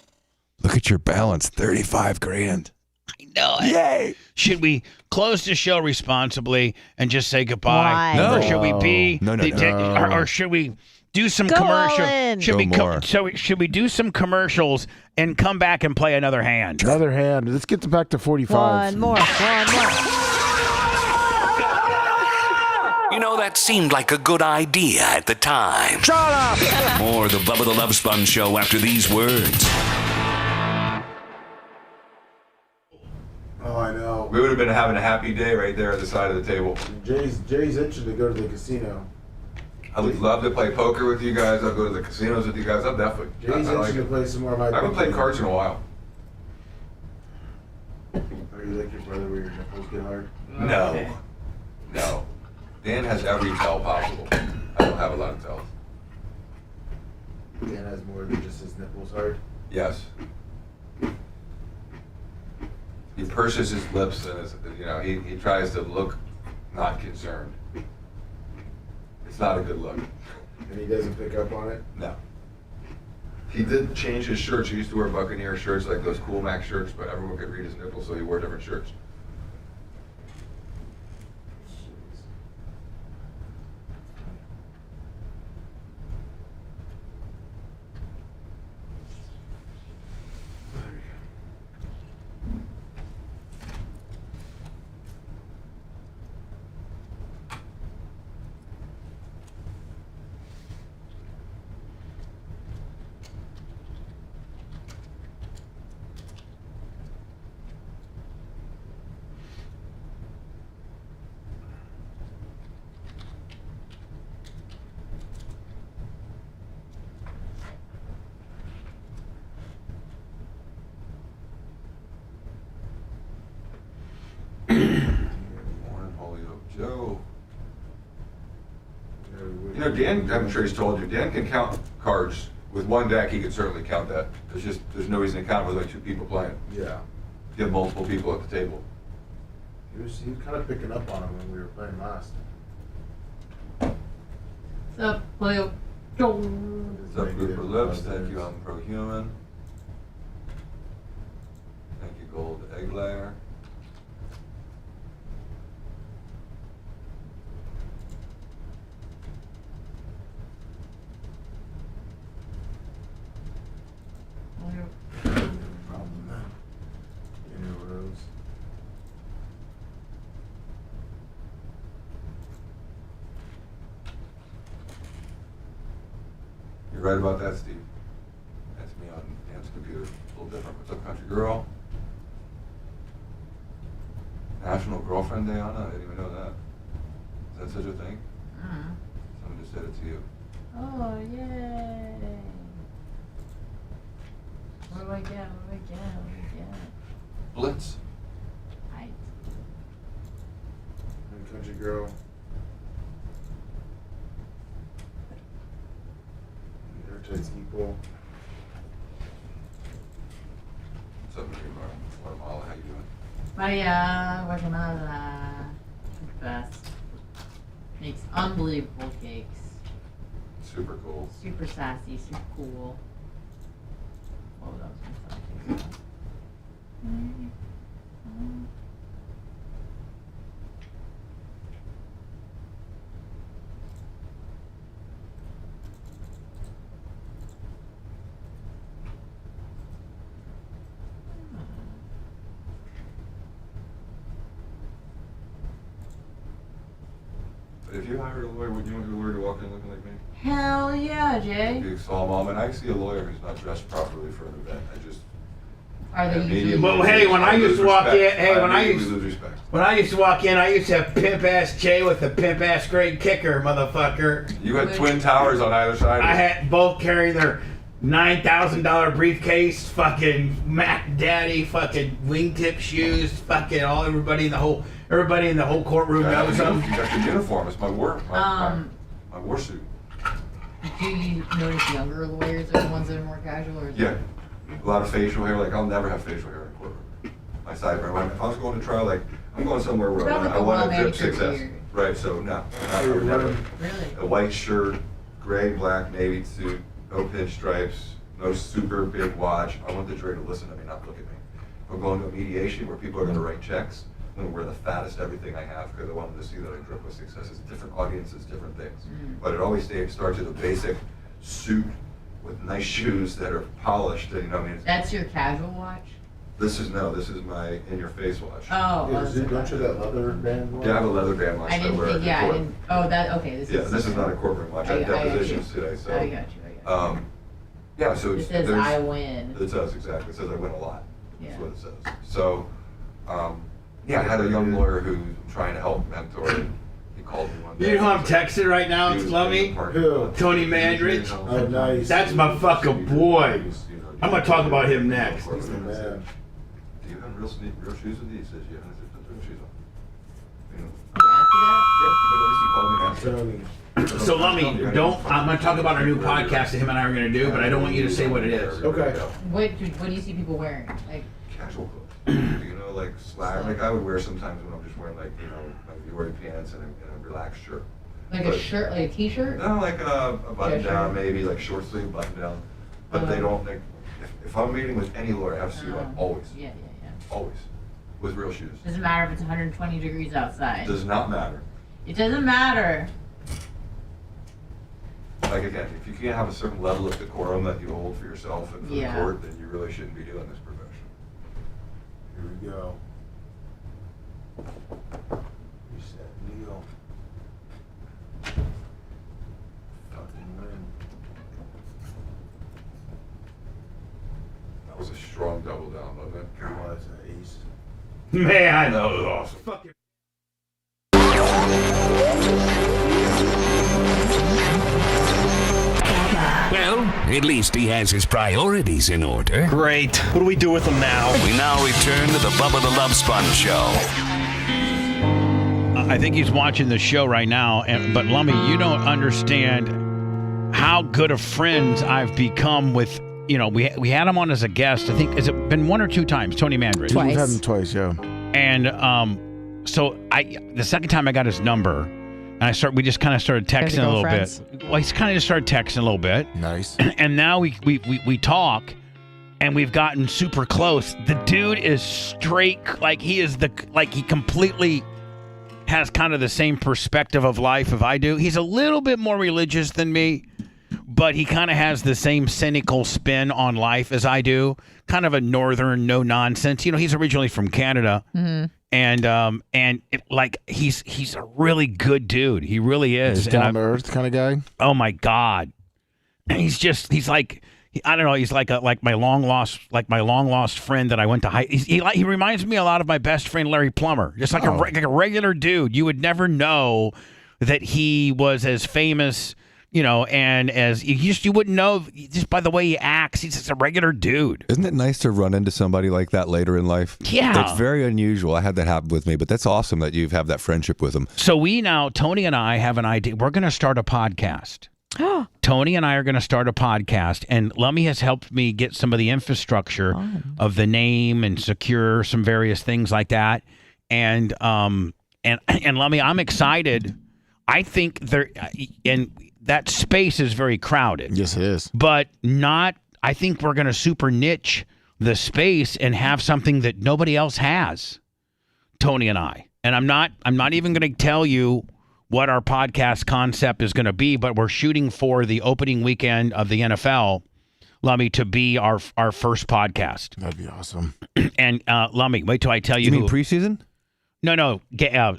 Look at your balance, 35 grand. I know it. Yay! Should we close the show responsibly and just say goodbye? Why? No. Or should we be No. or should we do some Go commercial? all in. Should Go we more. should we do some commercials and come back and play another hand? Another hand. Let's get back to 45. One more. You know, that seemed like a good idea at the time. Shut up! More of the Bubba the Love Sponge show after these words. Oh, I know. We would have been having a happy day right there at the side of the table. Jay's itching to go to the casino. I would love to play poker with you guys. I'll go to the casinos with you guys. I'll definitely. Jay's I like itching to it. play some more of my. I haven't played cards in a while. Are you like your brother where your nipples get hard? No. No. Dan has every tell possible. I don't have a lot of tells. Dan has more than just his nipples hard. Yes. He purses his lips and he tries to look not concerned. It's not a good look. And he doesn't pick up on it? No. He did change his shirts. He used to wear Buccaneer shirts, like those Cool Mac shirts, but everyone could read his nipples, so he wore different shirts. Morning, Holyoke Joe. You know, Dan, I'm sure he's told you, Dan can count cards. With one deck, he could certainly count that. There's no reason to count with like 2 people playing. Yeah. You have multiple people at the table. He was kind of picking up on him when we were playing last. What's up, Leo? What's up, Grouper Lips? Thank you, I'm Prohuman. Thank you, Gold Egg Layer. You're right about that, Steve. That's me on Dan's computer. A little different. What's up, country girl? National Girlfriend Day, Anna? I didn't even know that. Is that such a thing? Someone just said it to you. Oh, yay. What do I get? Blitz. Hi. And country girl. It's equal. What's up, Guatemala? How you doing? Vaya, Guatemala. The best. Makes unbelievable cakes. Super cool. Super sassy, super cool. Oh, that was my son. But if you hired a lawyer, would you want your lawyer to walk in looking like me? Hell yeah, Jay. Big small mom, and I see a lawyer who's not dressed properly for an event. Are they usually? immediately Well, hey, when I used to walk in, immediately lose respect. when I used to walk in, I used to have pimp ass Jay with a pimp ass grade kicker, motherfucker. You had twin towers on either side. I had both carrying their $9,000 briefcase, fucking Mac Daddy, fucking wingtip shoes, fucking everybody in the whole courtroom knows them. You got your uniform. It's my war suit. Do you notice younger lawyers are the ones that are more casual? Or is Yeah. A lot of facial hair. Like, I'll never have facial hair in a courtroom. My sideburn. If I was going to trial, like, I'm going somewhere where What about, like, I a want to drip well-manicured 6S. beard? Right, so no. I would never. Really? A white shirt, gray, black, navy suit, no pinstripes, no super big watch. I want the jury to listen to me, not look at me. If I'm going to a mediation where people are going to write checks, I'm going to wear the fattest everything I have because I want them to see that I drip with success. It's different audiences, different things. But it always starts with a basic suit with nice shoes that are polished. And, you know, I mean, That's your casual watch? this is my in-your-face watch. Oh, Don't you have that leather band watch? Yeah, I have a leather band watch. I didn't wear think, at yeah, I court. didn't, oh, that, okay, this is. This is not a corporate watch. I have got you. depositions today, so. I got you. Yeah, so It says there's- I win. It does, exactly. It says I win a lot. Yeah. That's what it says. So, I had a young lawyer who's trying to help mentor. And he called me one day. You know who I'm texting right now, He was Lummy? in the parking lot. Tony Mandridge. Oh, nice. That's my fucking boy. I'm gonna talk about him next. He's the man. Do you have real shoes with you? He says, yeah. I said, put those shoes on. You know. Yeah, but at least he called me after. So Lummy, I'm gonna talk about our new podcast that him and I are gonna do, but I don't want you to say what it is. Okay. What do you see people wearing? Like Casual clothes. You know, like swag. Like I would wear sometimes when I'm just wearing like, you know, my Dior pants and a relaxed shirt. like a shirt, like a t-shirt? No, like a button Yeah, down, sure. maybe like short sleeve button down. But they don't like. If I'm meeting with any lawyer, I have a suit on always. Yeah. Always, with real shoes. Doesn't matter if it's 120 degrees outside. Does not matter. It doesn't matter. Like again, if you can't have a certain level of decorum that you hold for yourself and for Yeah. the court, then you really shouldn't be doing this profession. Here we go. Reset Neil. Fucking win. That was a strong double down, wasn't it? It was an ace. Man, That was awesome. Well, at least he has his priorities in order. Great. What do we do with him now? We now return to the Bubba the Love Sponge show. I think he's watching the show right now, but Lummy, you don't understand how good of friends I've become with. You know, we had him on as a guest. I think has it been one or two times? Tony Mandridge. We've had him twice, yeah. And so the second time I got his number, and we just kind of started texting a little bit. Well, he's kind of just started texting a little bit. Nice. And now we talk, and we've gotten super close. The dude is straight, he completely has kind of the same perspective of life as I do. He's a little bit more religious than me, but he kind of has the same cynical spin on life as I do. Kind of a northern, no nonsense. You know, he's originally from Canada, and he's a really good dude. He really is. Down to earth kind of guy. Oh my God, he's like. I don't know. He's like my long lost friend that I went to high. He reminds me a lot of my best friend Larry Plummer. Just like a regular dude. You would never know that he was as famous, you know, and as you wouldn't know just by the way he acts. He's just a regular dude. Isn't it nice to run into somebody like that later in life? Yeah, it's very unusual. I had that happen with me, but that's awesome that you have that friendship with him. So Tony and I have an idea. We're going to start a podcast. Tony and I are going to start a podcast, and Lummy has helped me get some of the infrastructure of the name and secure some various things like that. And Lummy, I'm excited. I think that space is very crowded. Yes, it is. But I think we're going to super niche the space and have something that nobody else has. Tony and I. And I'm not even going to tell you what our podcast concept is going to be, but we're shooting for the opening weekend of the NFL, Lummy, to be our first podcast. That'd be awesome. And Lummy, wait till I tell you. You mean preseason? No,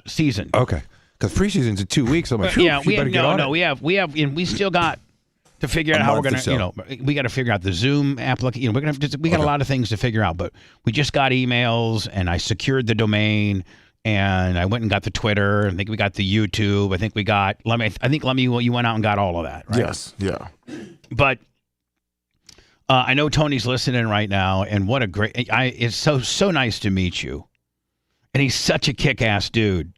season. Okay, because preseason's in 2 weeks. I'm like, we have, and we still got to figure out how we're going to, we got to figure out the Zoom application. We got a lot of things to figure out, but we just got emails, and I secured the domain. And I went and got the Twitter. I think we got the YouTube. I think we got Lummy. I think Lummy, you went out and got all of that, right? Yes, yeah. But I know Tony's listening right now, and what a great! It's so nice to meet you. And he's such a kick-ass dude,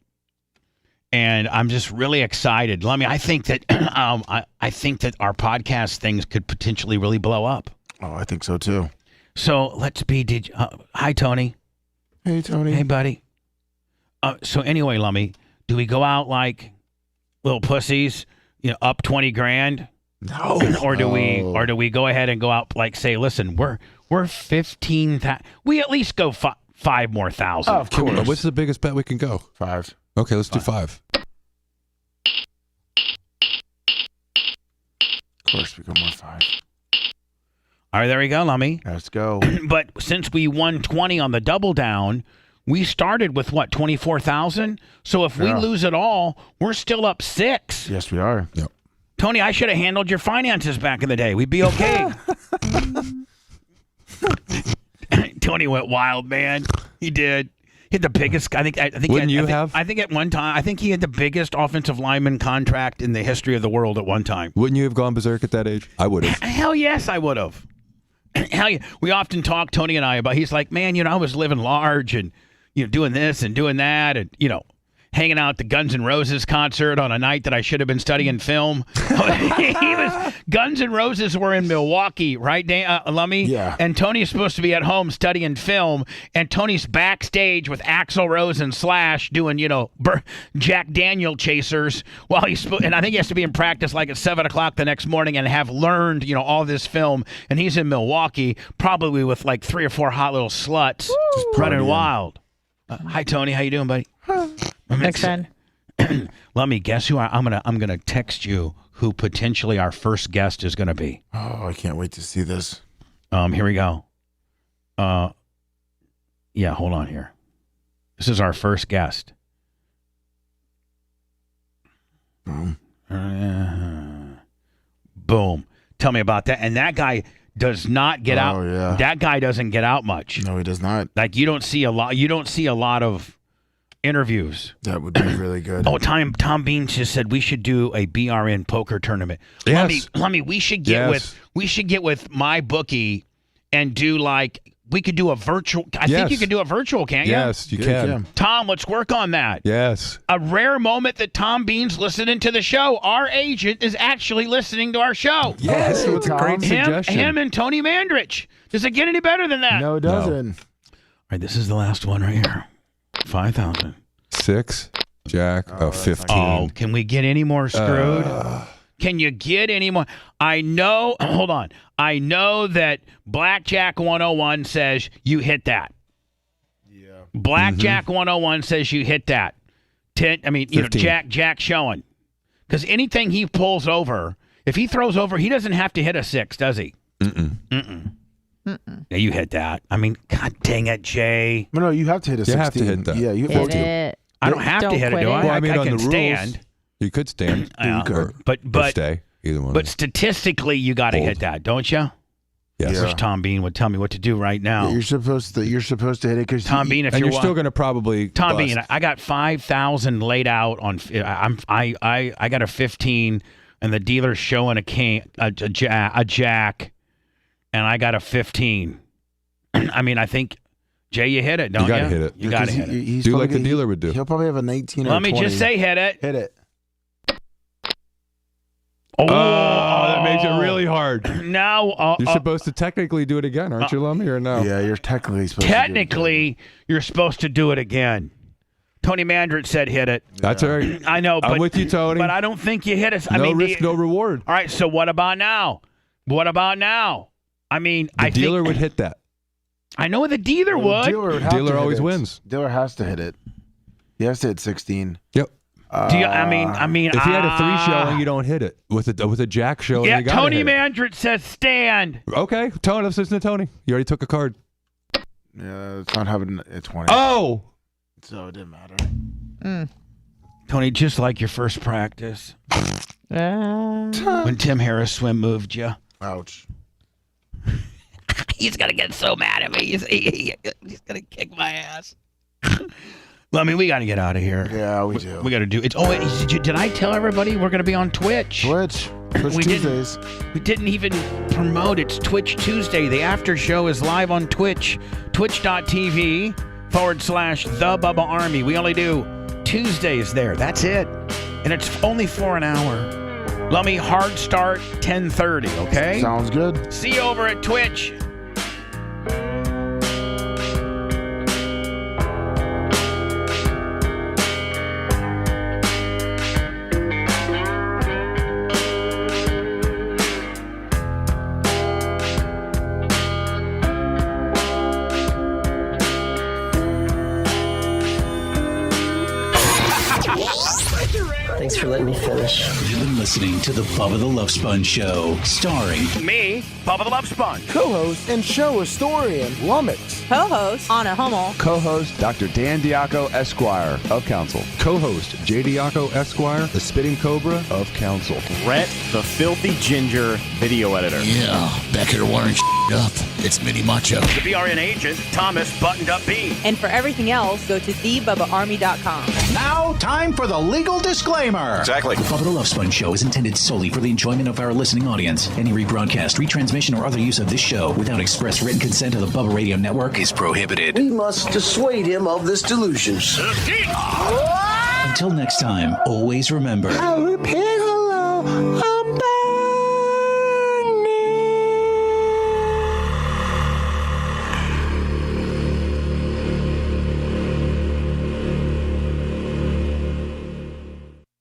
and I'm just really excited, Lummy. I think that I think that our podcast things could potentially really blow up. Oh, I think so too. So let's be. Hi, Tony. Hey, Tony. Hey, buddy. So anyway, Lummy, do we go out like little pussies, you know, up 20 grand No. Or do we go ahead and go out like say, listen, we're 15,000. We at least go 5 more thousand. Of course. What's the biggest bet we can go? 5. Okay, let's do 5. Of course, we go more 5. All right, there we go, Lummy. Let's go. But since we won 20 on the double down, we started with what, 24,000? So if we lose it all, we're still up 6. Yes, we are. Yep. Tony, I should have handled your finances back in the day. We'd be okay. Tony went wild, man. He did. He had the biggest. I think. Wouldn't you have? I think at one time. I think he had the biggest offensive lineman contract in the history of the world at one time. Wouldn't you have gone berserk at that age? I would have. Hell yes, I would have. Hell yeah. We often talk, Tony and I, about. He's like, man, I was living large and doing this and doing that and hanging out at the Guns N' Roses concert on a night that I should have been studying film. Guns N' Roses were in Milwaukee, right, Lummy? Yeah. And Tony's supposed to be at home studying film, and Tony's backstage with Axl Rose and Slash doing, Jack Daniel chasers while and I think he has to be in practice like at 7 o'clock the next morning and have learned, all this film. And he's in Milwaukee, probably with like 3 or 4 hot little sluts running wild. Hi, Tony. How you doing, buddy? Next fan. Let me guess who I'm gonna text you who potentially our first guest is gonna be. Oh, I can't wait to see this. Here we go. Yeah, hold on here. This is our first guest. Boom. Boom. Tell me about that. And that guy does not get out. Yeah. That guy doesn't get out much. No, he does not. Like you don't see a lot of interviews. That would be really good. Oh, Tom Bean just said we should do a BRN poker tournament. Yes. Lummy, we should get with my bookie and do we could do a virtual. I think you could do a virtual, can't you? Yes, you can. Tom, let's work on that. Yes. A rare moment that Tom Bean's listening to the show. Our agent is actually listening to our show. Yes, that's a great suggestion. Him and Tony Mandrich. Does it get any better than that? No, it doesn't. All right, this is the last one right here. 5,000. 6, Jack, 15. Oh, can we get any more screwed? Can you get any more? I know, hold on. I know that Blackjack 101 says you hit that. Yeah. Blackjack 101 says you hit that. 15. Jack showing. Because anything he pulls over, if he throws over, he doesn't have to hit a 6, does he? Mm-mm. Yeah, you hit that. God dang it, Jay. No, you have to hit a 16. You have to hit that. Yeah, you have to. I don't have to hit it, do I? Well, I on can the stand. rules, you could stand. Yeah. You could. But or stay. Either one. But statistically, you got to hit that, don't you? Yes. Wish Tom Bean would tell me what to do right now. Yeah, you're supposed to hit it because Tom Bean, if you're still going to probably Tom bust. Bean, I got 5,000 laid out on. I got a 15, and the dealer's showing a jack, and I got a 15. I think Jay, you hit it, don't you? You got to hit it. You got to hit it. Do like the dealer would do. He'll probably have a 19 or Let 20. me just say, hit it. Hit it. Oh, that makes it really hard. Now you're supposed to technically do it again, aren't you, Lummy, or no? Yeah, you're technically supposed you're supposed to do it again. Tony Mandrich said hit it. That's all right. I know, but I'm with you, Tony. But I don't think you hit it. No risk, no reward. All right, so what about now? The dealer would hit that. I know the dealer would. Dealer always wins. Dealer has to hit it. He has to hit 16. Yep. If you had a 3 showing, you don't hit it. With a jack showing, yeah, you gotta Tony hit Mandrich says stand. Okay, Tony, let's listen to Tony. You already took a card. Yeah, it's not having a 20. Oh! So it didn't matter. Tony, just like your first practice. When Tim Harris swim moved you. Ouch. He's going to get so mad at me. He's going to kick my ass. We got to get out of here. Yeah, we do. We got to do it. Oh, did I tell everybody we're going to be on Twitch? Twitch Tuesdays. We didn't even promote. It's Twitch Tuesday. The after show is live on Twitch. Twitch.tv/The Bubba Army. We only do Tuesdays there. That's it. And it's only for an hour. Lummy, hard start 10:30, okay? Sounds good. See you over at Twitch. listening to the Bubba the Love Sponge Show, starring me, Bubba the Love Sponge, co-host and show historian Lummox, co-host Anna Hummel, Co-host Dr. Dan Diaco, Esquire of Council. Co-host J. Diaco Esquire, the Spitting Cobra of Council. Brett, the filthy ginger video editor. Yeah, back here wiring up. It's Mini Macho. The BRN agent, Thomas Buttoned Up B. And for everything else, go to thebubbaarmy.com. Now, time for the legal disclaimer. Exactly. The Bubba the Love Sponge Show is intended solely for the enjoyment of our listening audience. Any rebroadcast, retransmission, or other use of this show without express written consent of the Bubba Radio Network is prohibited. We must dissuade him of this delusion. Until next time, always remember. I repeat hello.